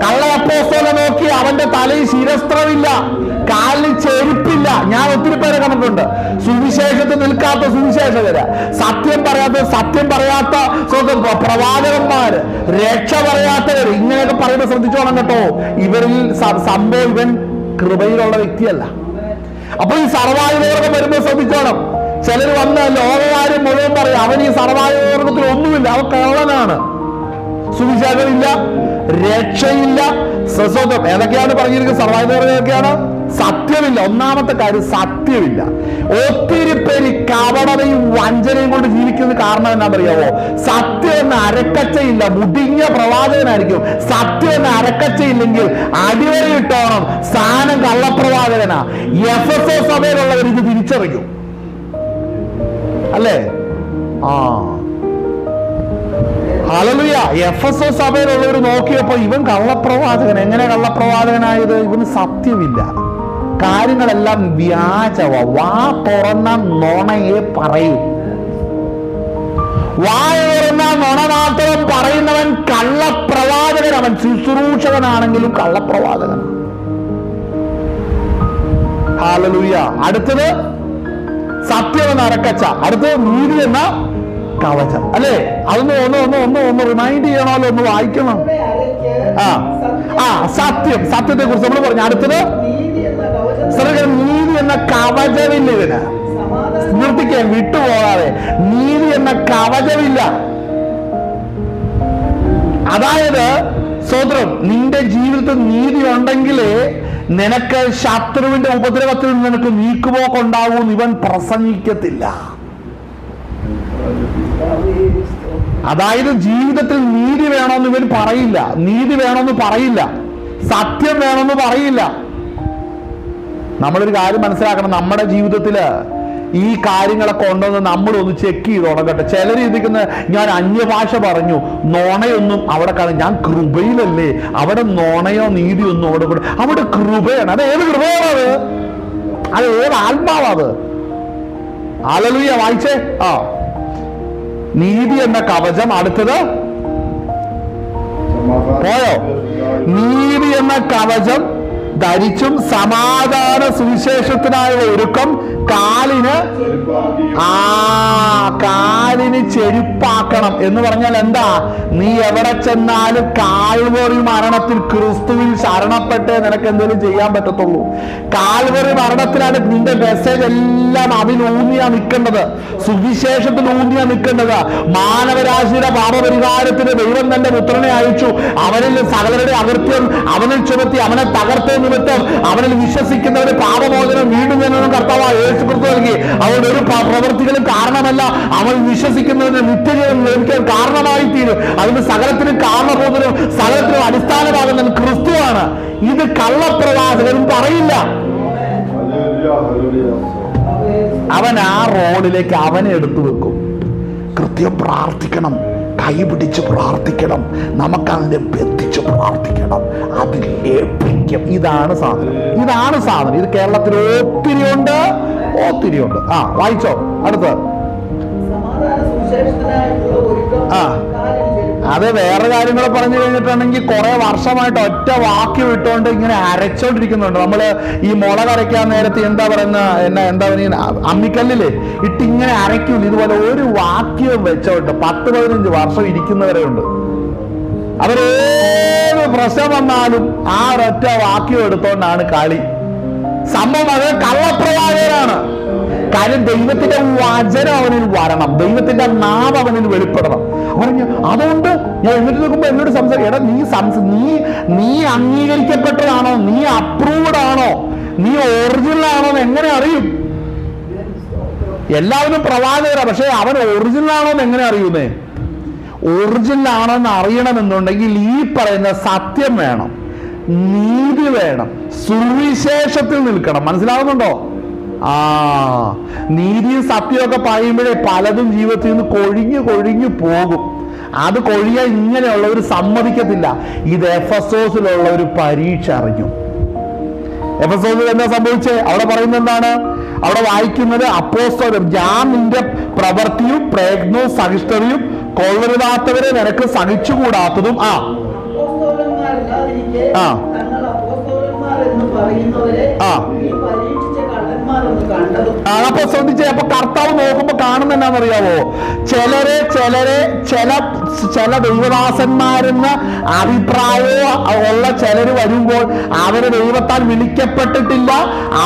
കള്ള അപ്പോസ്തലനെ നോക്കി അവന്റെ തലയിൽ ശിരസ്ത്രമില്ല, കാലിൽ ചെരുപ്പില്ല. ഞാൻ ഒത്തിരി പേരെ കണ്ടിട്ടുണ്ട്. സുവിശേഷത്തിൽ നിൽക്കാത്ത സുവിശേഷകര്, സത്യം പറയാത്ത സ്വന്തം പ്രവാചകന്മാര്, രക്ഷ പറയാത്തവര്, ഇങ്ങനെയൊക്കെ പറയുമ്പോൾ ശ്രദ്ധിച്ചോണം കേട്ടോ. ഇവരിൽ സംഭവം ഇവൻ കൃപയിലുള്ള വ്യക്തിയല്ല. അപ്പൊ ഈ സർവായുധവർഗം വരുമ്പോൾ ശ്രദ്ധിച്ചോണം. ചിലർ വന്ന് ലോകകാര്യം മുഴുവൻ പറയും, അവൻ ഈ സർവായുധവർഗത്തിൽ ഒന്നുമില്ല, അവൻ കള്ളനാണ്. സുവിശേഷമില്ല, രക്ഷയില്ല, സ്വസ്വതം. ഏതൊക്കെയാണ് പറഞ്ഞിരിക്കുന്നത്? സർവായുധവർഗം ഏതൊക്കെയാണ്? സത്യമില്ല. ഒന്നാമത്തെ കാര്യം സത്യമില്ല. ഒത്തിരി പേര് കപടതയും വഞ്ചനയും കൊണ്ട് ജീവിക്കുന്ന കാരണം എന്താണെന്നറിയാവോ? സത്യം എന്ന അരക്കച്ചയില്ല. മുടിഞ്ഞ പ്രവാചകനായിരിക്കും. സത്യം എന്ന അരക്കച്ചയില്ലെങ്കിൽ അടിവരയിട്ടോണം, സ്ഥാനം കള്ളപ്രവാചകനാ. എഫെസോ സഭയിലുള്ളവർ ഇത് തിരിച്ചറിയും, അല്ലേ? ഹല്ലേലൂയ. എഫെസോ സഭയിലുള്ളവർ നോക്കിയപ്പോ ഇവൻ കള്ളപ്രവാചകൻ. എങ്ങനെ കള്ളപ്രവാചകനായത്? ഇവന് സത്യമില്ല, കാര്യങ്ങളെല്ലാം വ്യാജവ. വാ തുറന്ന നുണയെ പറയൂ. വായ തുറന്ന നുണ മാത്രം പറയുന്നവൻ കള്ളപ്രവാചകൻ. അവൻ ശുശ്രൂഷകനാണെങ്കിലും കള്ളപ്രവാചകൻ. ഹല്ലേലൂയ. അടുത്തത് സത്യം എന്ന അരക്കച്ച, അടുത്തത് നീതി എന്ന കവചം, അല്ലേ? അതൊന്ന് റിമൈൻഡ് ചെയ്യണമല്ലോ, ഒന്ന് വായിക്കണം. സത്യത്തെ കുറിച്ച് നമ്മൾ പറഞ്ഞു. അടുത്തത് നീതി എന്ന കവചമില്ല. ഇതിന് നിർത്തിക്കാൻ വിട്ടുപോകാതെ, നീതി എന്ന കവചമില്ല. അതായത് സ്വതന്ത്രം, നിന്റെ ജീവിതത്തിൽ നീതി ഉണ്ടെങ്കിലേ നിനക്ക് ശത്രുവിന്റെ ഉപദ്രവത്തിൽ നിനക്ക് നീക്കുപോക്കുണ്ടാവും. ഇവൻ പ്രസംഗിക്കത്തില്ല. അതായത് ജീവിതത്തിൽ നീതി വേണമെന്ന് ഇവൻ പറയില്ല, നീതി വേണമെന്ന് പറയില്ല, സത്യം വേണമെന്ന് പറയില്ല. നമ്മളൊരു കാര്യം മനസ്സിലാക്കണം, നമ്മുടെ ജീവിതത്തില് ഈ കാര്യങ്ങളൊക്കെ ഉണ്ടോന്ന് നമ്മളൊന്ന് ചെക്ക് ചെയ്ത് തുടങ്ങട്ടെ. ചിലർ ചിന്തിക്കുന്ന, ഞാൻ അന്യഭാഷ പറഞ്ഞു, നോണയൊന്നും അവിടെ കാണും. ഞാൻ കൃപയിലല്ലേ, അവിടെ നോണയോ നീതിയൊന്നും അവിടെ കൃപയാണ്. അത് ഏത് കൃപയാണത്? അത് ഏത് ആത്മാവാത്? ഹല്ലേലൂയ. വായിച്ചേ. നീതി എന്ന കവചം. അടുത്തത് പോയോ? നീതി എന്ന കവചം, ധരിച്ചും സമാധാന സുവിശേഷത്തിനായുള്ള ഒരുക്കം കാലിന് കാലിന് ചെരുപ്പാക്കണം എന്ന് പറഞ്ഞാൽ എന്താ? നീ എവിടെ ചെന്നാലും കാൽവറി മരണത്തിൽ ക്രിസ്തുവിൽ ശരണപ്പെട്ടേ നിനക്ക് എന്തെങ്കിലും ചെയ്യാൻ പറ്റത്തുള്ളൂ. കാൽവറി മരണത്തിലാണ് നിന്റെ മെസ്സേജ് എല്ലാം അതിലൂന്നിയാ നിൽക്കേണ്ടത്, സുവിശേഷത്തിൽ ഊന്നിയാ നിൽക്കേണ്ടത്. മാനവരാശിയുടെ പാപപരിഹാരത്തിന് ദൈവം തന്റെ പുത്രനെ അയച്ചു. അവനിൽ സകലരുടെ അകൃത്യം അവനിൽ ചുമത്തി അവനെ തകർത്ത നിമിത്തം അവനിൽ വിശ്വസിക്കുന്നവര് പാപമോചനം വീണ്ടും ജനനം കർത്താവായ യേശു ക്രിസ്തു നൽകി. അവരുടെ ഒരു പ്രവൃത്തികളും കാരണമല്ല, അവൻ വിശ്വസിക്കുന്നതിന് നിത്യജീവൻ ലഭിക്കാൻ കാരണമായി തീരും. അതിന് സകലത്തിനും കാരണബോധനും സകലത്തിനും അടിസ്ഥാനമാകുന്ന ക്രിസ്തുവാണ്. ഇത് കള്ളപ്രവാചകനും പറയില്ല. അവൻ ആ റോഡിലേക്ക് അവനെ എടുത്തു വെക്കും. കൃത്യം പ്രാർത്ഥിക്കണം, കൈപിടിച്ച് പ്രാർത്ഥിക്കണം, നമുക്കതിനെ ബന്ധിച്ച് പ്രാർത്ഥിക്കണം, അതിൽ ഏൽപ്പിക്കും. ഇതാണ് സാധനം. ഇത് കേരളത്തിൽ ഒത്തിരി ഉണ്ട്. വായിച്ചോ അടുത്ത്. അത് വേറെ കാര്യങ്ങൾ പറഞ്ഞു കഴിഞ്ഞിട്ടുണ്ടെങ്കിൽ കുറെ വർഷമായിട്ട് ഒറ്റ വാക്യം ഇട്ടുകൊണ്ട് ഇങ്ങനെ അരച്ചോണ്ടിരിക്കുന്നുണ്ട്. നമ്മള് ഈ മുളക് അരയ്ക്കാൻ നേരത്തെ എന്താ പറയുന്ന എന്താ അമ്മിക്കല്ലില് ഇട്ടിങ്ങനെ അരയ്ക്കൂല. ഇതുപോലെ ഒരു വാക്യം വെച്ചോണ്ട് 10-15 വർഷം ഇരിക്കുന്നവരെ ഉണ്ട്. അവരേത് പ്രശ്നം വന്നാലും ആ ഒരൊറ്റ വാക്യം എടുത്തോണ്ടാണ് കളി. സംഭവം അത് കള്ളപ്രവാചകനാണ്. കാര്യം ദൈവത്തിന്റെ വചനം അവനിൽ വരണം, ദൈവത്തിന്റെ നാമം അവനിൽ വെളിപ്പെടണം. പറഞ്ഞു അതുകൊണ്ട് ഞാൻ എന്നിട്ട് നോക്കുമ്പോ എന്നോട് സംസാരിക്കും, എടാ നീ അംഗീകരിക്കപ്പെട്ടതാണോ, നീ അപ്രൂവ്ഡ് ആണോ, നീ ഒറിജിനൽ ആണോ എന്ന് എങ്ങനെ അറിയും? എല്ലാവരും പ്രവാചകരാ, പക്ഷെ അവൻ ഒറിജിനൽ ആണോ എന്ന് എങ്ങനെ അറിയുന്നേ? ഒറിജിനൽ ആണോന്ന് അറിയണമെന്നുണ്ടെങ്കിൽ ഈ പറയുന്ന സത്യം വേണം, നീതി വേണം, സുവിശേഷത്തിൽ നിൽക്കണം. മനസ്സിലാവുന്നുണ്ടോ? നീതിയും സത്യമൊക്കെ പറയുമ്പോഴേ പലതും ജീവിതത്തിൽ നിന്ന് കൊഴിഞ്ഞു പോകും. അത് കൊഴിയാൻ ഇങ്ങനെയുള്ളവർ സമ്മതിക്കത്തില്ല. ഇത് എഫെസോസിലുള്ള ഒരു പരീക്ഷ അറിഞ്ഞു. എഫെസോസിൽ എന്താ സംഭവിച്ചേ? അവിടെ പറയുന്നത് എന്താണ്? അവിടെ വായിക്കുന്നത് അപ്പോസ്തലൻ, ഞാൻ നിന്റെ പ്രവൃത്തിയും പ്രയത്നവും സഹിഷ്ണുതയും കൊള്ളരുതാത്തവരെ നിനക്ക് സഹിച്ചുകൂടാത്തതും അപ്പൊ ശ്രദ്ധിച്ചേ. അപ്പൊ കർത്താവ് നോക്കുമ്പോ കാണുന്ന എന്നാന്നറിയാവോ? ചില ദൈവദാസന്മാരെന്ന് അഭിപ്രായവും ഉള്ള ചിലര് വരുമ്പോൾ അവര് ദൈവത്താൽ വിളിക്കപ്പെട്ടിട്ടില്ല,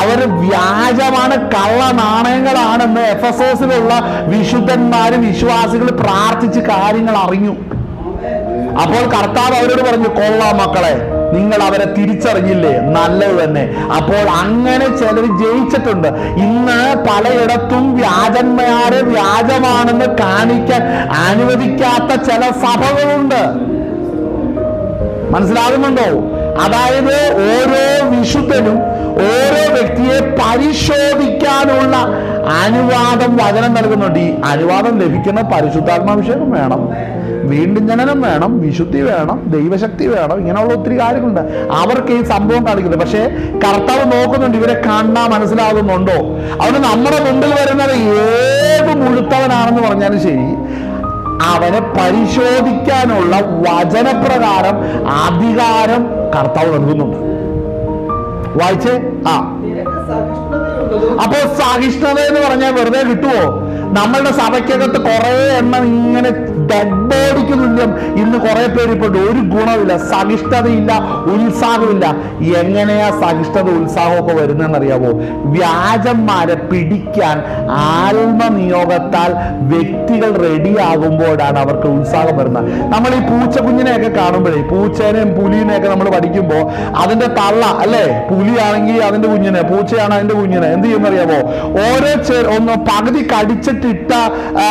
അവര് വ്യാജമാണ്, കള്ള നാണയങ്ങളാണെന്ന് എഫെസോസിലുള്ള വിശുദ്ധന്മാര് വിശ്വാസികൾ പ്രാർത്ഥിച്ച് കാര്യങ്ങൾ അറിഞ്ഞു. അപ്പോൾ കർത്താവ് അവരോട് പറഞ്ഞു, കൊള്ളാം മക്കളെ, നിങ്ങൾ അവരെ തിരിച്ചറിഞ്ഞില്ലേ, നല്ലത് തന്നെ. അപ്പോൾ അങ്ങനെ ചിലർ ജയിച്ചിട്ടുണ്ട്. ഇന്ന് പലയിടത്തും വ്യാജന്മാരെ വ്യാജമാണെന്ന് കാണിക്കാൻ അനുവദിക്കാത്ത ചില സഭകളുണ്ട്. മനസ്സിലാകുന്നുണ്ടോ? അതായത് ഓരോ വിശുദ്ധനും ഓരോ വ്യക്തിയെ പരിശോധിക്കാനുള്ള അനുവാദം വചനം നൽകുന്നുണ്ട്. ഈ അനുവാദം ലഭിക്കുന്ന പരിശുദ്ധാത്മാഭിഷേകം വേണം, വീണ്ടും ജനനം വേണം, വിശുദ്ധി വേണം, ദൈവശക്തി വേണം, ഇങ്ങനെയുള്ള ഒത്തിരി കാര്യങ്ങളുണ്ട്. അവർക്ക് ഈ സംഭവം കാണിക്കുന്നത്. പക്ഷേ കർത്താവ് നോക്കുന്നുണ്ട്, ഇവരെ കാണാൻ മനസ്സിലാകുന്നുണ്ടോ? അതുകൊണ്ട് നമ്മുടെ മുമ്പിൽ വരുന്നത് ഏത് മുഴുത്തവനാണെന്ന് പറഞ്ഞാലും ശരി, അവനെ പരിശോധിക്കാനുള്ള വചനപ്രകാരം അധികാരം കർത്താവ് നൽകുന്നുണ്ട്. വായിച്ചേ. അപ്പോ സഹിഷ്ണുത എന്ന് പറഞ്ഞാൽ വെറുതെ കിട്ടുവോ? നമ്മളുടെ സഭയ്ക്കകത്ത് കുറെ എണ്ണം ഇങ്ങനെ ഡെഡ് ബോഡിക്ക് തുല്യം ഇന്ന് കുറെ പേര് ഇപ്പൊ ഒരു ഗുണമില്ല, സഹിഷ്ണുതയില്ല, ഉത്സാഹമില്ല. എങ്ങനെയാ സഹിഷ്ണുത ഉത്സാഹമൊക്കെ വരുന്നതെന്നറിയാവോ? വ്യാജന്മാരെ പിടിക്കാൻ ആത്മനിയോഗത്താൽ വ്യക്തികൾ റെഡിയാകുമ്പോഴാണ് അവർക്ക് ഉത്സാഹം വരുന്നത്. നമ്മൾ ഈ പൂച്ചക്കുഞ്ഞിനെയൊക്കെ കാണുമ്പോഴേ, പൂച്ചേനെയും പുലിനെയൊക്കെ നമ്മൾ പഠിക്കുമ്പോൾ അതിന്റെ തള്ള അല്ലേ, പുലിയാണെങ്കിൽ അതിന്റെ കുഞ്ഞിനെ, പൂച്ചയാണ് അതിന്റെ കുഞ്ഞിനെ എന്ത് ചെയ്യുന്നറിയാമോ? ഓരോ ഒന്ന് പകുതി കടിച്ചിട്ടിട്ട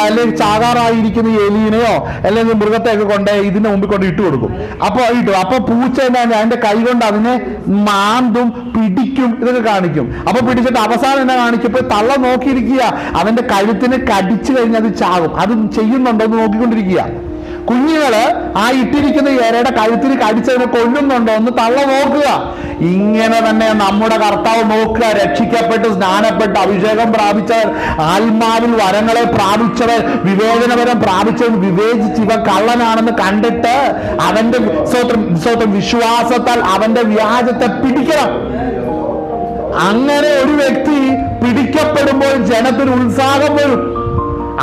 അല്ലെങ്കിൽ ചാകാറായിരിക്കുന്ന എലീനെയോ അല്ലെങ്കിൽ മൃഗത്തെയൊക്കെ കൊണ്ട് ഇതിന്റെ മുമ്പിൽ കൊണ്ട് ഇട്ട് കൊടുക്കും. അപ്പൊ പൂച്ച എന്താണ്, അതിന്റെ കൈ കൊണ്ട് അതിനെ മാന്തും പിടിക്കും, ഇതൊക്കെ കാണിക്കും. അപ്പൊ പിടിച്ചിട്ട് അവസാനം എന്നാ കാണിക്കപ്പോ തള്ള നോക്കിയിരിക്കുക, അവന്റെ കഴുത്തിന് കടിച്ചു കഴിഞ്ഞാൽ അത് ചാകും. അത് ചെയ്യുന്നുണ്ടോ എന്ന് നോക്കിക്കൊണ്ടിരിക്കുക. കുഞ്ഞുങ്ങള് ആ ഇട്ടിരിക്കുന്ന ഇരയുടെ കഴുത്തിൽ കടിച്ചതിനെ കൊല്ലുന്നുണ്ടോ എന്ന് തള്ള നോക്കുക. ഇങ്ങനെ തന്നെ നമ്മുടെ കർത്താവ് നോക്കുക. രക്ഷിക്കപ്പെട്ട് സ്നാനപ്പെട്ട് അഭിഷേകം പ്രാപിച്ചവർ, ആത്മാവിൽ വരങ്ങളെ പ്രാപിച്ചവർ, വിവേചനപരം പ്രാപിച്ചവൻ വിവേചിച്ച് ഇവ കള്ളനാണെന്ന് കണ്ടിട്ട് അവന്റെ സ്വന്തം വിശ്വാസത്താൽ അവന്റെ വ്യാജത്തെ പിടിക്കണം. അങ്ങനെ ഒരു വ്യക്തി പിടിക്കപ്പെടുമ്പോൾ ജനത്തിന് ഉത്സാഹം വരും,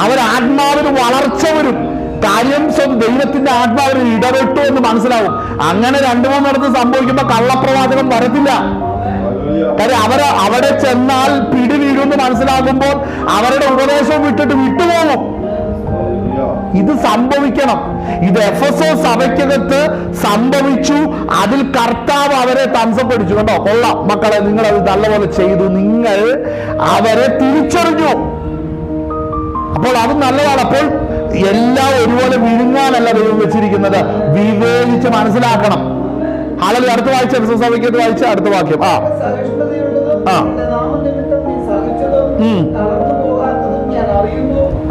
അവർ ആത്മാവിന് വളർച്ച വരും. കാര്യം ദൈവത്തിന്റെ ആത്മാവിന് ഇടപെട്ടു എന്ന് മനസ്സിലാവും. അങ്ങനെ 2-3 സംഭവിക്കുമ്പോൾ കള്ളപ്രവാചകം വരത്തില്ല. കാര്യം അവിടെ ചെന്നാൽ പിടി വീഴുമെന്ന് മനസ്സിലാകുമ്പോൾ അവരുടെ ഉപദേശം വിട്ടുപോകും. ഇത് സംഭവിക്കണം. ഇത് എഫെസോസ് സഭയ്ക്കകത്ത് സംഭവിച്ചു. അതിൽ കർത്താവ് അവരെ തടസ്സപ്പെടുച്ചു. കണ്ടോ, കൊള്ളാം മക്കളെ, നിങ്ങൾ അത് നല്ലപോലെ ചെയ്തു, നിങ്ങൾ അവരെ തിരിച്ചറിഞ്ഞു. അപ്പോൾ അത് നല്ലതാണ്. അപ്പോൾ എല്ലാം ഒരുപോലെ വിഴുങ്ങാനല്ല ദൈവം വെച്ചിരിക്കുന്നത്, വിവേചിച്ച് മനസ്സിലാക്കണം. ആളുകൾ അടുത്ത വായിച്ച എഫെസോസ് സഭയ്ക്കകത്ത് വായിച്ച അടുത്ത വാക്യം.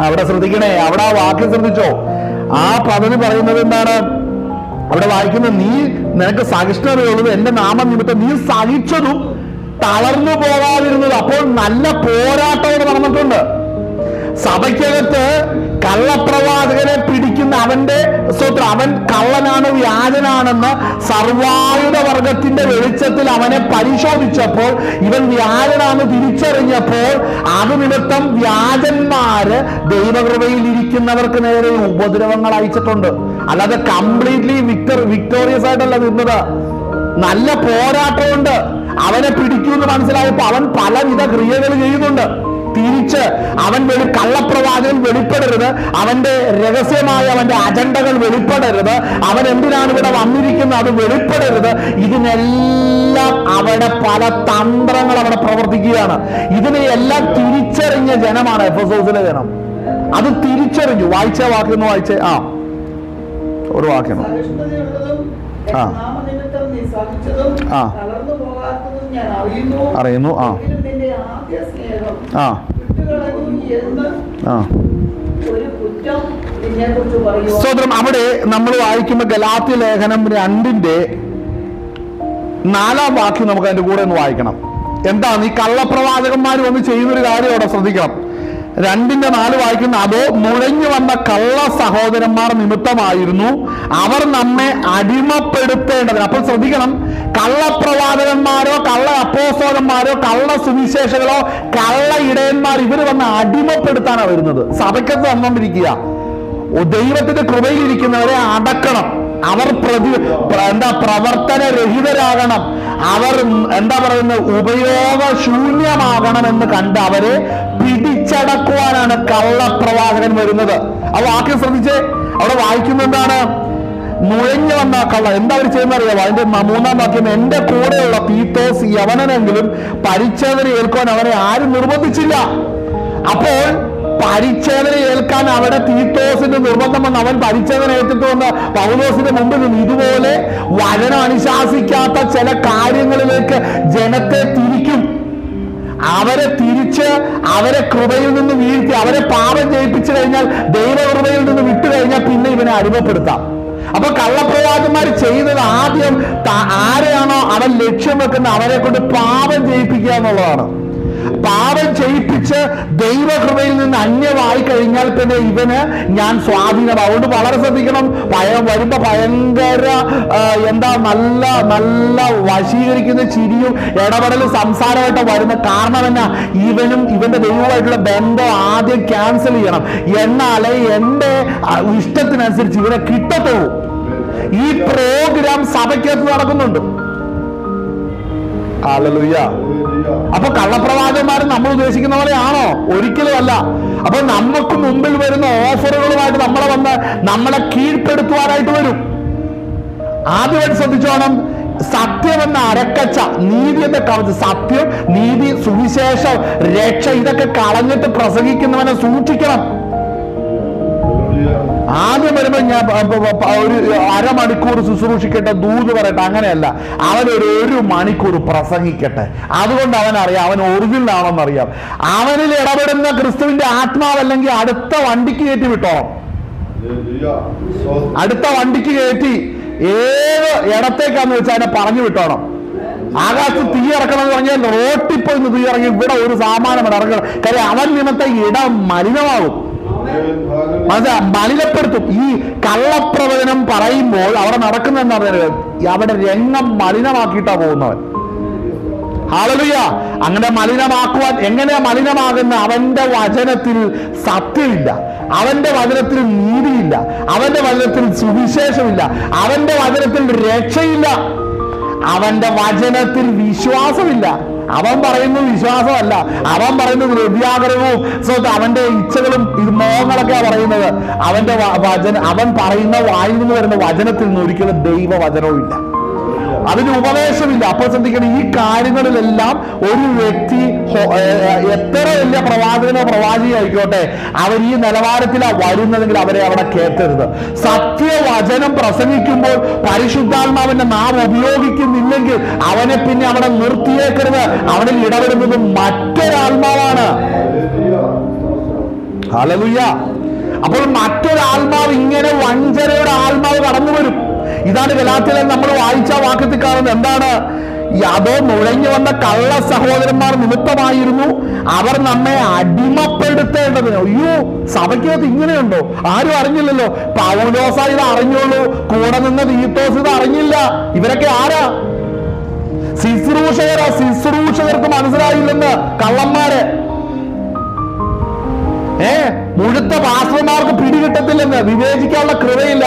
അവിടെ ശ്രദ്ധിക്കണേ, അവിടെ ആ വാക്യം ശ്രദ്ധിച്ചോ. ആ പദവി പറയുന്നത് എന്താണ്? അവിടെ വായിക്കുന്നത്, നീ നിനക്ക് സഹിഷ്ണുതയുള്ളത് എന്റെ നാമനിമിത്തം നീ സഹിച്ചതും തളർന്നു പോകാതിരുന്നത്. അപ്പോൾ നല്ല പോരാട്ടം ഇവിടെ നടന്നിട്ടുണ്ട്. സഭയ്ക്കകത്ത് കള്ളപ്രവാചകനെ പിടിക്കുന്ന അവൻ കള്ളനാണ്, വ്യാജനാണെന്ന് സർവായുധ വർഗത്തിന്റെ വെളിച്ചത്തിൽ അവനെ പരിശോധിച്ചപ്പോൾ ഇവൻ വ്യാജനാണെന്ന് തിരിച്ചറിഞ്ഞപ്പോൾ അത് നിമിത്തം വ്യാജന്മാര് ദൈവകൃപയിൽ ഇരിക്കുന്നവർക്ക് നേരെ ഉപദ്രവങ്ങൾ അയച്ചിട്ടുണ്ട്. അല്ലാതെ കംപ്ലീറ്റ്ലി വിക്ടോറിയസ് ആയിട്ടല്ല നിന്നത്. നല്ല പോരാട്ടമുണ്ട്. അവനെ പിടിക്കുമെന്ന് മനസ്സിലായപ്പോൾ അവൻ പലവിധ ക്രിയകൾ ചെയ്യുന്നുണ്ട്. തിരിച്ച് അവൻ കള്ളപ്രവാചകൻ വെളിപ്പെടരുത്, അവന്റെ രഹസ്യമായ അവന്റെ അജണ്ടകൾ വെളിപ്പെടരുത്, അവൻ എന്തിനാണ് ഇവിടെ വന്നിരിക്കുന്നത് അത് വെളിപ്പെടരുത്. ഇതിനെല്ലാം അവിടെ പല തന്ത്രങ്ങൾ അവിടെ പ്രവർത്തിക്കുകയാണ്. ഇതിനെയെല്ലാം തിരിച്ചറിഞ്ഞ ജനമാണ് എഫെസോസിലെ ജനം. അത് തിരിച്ചറിഞ്ഞു. വായിച്ച വാക്യം വായിച്ചേ. ഒരു വാക്യം. അറിയുന്നു. സ്തോത്രം. അവിടെ നമ്മൾ വായിക്കുമ്പോൾ ഗലാത്യ ലേഖനം 2-ന്റെ 4-ാം വാക്യം നമുക്ക് അതിന്റെ കൂടെ ഒന്ന് വായിക്കണം. എന്താണ് ഈ കള്ളപ്രവാചകന്മാർ വന്ന് ചെയ്യുന്നൊരു കാര്യം അവിടെ ശ്രദ്ധിക്കണം. 2-4 വായിക്കുന്ന, അതോ നുഴഞ്ഞു വന്ന കള്ള സഹോദരന്മാർ നിമിത്തമായിരുന്നു അവർ നമ്മെ അടിമപ്പെടുത്തേണ്ടത്. അപ്പോൾ ശ്രദ്ധിക്കണം, കള്ളപ്രവാചകന്മാരോ കള്ള അപ്പോസ്തലന്മാരോ കള്ള സുവിശേഷകളോ കള്ള ഇടയന്മാർ ഇവർ വന്ന് അടിമപ്പെടുത്താനാണ് വരുന്നത്. സഭയ്ക്കകത്ത് വന്നുകൊണ്ടിരിക്കുക. ദൈവത്തിന്റെ കൃപയിലിരിക്കുന്നവരെ അടക്കണം. അവർ പ്രവർത്തനരഹിതരാകണം. അവർ ഉപയോഗശൂന്യമാകണമെന്ന് കണ്ട് അവരെ പിടിച്ചടക്കുവാനാണ് കള്ളപ്രവാചകൻ വരുന്നത്. ആ വാക്യം ശ്രദ്ധിച്ചേ. അവിടെ വായിക്കുന്ന എന്താണ്? നുഴഞ്ഞു വന്ന കള്ള. എന്താ അവർ ചെയ്യുന്ന അറിയാമോ? അതിന്റെ 3-ാം വാക്യം, എന്റെ കൂടെയുള്ള തീത്തോസ് യവനനെങ്കിലും പരിച്ഛേദന ഏൽക്കുവാൻ അവനെ ആരും നിർബന്ധിച്ചില്ല. അപ്പോൾ പരിച്ഛേദന ഏൽക്കാൻ അവിടെ തീത്തോസിന്റെ നിർബന്ധം വന്ന് അവൻ പരിച്ഛേദന ഏറ്റിട്ട് വന്ന് പൗലോസിന്റെ മുമ്പിൽ നിന്ന് ഇതുപോലെ വചനം അനുശാസിക്കാത്ത ചില കാര്യങ്ങളിലേക്ക് ജനത്തെ തിരിക്കും. അവരെ തിരിച്ച് അവരെ കൃപയിൽ നിന്ന് വീഴ്ത്തി അവരെ പാപം ചെയ്യിപ്പിച്ചു കഴിഞ്ഞാൽ, ദൈവകൃപയിൽ നിന്ന് വിട്ടു കഴിഞ്ഞാൽ പിന്നെ ഇവനെ അടിമപ്പെടുത്താം. അപ്പൊ കള്ളപ്രവാചകന്മാർ ചെയ്യുന്നത് ആദ്യം ആരെയാണോ അവൻ ലക്ഷ്യം വെക്കുന്നത് അവരെ കൊണ്ട് പാപം ചെയ്യിപ്പിക്കുക എന്നുള്ളതാണ്. പാപം ചെയ്യിപ്പിച്ച് ദൈവകൃപയിൽ നിന്ന് അന്യമായി കഴിഞ്ഞാൽ പിന്നെ ഇവന് ഞാൻ സ്വാധീനം. അതുകൊണ്ട് വളരെ ശ്രദ്ധിക്കണം. വരുമ്പോ ഭയങ്കര നല്ല നല്ല വശീകരിക്കുന്ന ചിരിയും ഇടപെടലും സംസാരമായിട്ട് വരുന്ന കാരണം എന്നാ? ഇവനും ഇവന്റെ ദൈവമായിട്ടുള്ള ബന്ധം ആദ്യം ക്യാൻസൽ ചെയ്യണം. എന്നാലേ എന്റെ ഇഷ്ടത്തിനനുസരിച്ച് ഇവനെ കിട്ടത്തുള്ളൂ. ഈ പ്രോഗ്രാം സഭയ്ക്കകത്ത് നടക്കുന്നുണ്ട്. ഹല്ലേലൂയ. അപ്പൊ കള്ളപ്രവാചകന്മാർ നമ്മൾ ഉദ്ദേശിക്കുന്ന പോലെയാണോ? ഒരിക്കലും അല്ല. അപ്പൊ നമുക്ക് മുമ്പിൽ വരുന്ന ഓഫറുകളുമായിട്ട് നമ്മളെ കീഴ്പ്പെടുത്തുവാനായിട്ട് വരും. ആദ്യമായിട്ട് ശ്രദ്ധിച്ചോണം, സത്യം എന്ന അരക്കച്ച, നീതി എന്ന കവചം, സത്യം, നീതി, സുവിശേഷം, രക്ഷ ഇതൊക്കെ കളഞ്ഞിട്ട് പ്രസംഗിക്കുന്നവനെ സൂക്ഷിക്കണം. ആദ്യം വരുമ്പോൾ ഞാൻ ഒരു അരമണിക്കൂർ ശുശ്രൂഷിക്കട്ടെ, ദൂത് പറയട്ടെ, അങ്ങനെയല്ല. അവനൊരു മണിക്കൂർ പ്രസംഗിക്കട്ടെ. അതുകൊണ്ട് അവനറിയാം അവൻ ഒറിജിനൽ ആണെന്നറിയാം. അവനിൽ ഇടപെടുന്ന ക്രിസ്തുവിന്റെ ആത്മാവല്ലെങ്കിൽ അടുത്ത വണ്ടിക്ക് കയറ്റി വിട്ടോണം. അടുത്ത വണ്ടിക്ക് കയറ്റി ഏത് ഇടത്തേക്കാന്ന് വെച്ചാൽ അതിനെ പറഞ്ഞു വിട്ടോണം. ആകാശത്ത് തീ ഇറക്കണം എന്ന് പറഞ്ഞാൽ റോട്ടിൽ പോയി തീ ഇറങ്ങി ഇവിടെ ഒരു സാമാനം ഇറങ്ങണം. കാര്യം അവൻ നിമിത്തം ഇടം മലിനമാകും, മലിനപ്പെടുത്തും. ഈ കള്ളപ്രവചനം പറയുമ്പോൾ അവിടെ നടക്കുന്ന എന്താ പറയുക, അവിടെ രംഗം മലിനമാക്കിയിട്ടാ പോകുന്നവൻ. ഹല്ലേലൂയ. അങ്ങനെ മലിനമാക്കുവാൻ എങ്ങനെയാ മലിനമാകുന്ന? അവന്റെ വചനത്തിൽ സത്യമില്ല, അവന്റെ വചനത്തിൽ നീതിയില്ല, അവന്റെ വചനത്തിൽ സുവിശേഷമില്ല, അവന്റെ വചനത്തിൽ രക്ഷയില്ല, അവന്റെ വചനത്തിൽ വിശ്വാസമില്ല. അവൻ പറയുന്നത് വിശ്വാസമല്ല, അവൻ പറയുന്നത് വ്യഭിചാരവും അവന്റെ ഇച്ഛകളും ഇത് മോഹങ്ങളൊക്കെയാ പറയുന്നത്. അവന്റെ അവൻ പറയുന്ന വായിൽ നിന്ന് വരുന്ന വചനത്തിൽ നിന്ന് ഒരിക്കലും ദൈവവചനവും ഇല്ല, അതിന് ഉപദേശമില്ല. അപ്പോൾ ശ്രദ്ധിക്കണം, ഈ കാര്യങ്ങളിലെല്ലാം ഒരു വ്യക്തി എത്ര വലിയ പ്രവാചകനോ പ്രവാചിയോ ആയിക്കോട്ടെ, അവർ ഈ നിലവാരത്തിലാണ് വരുന്നതെങ്കിൽ അവരെ അവിടെ കേട്ടരുത്. സത്യവചനം പ്രസംഗിക്കുമ്പോൾ പരിശുദ്ധാത്മാവിന്റെ നാം ഉപയോഗിക്കുന്നില്ലെങ്കിൽ അവനെ പിന്നെ അവിടെ നിർത്തിയേക്കരുത്. അവനിൽ ഇടപെടുന്നത് മറ്റൊരാത്മാവാണ്. ഹല്ലേലൂയ. അപ്പോൾ മറ്റൊരാത്മാവ്, ഇങ്ങനെ വഞ്ചനയുടെ ആത്മാവ് കടന്നു വരും. ഇതാണ് ഗലാത്യയിൽ നമ്മൾ വായിച്ച വാക്യത്തിൽ കാണുന്നത്. എന്താണ്? അതോ നുഴഞ്ഞു വന്ന കള്ള സഹോദരന്മാർ നിമിത്തമായിരുന്നു അവർ നമ്മെ അടിമപ്പെടുത്തേണ്ടതിന്. അയ്യോ, സഭയ്ക്കകത്ത് ഇങ്ങനെയുണ്ടോ? ആരും അറിഞ്ഞില്ലല്ലോ. പൗലോസ ഇത് അറിഞ്ഞുള്ളൂ, കൂടെ നിന്ന് തീത്തോസ് ഇത് അറിഞ്ഞില്ല. ഇവരൊക്കെ ആരാ? ശുശ്രൂഷകരാ. ശുശ്രൂഷകർക്ക് മനസ്സിലായില്ലെന്ന് കള്ളന്മാര്. മുഴുത്ത പാസ്റ്റർമാർക്ക് പിടികിട്ടത്തില്ലെന്ന്, വിവേചിക്കാനുള്ള കൃപയില്ല.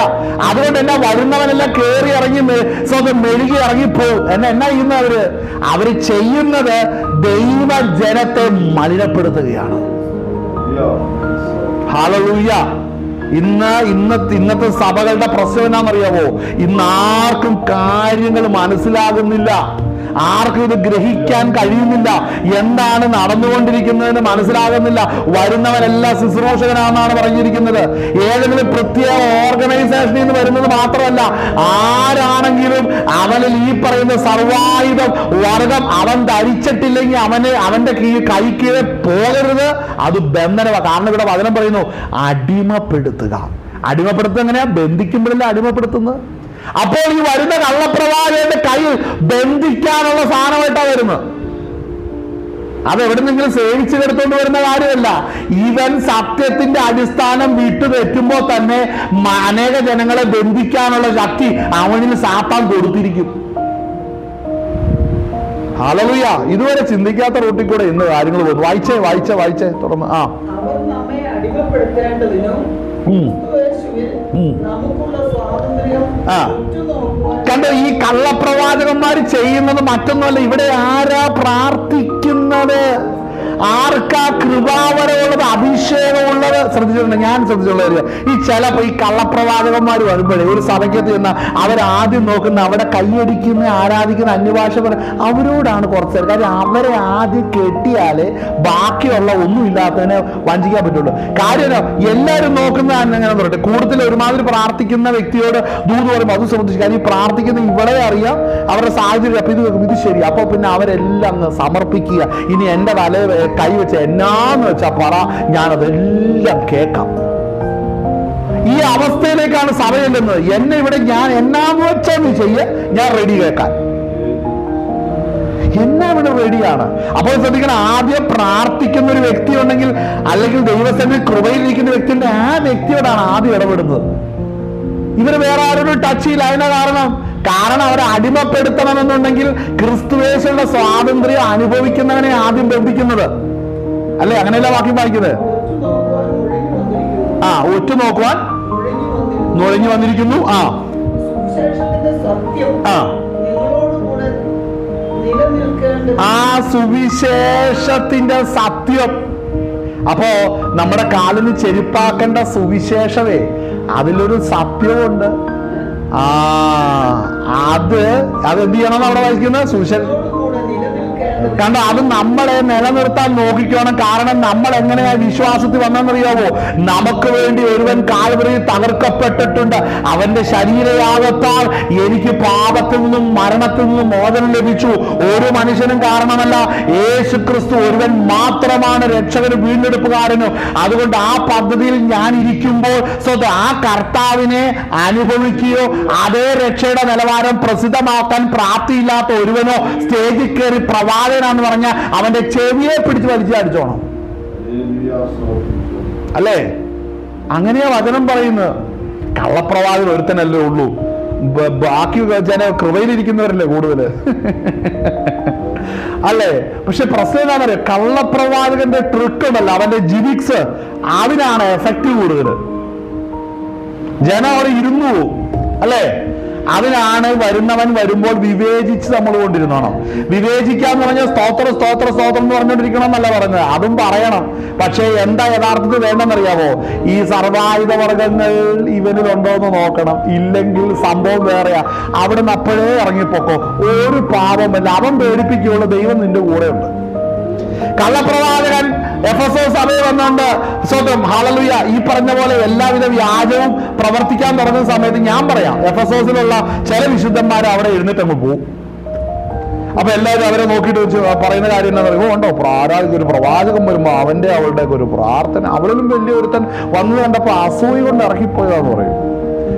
അതുകൊണ്ട് എന്നാ വരുന്നവനെല്ലാം കേറി ഇറങ്ങി സ്വന്തം മെഴുകി ഇറങ്ങിപ്പോവും. എന്നാ ചെയ്യുന്ന അവര് ചെയ്യുന്നത് ദൈവജനത്തെ മലിനപ്പെടുത്തുകയാണ്. ഹല്ലേലൂയ. ഇന്നത്തെ സഭകളുടെ പ്രശ്നം എന്നാണെന്നറിയാമോ? ഇന്ന് ആർക്കും കാര്യങ്ങൾ മനസ്സിലാകുന്നില്ല, ആർക്കും ഇത് ഗ്രഹിക്കാൻ കഴിയുന്നില്ല. എന്താണ് നടന്നുകൊണ്ടിരിക്കുന്നതെന്ന് മനസ്സിലാകുന്നില്ല. വരുന്നവനെല്ലാം ശുശ്രൂഷകനാണെന്നാണ് പറഞ്ഞിരിക്കുന്നത്. ഏതെങ്കിലും പ്രത്യേക ഓർഗനൈസേഷനിൽ നിന്ന് വരുന്നത് മാത്രമല്ല, ആരാണെങ്കിലും അവനിൽ ഈ പറയുന്ന സർവായുധം വർഗം അവൻ ധരിച്ചിട്ടില്ലെങ്കിൽ അവന്റെ കൈക്ക് പോകരുത്. അത് ബന്ധനമാണ്. കാരണം ഇവിടെ വചനം പറയുന്നു അടിമപ്പെടുത്തുക. അടിമപ്പെടുത്തുക എങ്ങനെയാ? ബന്ധിക്കുമ്പോഴല്ലേ അടിമപ്പെടുത്തുന്നത്. അപ്പോൾ ഈ വരുന്ന കള്ളപ്രവാചകന്റെ കയ്യിൽ ബന്ധിക്കാനുള്ള സാധനമായിട്ടാണ് വരുന്നത്. അതെവിടെ നിന്നെങ്കിലും സേവിച്ചു എടുത്തുകൊണ്ട് വരുന്ന കാര്യമല്ല. ഇവൻ സത്യത്തിന്റെ അടിസ്ഥാനം വിട്ടുതെറ്റുമ്പോൾ തന്നെ അനേക ജനങ്ങളെ ബന്ധിക്കാനുള്ള ശക്തി അവനിൽ സാത്താൻ കൊടുത്തിരിക്കും. ഹല്ലേലൂയ. ഇതുവരെ ചിന്തിക്കാത്ത റൂട്ടിൽ കൂടെ ഇന്ന് കാര്യങ്ങൾ പോകുന്നു. വായിച്ചേ തുറന്ന്. അവർ നമ്മെ അടിമപ്പെടുത്തേണ്ടതിനും കണ്ടോ? ഈ കള്ളപ്രവാചകന്മാർ ചെയ്യുന്നത് മറ്റൊന്നുമല്ല. ഇവിടെ ആരാ പ്രാർത്ഥിക്കുന്നത്? ആർക്കാ കൃപാവരമുള്ളത്, അഭിഷേകമുള്ളത്? ശ്രദ്ധിച്ചിട്ടുണ്ട്? ഞാൻ ശ്രദ്ധിച്ചുള്ള ഈ ചിലപ്പോ ഈ കള്ളപ്രവാചകന്മാർ വരുമ്പോഴേ ഒരു സഭയ്ക്കത്ത് ചെന്ന അവരാദ്യം നോക്കുന്ന അവിടെ കൈയടിക്കുന്ന ആരാധിക്കുന്ന അന്യഭാഷ അവരോടാണ് കുറച്ച് നേരം. കാര്യം അവരെ ആദ്യം കെട്ടിയാലേ ബാക്കിയുള്ള ഒന്നും ഇല്ലാത്തതിനെ വഞ്ചിക്കാൻ പറ്റുള്ളൂ. കാര്യം എല്ലാവരും നോക്കുന്ന എങ്ങനെ പറയട്ടെ, കൂടുതൽ ഒരുമാതിരി പ്രാർത്ഥിക്കുന്ന വ്യക്തിയോട് ദൂത് പറയുമ്പോൾ അത് ശ്രദ്ധിച്ചു. കാര്യം പ്രാർത്ഥിക്കുന്ന ഇവിടെ അറിയാം അവരുടെ സാഹചര്യം. അപ്പൊ ഇത് ശരി. അപ്പൊ പിന്നെ അവരെല്ലാം അങ്ങ് സമർപ്പിക്കുക. ഇനി എന്റെ തല കൈവച്ച് എന്നാന്ന് വെച്ചാ പറ, ഞാനതെല്ലാം കേൾക്കാം. ഈ അവസ്ഥയിലേക്കാണ് സഭ ചെല്ലുന്നത്. എന്നെ ഇവിടെ ഞാൻ എന്നാന്ന് വെച്ചാ നീ ചെയ്യ, ഞാൻ റെഡി കേൾക്കാൻ. എന്നാ ഇവിടെ റെഡിയാണ്. അപ്പോൾ ശ്രദ്ധിക്കണം, ആദ്യം പ്രാർത്ഥിക്കുന്ന ഒരു വ്യക്തി ഉണ്ടെങ്കിൽ, അല്ലെങ്കിൽ ദൈവസന്നിധിയിൽ കൃപയിലിരിക്കുന്ന വ്യക്തി ഉണ്ടെങ്കിൽ ആ വ്യക്തിയോടാണ് ആദ്യം ഇടപെടുന്നത്. ഇവര് വേറെ ആരോടും ടച്ച് ചെയ്യില്ല. അതിന്റെ കാരണം അവരെ അടിമപ്പെടുത്തണമെന്നുണ്ടെങ്കിൽ ക്രിസ്തുവേശുവിന്റെ സ്വാതന്ത്ര്യം അനുഭവിക്കുന്നവനെ ആദ്യം ബന്ധിക്കുന്നത് അല്ലേ? അങ്ങനെയല്ല വാക്യം വായിക്കുന്നത്. ഒറ്റുനോക്കുവാൻ നുഴഞ്ഞു വന്നിരിക്കുന്നു. സുവിശേഷത്തിന്റെ സത്യം. അപ്പോ നമ്മുടെ കാലിന് ചെരുപ്പാക്കേണ്ട സുവിശേഷമേ, അതിലൊരു സത്യമുണ്ട്. അത് എന്ത് ചെയ്യണം? അവിടെ വായിക്കുന്നത് സുവിശേഷം കണ്ടോ? അത് നമ്മളെ നിലനിർത്താൻ നോക്കിക്കണം. കാരണം നമ്മൾ എങ്ങനെയാ വിശ്വാസത്തിൽ വന്നെന്നറിയാവോ? നമുക്ക് വേണ്ടി ഒരുവൻ കാൽവരിയിൽ തകർക്കപ്പെട്ടിട്ടുണ്ട്. അവന്റെ ശരീരയാഗത്താൽ എനിക്ക് പാപത്തിൽ നിന്നും മരണത്തിൽ നിന്നും മോചനം ലഭിച്ചു. ഒരു മനുഷ്യനും കാരണമല്ല. യേശു ക്രിസ്തു ഒരുവൻ മാത്രമാണ് രക്ഷകനും വീണ്ടെടുപ്പുകാരനും. അതുകൊണ്ട് ആ പദ്ധതിയിൽ ഞാൻ ഇരിക്കുമ്പോൾ ആ കർത്താവിനെ അനുഭവിക്കുകയോ അതേ രക്ഷയുടെ നിലവാരം പ്രസിദ്ധമാക്കാൻ പ്രാപ്തിയില്ലാത്ത ഒരുവനോ സ്റ്റേജിൽ കയറി പ്രവാചകനാന്ന് പറഞ്ഞാൽ അവന്റെ ചെവിയെ പിടിച്ച് വലിച്ചു അടിച്ചോണം. അല്ലേ? അങ്ങനെയാ വചനം പറയുന്നത്. കള്ളപ്രവാചകൻ ഒരുത്തനല്ലേ ഉള്ളൂ, ബാക്കി കൃപയിലിരിക്കുന്നവരല്ലേ കൂടുതല്. അല്ലേ? പക്ഷെ പ്രശ്നം എന്താ പറയുക, കള്ളപ്രവാചകന്റെ ട്രിക്ക് ഉണ്ടല്ലോ, അവന്റെ ജിമിക്സ്, അതിനാണ് എഫക്റ്റ് കൂടുതൽ. ജനം അവിടെ ഇരുന്നു പോവും. അല്ലേ? അതിനാണ് വരുന്നവൻ വരുമ്പോൾ വിവേചിച്ച് നമ്മൾ കൊണ്ടിരുന്നോണം. വിവേചിക്കാന്ന് പറഞ്ഞാൽ സ്തോത്രം സ്തോത്രം സ്തോത്രം എന്ന് പറഞ്ഞുകൊണ്ടിരിക്കണം എന്നല്ല പറഞ്ഞത്, അതും പറയണം. പക്ഷേ എന്താ യഥാർത്ഥത്തിൽ വേണ്ടെന്നറിയാവോ? ഈ സർവായുധ വർഗങ്ങൾ ഇവനിലുണ്ടോ എന്ന് നോക്കണം. ഇല്ലെങ്കിൽ സംഭവം വേറെയാ. അവിടെ നിന്ന് അപ്പോഴേ ഇറങ്ങിപ്പോക്കോ. ഒരു പാപമല്ല, അവൻ പേടിപ്പിക്കുകയുള്ളൂ, ദൈവം നിന്റെ കൂടെ ഉണ്ട്. കള്ളപ്രവാചകൻ എഫെസോസ് സഭയിൽ വന്നുകൊണ്ട് സ്വന്തം ഹല്ലേലൂയ ഈ പറഞ്ഞ പോലെ എല്ലാവിധ വ്യാജവും പ്രവർത്തിക്കാൻ തുടങ്ങുന്ന സമയത്ത് ഞാൻ പറയാം, എഫെസോസിലുള്ള ചില വിശുദ്ധന്മാർ അവിടെ എഴുന്നേറ്റങ്ങ് പോകും. അപ്പൊ എല്ലാവരും അവരെ നോക്കിയിട്ട് വെച്ച് പറയുന്ന കാര്യം എന്താ പറയുക, ഉണ്ടോ ഒരു പ്രവാചകൻ വരുമ്പോ അവന്റെ അവളുടെ ഒരു പ്രാർത്ഥന, അവളിലും വലിയ ഒരുത്തൻ വന്നു കണ്ടപ്പോ അസൂയ കൊണ്ട് ഇറങ്ങിപ്പോയതാന്ന് പറയും.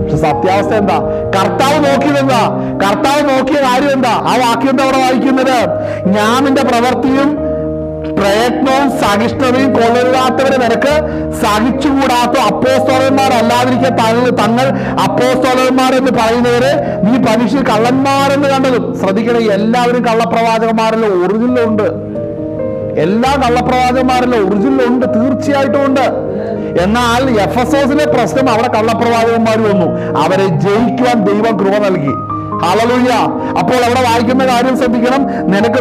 പക്ഷെ സത്യാവസ്ഥ എന്താ? കർത്താവ് നോക്കിയതെന്താ? കർത്താവ് നോക്കിയ കാര്യം എന്താ? ആ വാക്യം എന്താ അവിടെ വായിക്കുന്നത്? ഞാൻ നിന്റെ പ്രവൃത്തിയും പ്രയത്നവും സഹിഷ്ണുതയും കൊള്ളരുതാത്തവരെ നിനക്ക് സഹിച്ചുകൂടാത്ത അപ്പോസ്തലന്മാരല്ലാതിരിക്കെ തങ്ങൾ അപ്പോസ്തലന്മാരെന്ന് പറയുന്നവരെ നീ പരീക്ഷയിൽ കള്ളന്മാരെന്ന് കണ്ടതും. ശ്രദ്ധിക്കണേ, എല്ലാവരും കള്ളപ്രവാചകന്മാരല്ലോ ഒറിജിനലുണ്ട്. എല്ലാ കള്ളപ്രവാചകന്മാരല്ലോ ഒറിജിനലുണ്ട്, തീർച്ചയായിട്ടും ഉണ്ട്. എന്നാൽ എഫെസോസിലെ പ്രശ്നം, അവിടെ കള്ളപ്രവാചകന്മാർ വന്നു, അവരെ ജയിക്കുവാൻ ദൈവം കൃപ നൽകി. ഹല്ലേലൂയ. അപ്പോൾ അവിടെ വായിക്കുന്ന കാര്യം ശ്രദ്ധിക്കണം. നിനക്ക്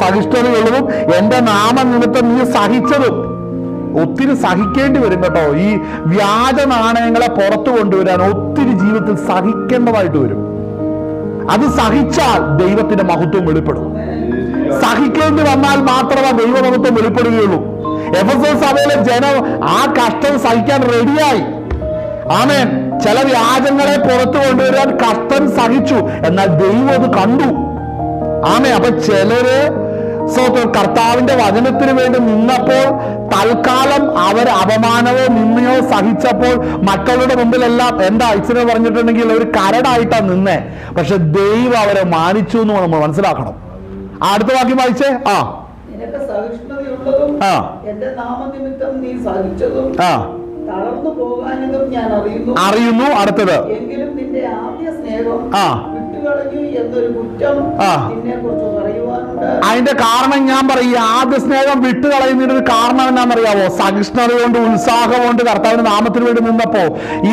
സഹിഷ്ണുതയുള്ളതും എന്റെ നാമനിമിത്തം നീ സഹിച്ചതും. ഒത്തിരി സഹിക്കേണ്ടി വരും കേട്ടോ. ഈ വ്യാജ നാണയങ്ങളെ പുറത്തു കൊണ്ടുവരാൻ ഒത്തിരി ജീവിതത്തിൽ സഹിക്കേണ്ടതായിട്ട് വരും. അത് സഹിച്ചാൽ ദൈവത്തിന്റെ മഹത്വം വെളിപ്പെടും. സഹിക്കേണ്ടി വന്നാൽ മാത്രമേ ദൈവമഹത്വം വെളിപ്പെടുകയുള്ളൂ. എഫെസോസ് സഭയിലെ ജനം ആ കഷ്ടം സഹിക്കാൻ റെഡിയായി. ആമേൻ. ചില വ്യാജങ്ങളെ പുറത്തു കൊണ്ടുവരാൻ കഷ്ടം സഹിച്ചു, എന്നാൽ ദൈവം അത് കണ്ടു. ആമേൻ. അപ്പൊ ചിലര് കർത്താവിന്റെ വചനത്തിന് വേണ്ടി നിന്നപ്പോൾ തൽക്കാലം അവർ അപമാനമോ നിന്നയോ സഹിച്ചപ്പോൾ മക്കളുടെ മുമ്പിലെല്ലാം എന്താ ഇച്ചിരി പറഞ്ഞിട്ടുണ്ടെങ്കിൽ ഒരു കരടായിട്ടാ നിന്നേ. പക്ഷെ ദൈവം അവരെ മാനിച്ചു എന്ന് നമ്മൾ മനസ്സിലാക്കണം. അടുത്ത വാക്യം വായിച്ചേ. നിനക്ക് സഹിഷ്ണുതയുള്ളതും എന്റെ നാമനിമിത്തം നീ സഹിച്ചതും തളർന്നു പോകാനും ഞാൻ അറിയുന്നു. അടുത്തത്, എങ്കിലും നിന്റെ ആദ്യ സ്നേഹം വിട്ടുകളഞ്ഞു എന്നൊരു കുറ്റം നിന്നെ കുറിച്ച് പറയുവാനുണ്ട്. അതിന്റെ കാരണം ഞാൻ പറയും, ആദ്യ സ്നേഹം വിട്ടുകളയുന്നതിന് ഒരു കാരണം എന്താണെന്നറിയാവോ? സഹിഷ്ണുത കൊണ്ട്, ഉത്സാഹം കൊണ്ട് കർത്താവിന്റെ നാമത്തിന് വേണ്ടി നിന്നപ്പോ ഈ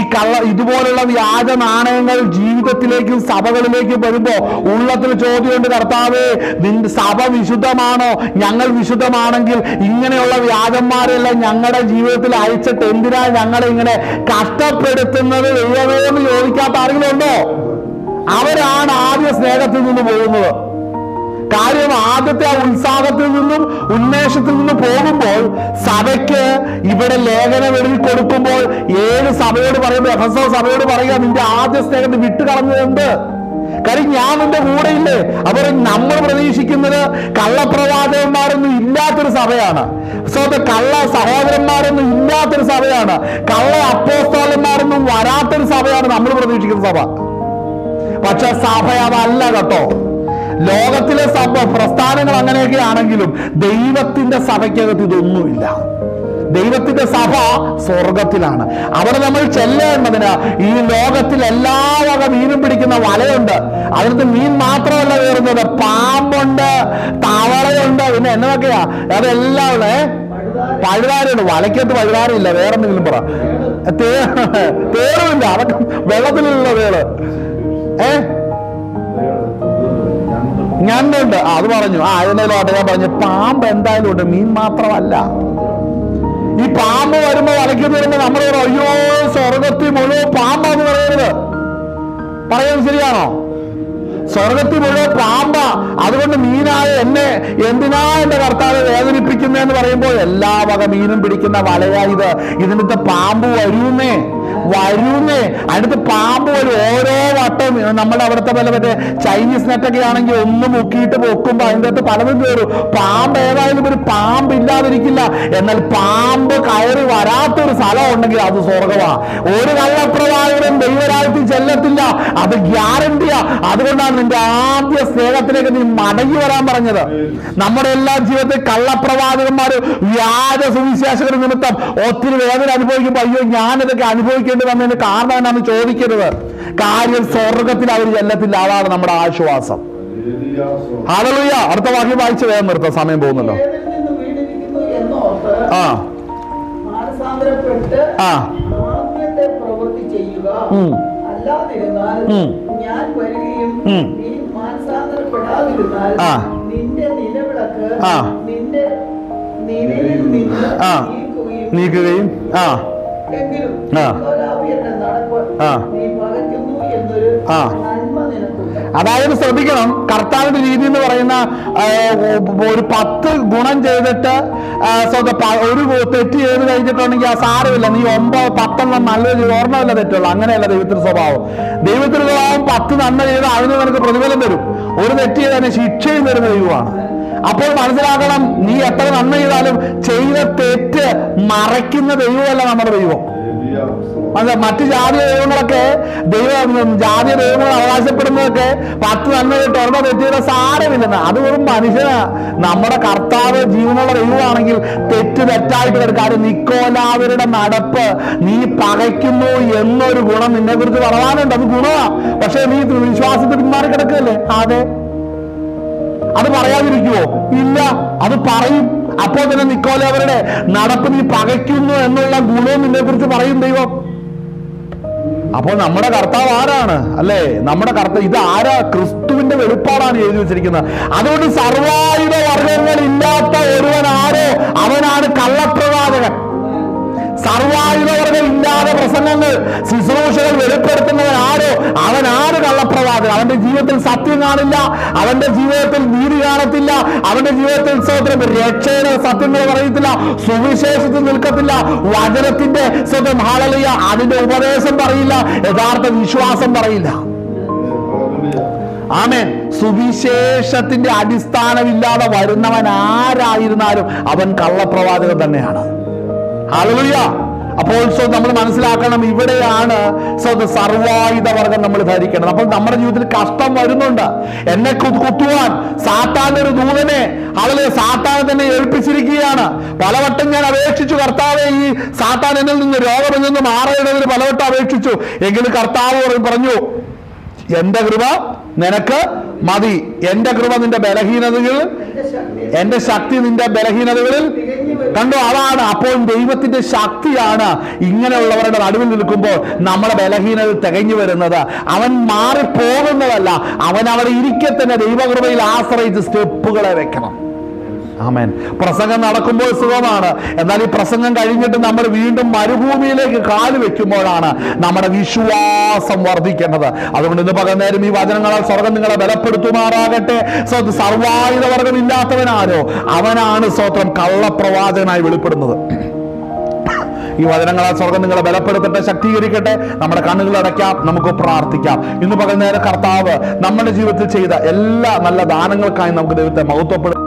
ഇതുപോലുള്ള വ്യാജ നാണയങ്ങൾ ജീവിതത്തിലേക്കും സഭകളിലേക്കും വരുമ്പോ ഉള്ളത്തിൽ ചോദ്യമുണ്ട്, കർത്താവേ നിന്റെ സഭ വിശുദ്ധമാണോ? ഞങ്ങൾ വിശുദ്ധമാണെങ്കിൽ ഇങ്ങനെയുള്ള വ്യാജന്മാരെല്ലാം ഞങ്ങളുടെ ജീവിതത്തിൽ അയച്ചിട്ട് എന്തിനാ ഞങ്ങളെ ഇങ്ങനെ കഷ്ടപ്പെടുത്തുന്നത് ദൈവമേ എന്ന് ചോദിക്കാത്ത ആരെങ്കിലും ഉണ്ടോ? അവരാണ് ആദ്യ സ്നേഹത്തിൽ നിന്ന് പോകുന്നത്. കാര്യം ആദ്യത്തെ ആ ഉത്സാഹത്തിൽ നിന്നും ഉന്മേഷത്തിൽ നിന്നും പോകുമ്പോൾ സഭയ്ക്ക് ഇവിടെ ലേഖനം എഴുതി കൊടുക്കുമ്പോൾ 7 സഭയോട് പറയുമ്പോൾ, എഫെസോസ് സഭയോട് പറയുക, നിന്റെ ആദ്യ സ്നേഹത്തെ വിട്ടുകളഞ്ഞതുണ്ട്. കാര്യം ഞാൻ നിന്റെ കൂടെ ഇല്ലേ. അപ്പോൾ നമ്മൾ പ്രതീക്ഷിക്കുന്നത് കള്ളപ്രവാചകന്മാരൊന്നും ഇല്ലാത്തൊരു സഭയാണ്. കള്ള സഹോദരന്മാരൊന്നും ഇല്ലാത്തൊരു സഭയാണ്. കള്ള അപ്പോസ്തലന്മാരൊന്നും വരാത്തൊരു സഭയാണ് നമ്മൾ പ്രതീക്ഷിക്കുന്ന സഭ. പക്ഷെ സഭ അതല്ല കേട്ടോ. ലോകത്തിലെ സഭ പ്രസ്ഥാനങ്ങൾ അങ്ങനെയൊക്കെ ആണെങ്കിലും ദൈവത്തിന്റെ സഭയ്ക്കകത്ത് ഇതൊന്നുമില്ല. ദൈവത്തിന്റെ സഭ സ്വർഗത്തിലാണ്. അവിടെ നമ്മൾ ചെല്ലേണ്ടതിന് ഈ ലോകത്തിൽ എല്ലാ വക മീനും പിടിക്കുന്ന വലയുണ്ട്. അതിനകത്ത് മീൻ മാത്രമല്ല കയറുന്നത്, പാമ്പുണ്ട്, തവളയുണ്ട്, പിന്നെ എന്നതൊക്കെയാ അതെല്ലാം ഉള്ളേ. പഴുതാരുണ്ട്. വലയ്ക്കകത്ത് പഴുതാരില്ല, വേറെന്തെങ്കിലും പറ. തേറുമില്ല, അതൊക്കെ വെള്ളത്തിലുള്ള തേള്. ഞണ്ടുണ്ട്, അത് പറഞ്ഞു. അതിനെല്ലാം ഞാൻ പറഞ്ഞു, പാമ്പ് എന്തായാലും ഉണ്ട്, മീൻ മാത്രമല്ല. ഈ പാമ്പ് വരുമ്പോ വലയ്ക്കുന്ന വരുമ്പോ നമ്മൾ അയ്യോ സ്വർഗത്തിൽ മുഴുവൻ പാമ്പാന്ന് പറയരുത്. പറയുന്നത് ശരിയാണോ? സ്വർഗത്തിൽ മുഴുവൻ പാമ്പാ. അതുകൊണ്ട് മീനായ എന്നെ എന്തിനാ എന്റെ കർത്താവ് വേദനിപ്പിക്കുന്നതെന്ന് പറയുമ്പോൾ എല്ലാ വക മീനും പിടിക്കുന്ന വലയാ ഇത്. ഇതിനകത്ത് പാമ്പ് വരൂന്നേ. വരുന്നേ. അടുത്ത് പാമ്പ് വരും. ഓരോ വട്ടം നമ്മുടെ അവിടുത്തെ പോലെ മറ്റേ ചൈനീസ് നെറ്റൊക്കെ ആണെങ്കിൽ ഒന്ന് മുക്കിയിട്ട് പൊക്കുമ്പോ അതിൻ്റെ അകത്ത് പലതും കയറും. പാമ്പ് ഏതായാലും ഒരു പാമ്പ് ഇല്ലാതിരിക്കില്ല. എന്നാൽ പാമ്പ് കയറി വരാത്തൊരു സ്ഥലം ഉണ്ടെങ്കിൽ അത് സ്വർഗമാ. ഒരു കള്ളപ്രവാചകനും ദൈവരാജ്യത്തിൽ ചെല്ലത്തില്ല, അത് ഗ്യാരണ്ടിയാ. അതുകൊണ്ടാണ് നിന്റെ ആദ്യ സ്നേഹത്തിലേക്ക് നീ മടങ്ങി വരാൻ പറഞ്ഞത്. നമ്മുടെ എല്ലാ ജീവിതത്തിൽ കള്ളപ്രവാചകന്മാര് വ്യാജ സുവിശേഷകർ നിമിത്തം ഒത്തിരി വേദന അനുഭവിക്കുമ്പോൾ അയ്യോ ഞാനിതൊക്കെ അനുഭവിക്കേണ്ടി വന്നതിന് കാരണം എന്നാണ് ചോദിക്കരുത്. കാര്യം സ്വർഗത്തിൽ അവർ ചെല്ലത്തില്ല. അതാണ് നമ്മുടെ ആശ്വാസം. ഹല്ലേലൂയ. അടുത്ത വാക്യം വായിച്ച് വേഗം നിർത്താം, സമയം പോകുന്നല്ലോ. ആ ആദ്യത്തെ പ്രവൃത്തി ചെയ്യുക, അല്ലാതിരുന്നാൽ ഞാൻ വരികയും നീ മാനസാന്തരപ്പെടാതിരുന്നാൽ നിന്റെ നിലവിളക്ക് നിന്റെ നിലയിൽ നിന്ന് നീക്കുകയും എങ്കിലും നടപ്പ് നീ പകയ്ക്കുന്നു എന്നൊരു നന്മ നിനക്കുണ്ട്. അതായത് ശ്രദ്ധിക്കണം, കർത്താവിന്റെ രീതി എന്ന് പറയുന്ന ഒരു 10 ഗുണം ചെയ്തിട്ട് ഒരു തെറ്റ് ചെയ്ത് കഴിഞ്ഞിട്ടുണ്ടെങ്കിൽ ആ സാരമില്ല, നീ 9 10 നല്ലത് ഓർമ്മയില്ല തെറ്റുള്ളൂ. അങ്ങനെയല്ല ദൈവത്തിന്റെ സ്വഭാവം. ദൈവത്തിന്റെ സ്വഭാവം 10 നന്മ ചെയ്ത് അതിന് നിനക്ക് പ്രതിഫലം തരും. ഒരു തെറ്റ് ചെയ്തതിന് ശിക്ഷയും തരുന്ന ദൈവമാണ്. അപ്പോൾ മനസ്സിലാക്കണം, നീ എത്ര നന്മ ചെയ്താലും ചെയ്ത തെറ്റ് മറയ്ക്കുന്ന ദൈവമല്ല നമ്മുടെ ദൈവം. മറ്റ് ജാതീയ ദൈവങ്ങളൊക്കെ ജാതീയ ദൈവങ്ങൾ അവകാശപ്പെടുന്നതൊക്കെ 10 നന്മ ചെയ്തിട്ട് ഓർമ്മ തെറ്റിയുടെ സാരമില്ലെന്ന്. അത് വെറും മനുഷ്യനാ. നമ്മുടെ കർത്താവ് ജീവനുള്ള ദൈവമാണെങ്കിൽ തെറ്റ് തെറ്റായിട്ട് കിടക്കാതെ നിക്കോലാവരുടെ നടപ്പ് നീ പകയ്ക്കുന്നു എന്നൊരു ഗുണം നിന്നെ കുറിച്ച് പറയാനുണ്ട്. അത് ഗുണമാ. പക്ഷെ നീ വിശ്വാസത്തിൽ പിന്മാറി കിടക്കുകയല്ലേ? അതെ. അത് പറയാതിരിക്കുവോ? ഇല്ല, അത് പറയും. അപ്പോൾ തന്നെ നിക്കോലാവരുടെ നടപ്പ് നീ പകയ്ക്കുന്നു എന്നുള്ള ഗുണവും നിന്നെ കുറിച്ച് പറയും ദൈവം. അപ്പോൾ നമ്മുടെ കർത്താവ് ആരാണ്? അല്ലേ? നമ്മുടെ കർത്താവ് ഇത് ആരാ? ക്രിസ്തുവിന്റെ വെളിപ്പാടാണ് എഴുതി വെച്ചിരിക്കുന്നത്. അതുകൊണ്ട് സർവായുധ വർഗങ്ങൾ ഇല്ലാത്ത ഒരുവൻ ആരോ അവനാണ് കള്ളപ്രവാചകൻ. സർവായുധവർഗം ഇല്ലാതെ പ്രസംഗങ്ങൾ ശുശ്രൂഷകൾ വെളിപ്പെടുത്തുന്നവൻ ആരോ അവനാണ് കള്ളപ്രവാചകൻ. അവന്റെ ജീവിതത്തിൽ സത്യം കാണില്ല, അവന്റെ ജീവിതത്തിൽ നീതി കാണത്തില്ല, അവന്റെ ജീവിതത്തിൽ സ്വന്തം രക്ഷയുടെ സത്യങ്ങൾ പറയത്തില്ല, സുവിശേഷത്തിൽ നിൽക്കത്തില്ല, വചനത്തിന്റെ സ്വന്തം ഹല്ലേലൂയ അതിന്റെ ഉപദേശം പറയില്ല, യഥാർത്ഥ വിശ്വാസം പറയില്ല. ആമേൻ. സുവിശേഷത്തിന്റെ അടിസ്ഥാനമില്ലാതെ വരുന്നവൻ ആരായിരുന്നാലും അവൻ കള്ളപ്രവാചകൻ തന്നെയാണ്. ഹല്ലേലൂയ. അപ്പോൾ നമ്മൾ മനസ്സിലാക്കണം, ഇവിടെയാണ് സർവായുധ വർഗം നമ്മൾ ധരിക്കണം. അപ്പോൾ നമ്മുടെ ജീവിതത്തിൽ കഷ്ടം വരുന്നുണ്ട്. എന്നെ കുത്തുവാൻ സാത്താന്റെ ഒരു ദൂതനെ സാത്താനെ തന്നെ ഏൽപ്പിച്ചിരിക്കുകയാണ്. പലവട്ടം ഞാൻ അപേക്ഷിച്ചു, കർത്താവെ ഈ സാത്താൻ എന്നിൽ നിന്ന് രോഗത്തിൽ നിന്ന് മാറേണ്ടതിന് പലവട്ടം അപേക്ഷിച്ചു. എങ്കിലും കർത്താവ് പറഞ്ഞു, എന്റെ കൃപ നിനക്ക് മതി. എന്റെ കൃപ നിന്റെ ബലഹീനതകളിൽ, എന്റെ ശക്തി നിന്റെ ബലഹീനതകളിൽ കണ്ടോ. അതാണ് അപ്പോൾ ദൈവത്തിന്റെ ശക്തിയാണ് ഇങ്ങനെയുള്ളവരുടെ നടുവിൽ നിൽക്കുമ്പോൾ നമ്മുടെ ബലഹീനത തികഞ്ഞു വരുന്നത്. അവൻ മാറിപ്പോകുന്നതല്ല, അവൻ അവിടെ ഇരിക്കെ തന്നെ ദൈവകൃപയിൽ ആശ്രയിച്ച് സ്റ്റെപ്പുകളെ വെക്കണം. ആമേൻ. പ്രസംഗം നടക്കുമ്പോൾ സുഖമാണ്. എന്നാൽ ഈ പ്രസംഗം കഴിഞ്ഞിട്ട് നമ്മൾ വീണ്ടും മരുഭൂമിയിലേക്ക് കാല് വെക്കുമ്പോഴാണ് നമ്മുടെ വിശ്വാസം വർദ്ധിക്കേണ്ടത്. അതുകൊണ്ട് ഇന്ന് പകൽ നേരം ഈ വചനങ്ങളാൽ സ്വർഗം നിങ്ങളെ ബലപ്പെടുത്തുമാറാകട്ടെ. സർവായുധ വർഗമില്ലാത്തവനാരോ അവനാണ് സ്വത്രം കള്ളപ്രവാചകനായി വെളിപ്പെടുന്നത്. ഈ വചനങ്ങളാൽ സ്വർഗം നിങ്ങളെ ബലപ്പെടുത്തട്ടെ, ശക്തീകരിക്കട്ടെ. നമ്മുടെ കണ്ണുകൾ അടയ്ക്കാം, നമുക്ക് പ്രാർത്ഥിക്കാം. ഇന്ന് പകൽ നേരം കർത്താവ് നമ്മുടെ ജീവിതത്തിൽ ചെയ്ത എല്ലാ നല്ല ദാനങ്ങൾക്കായി നമുക്ക് ദൈവത്തെ മഹത്വപ്പെടുത്താം.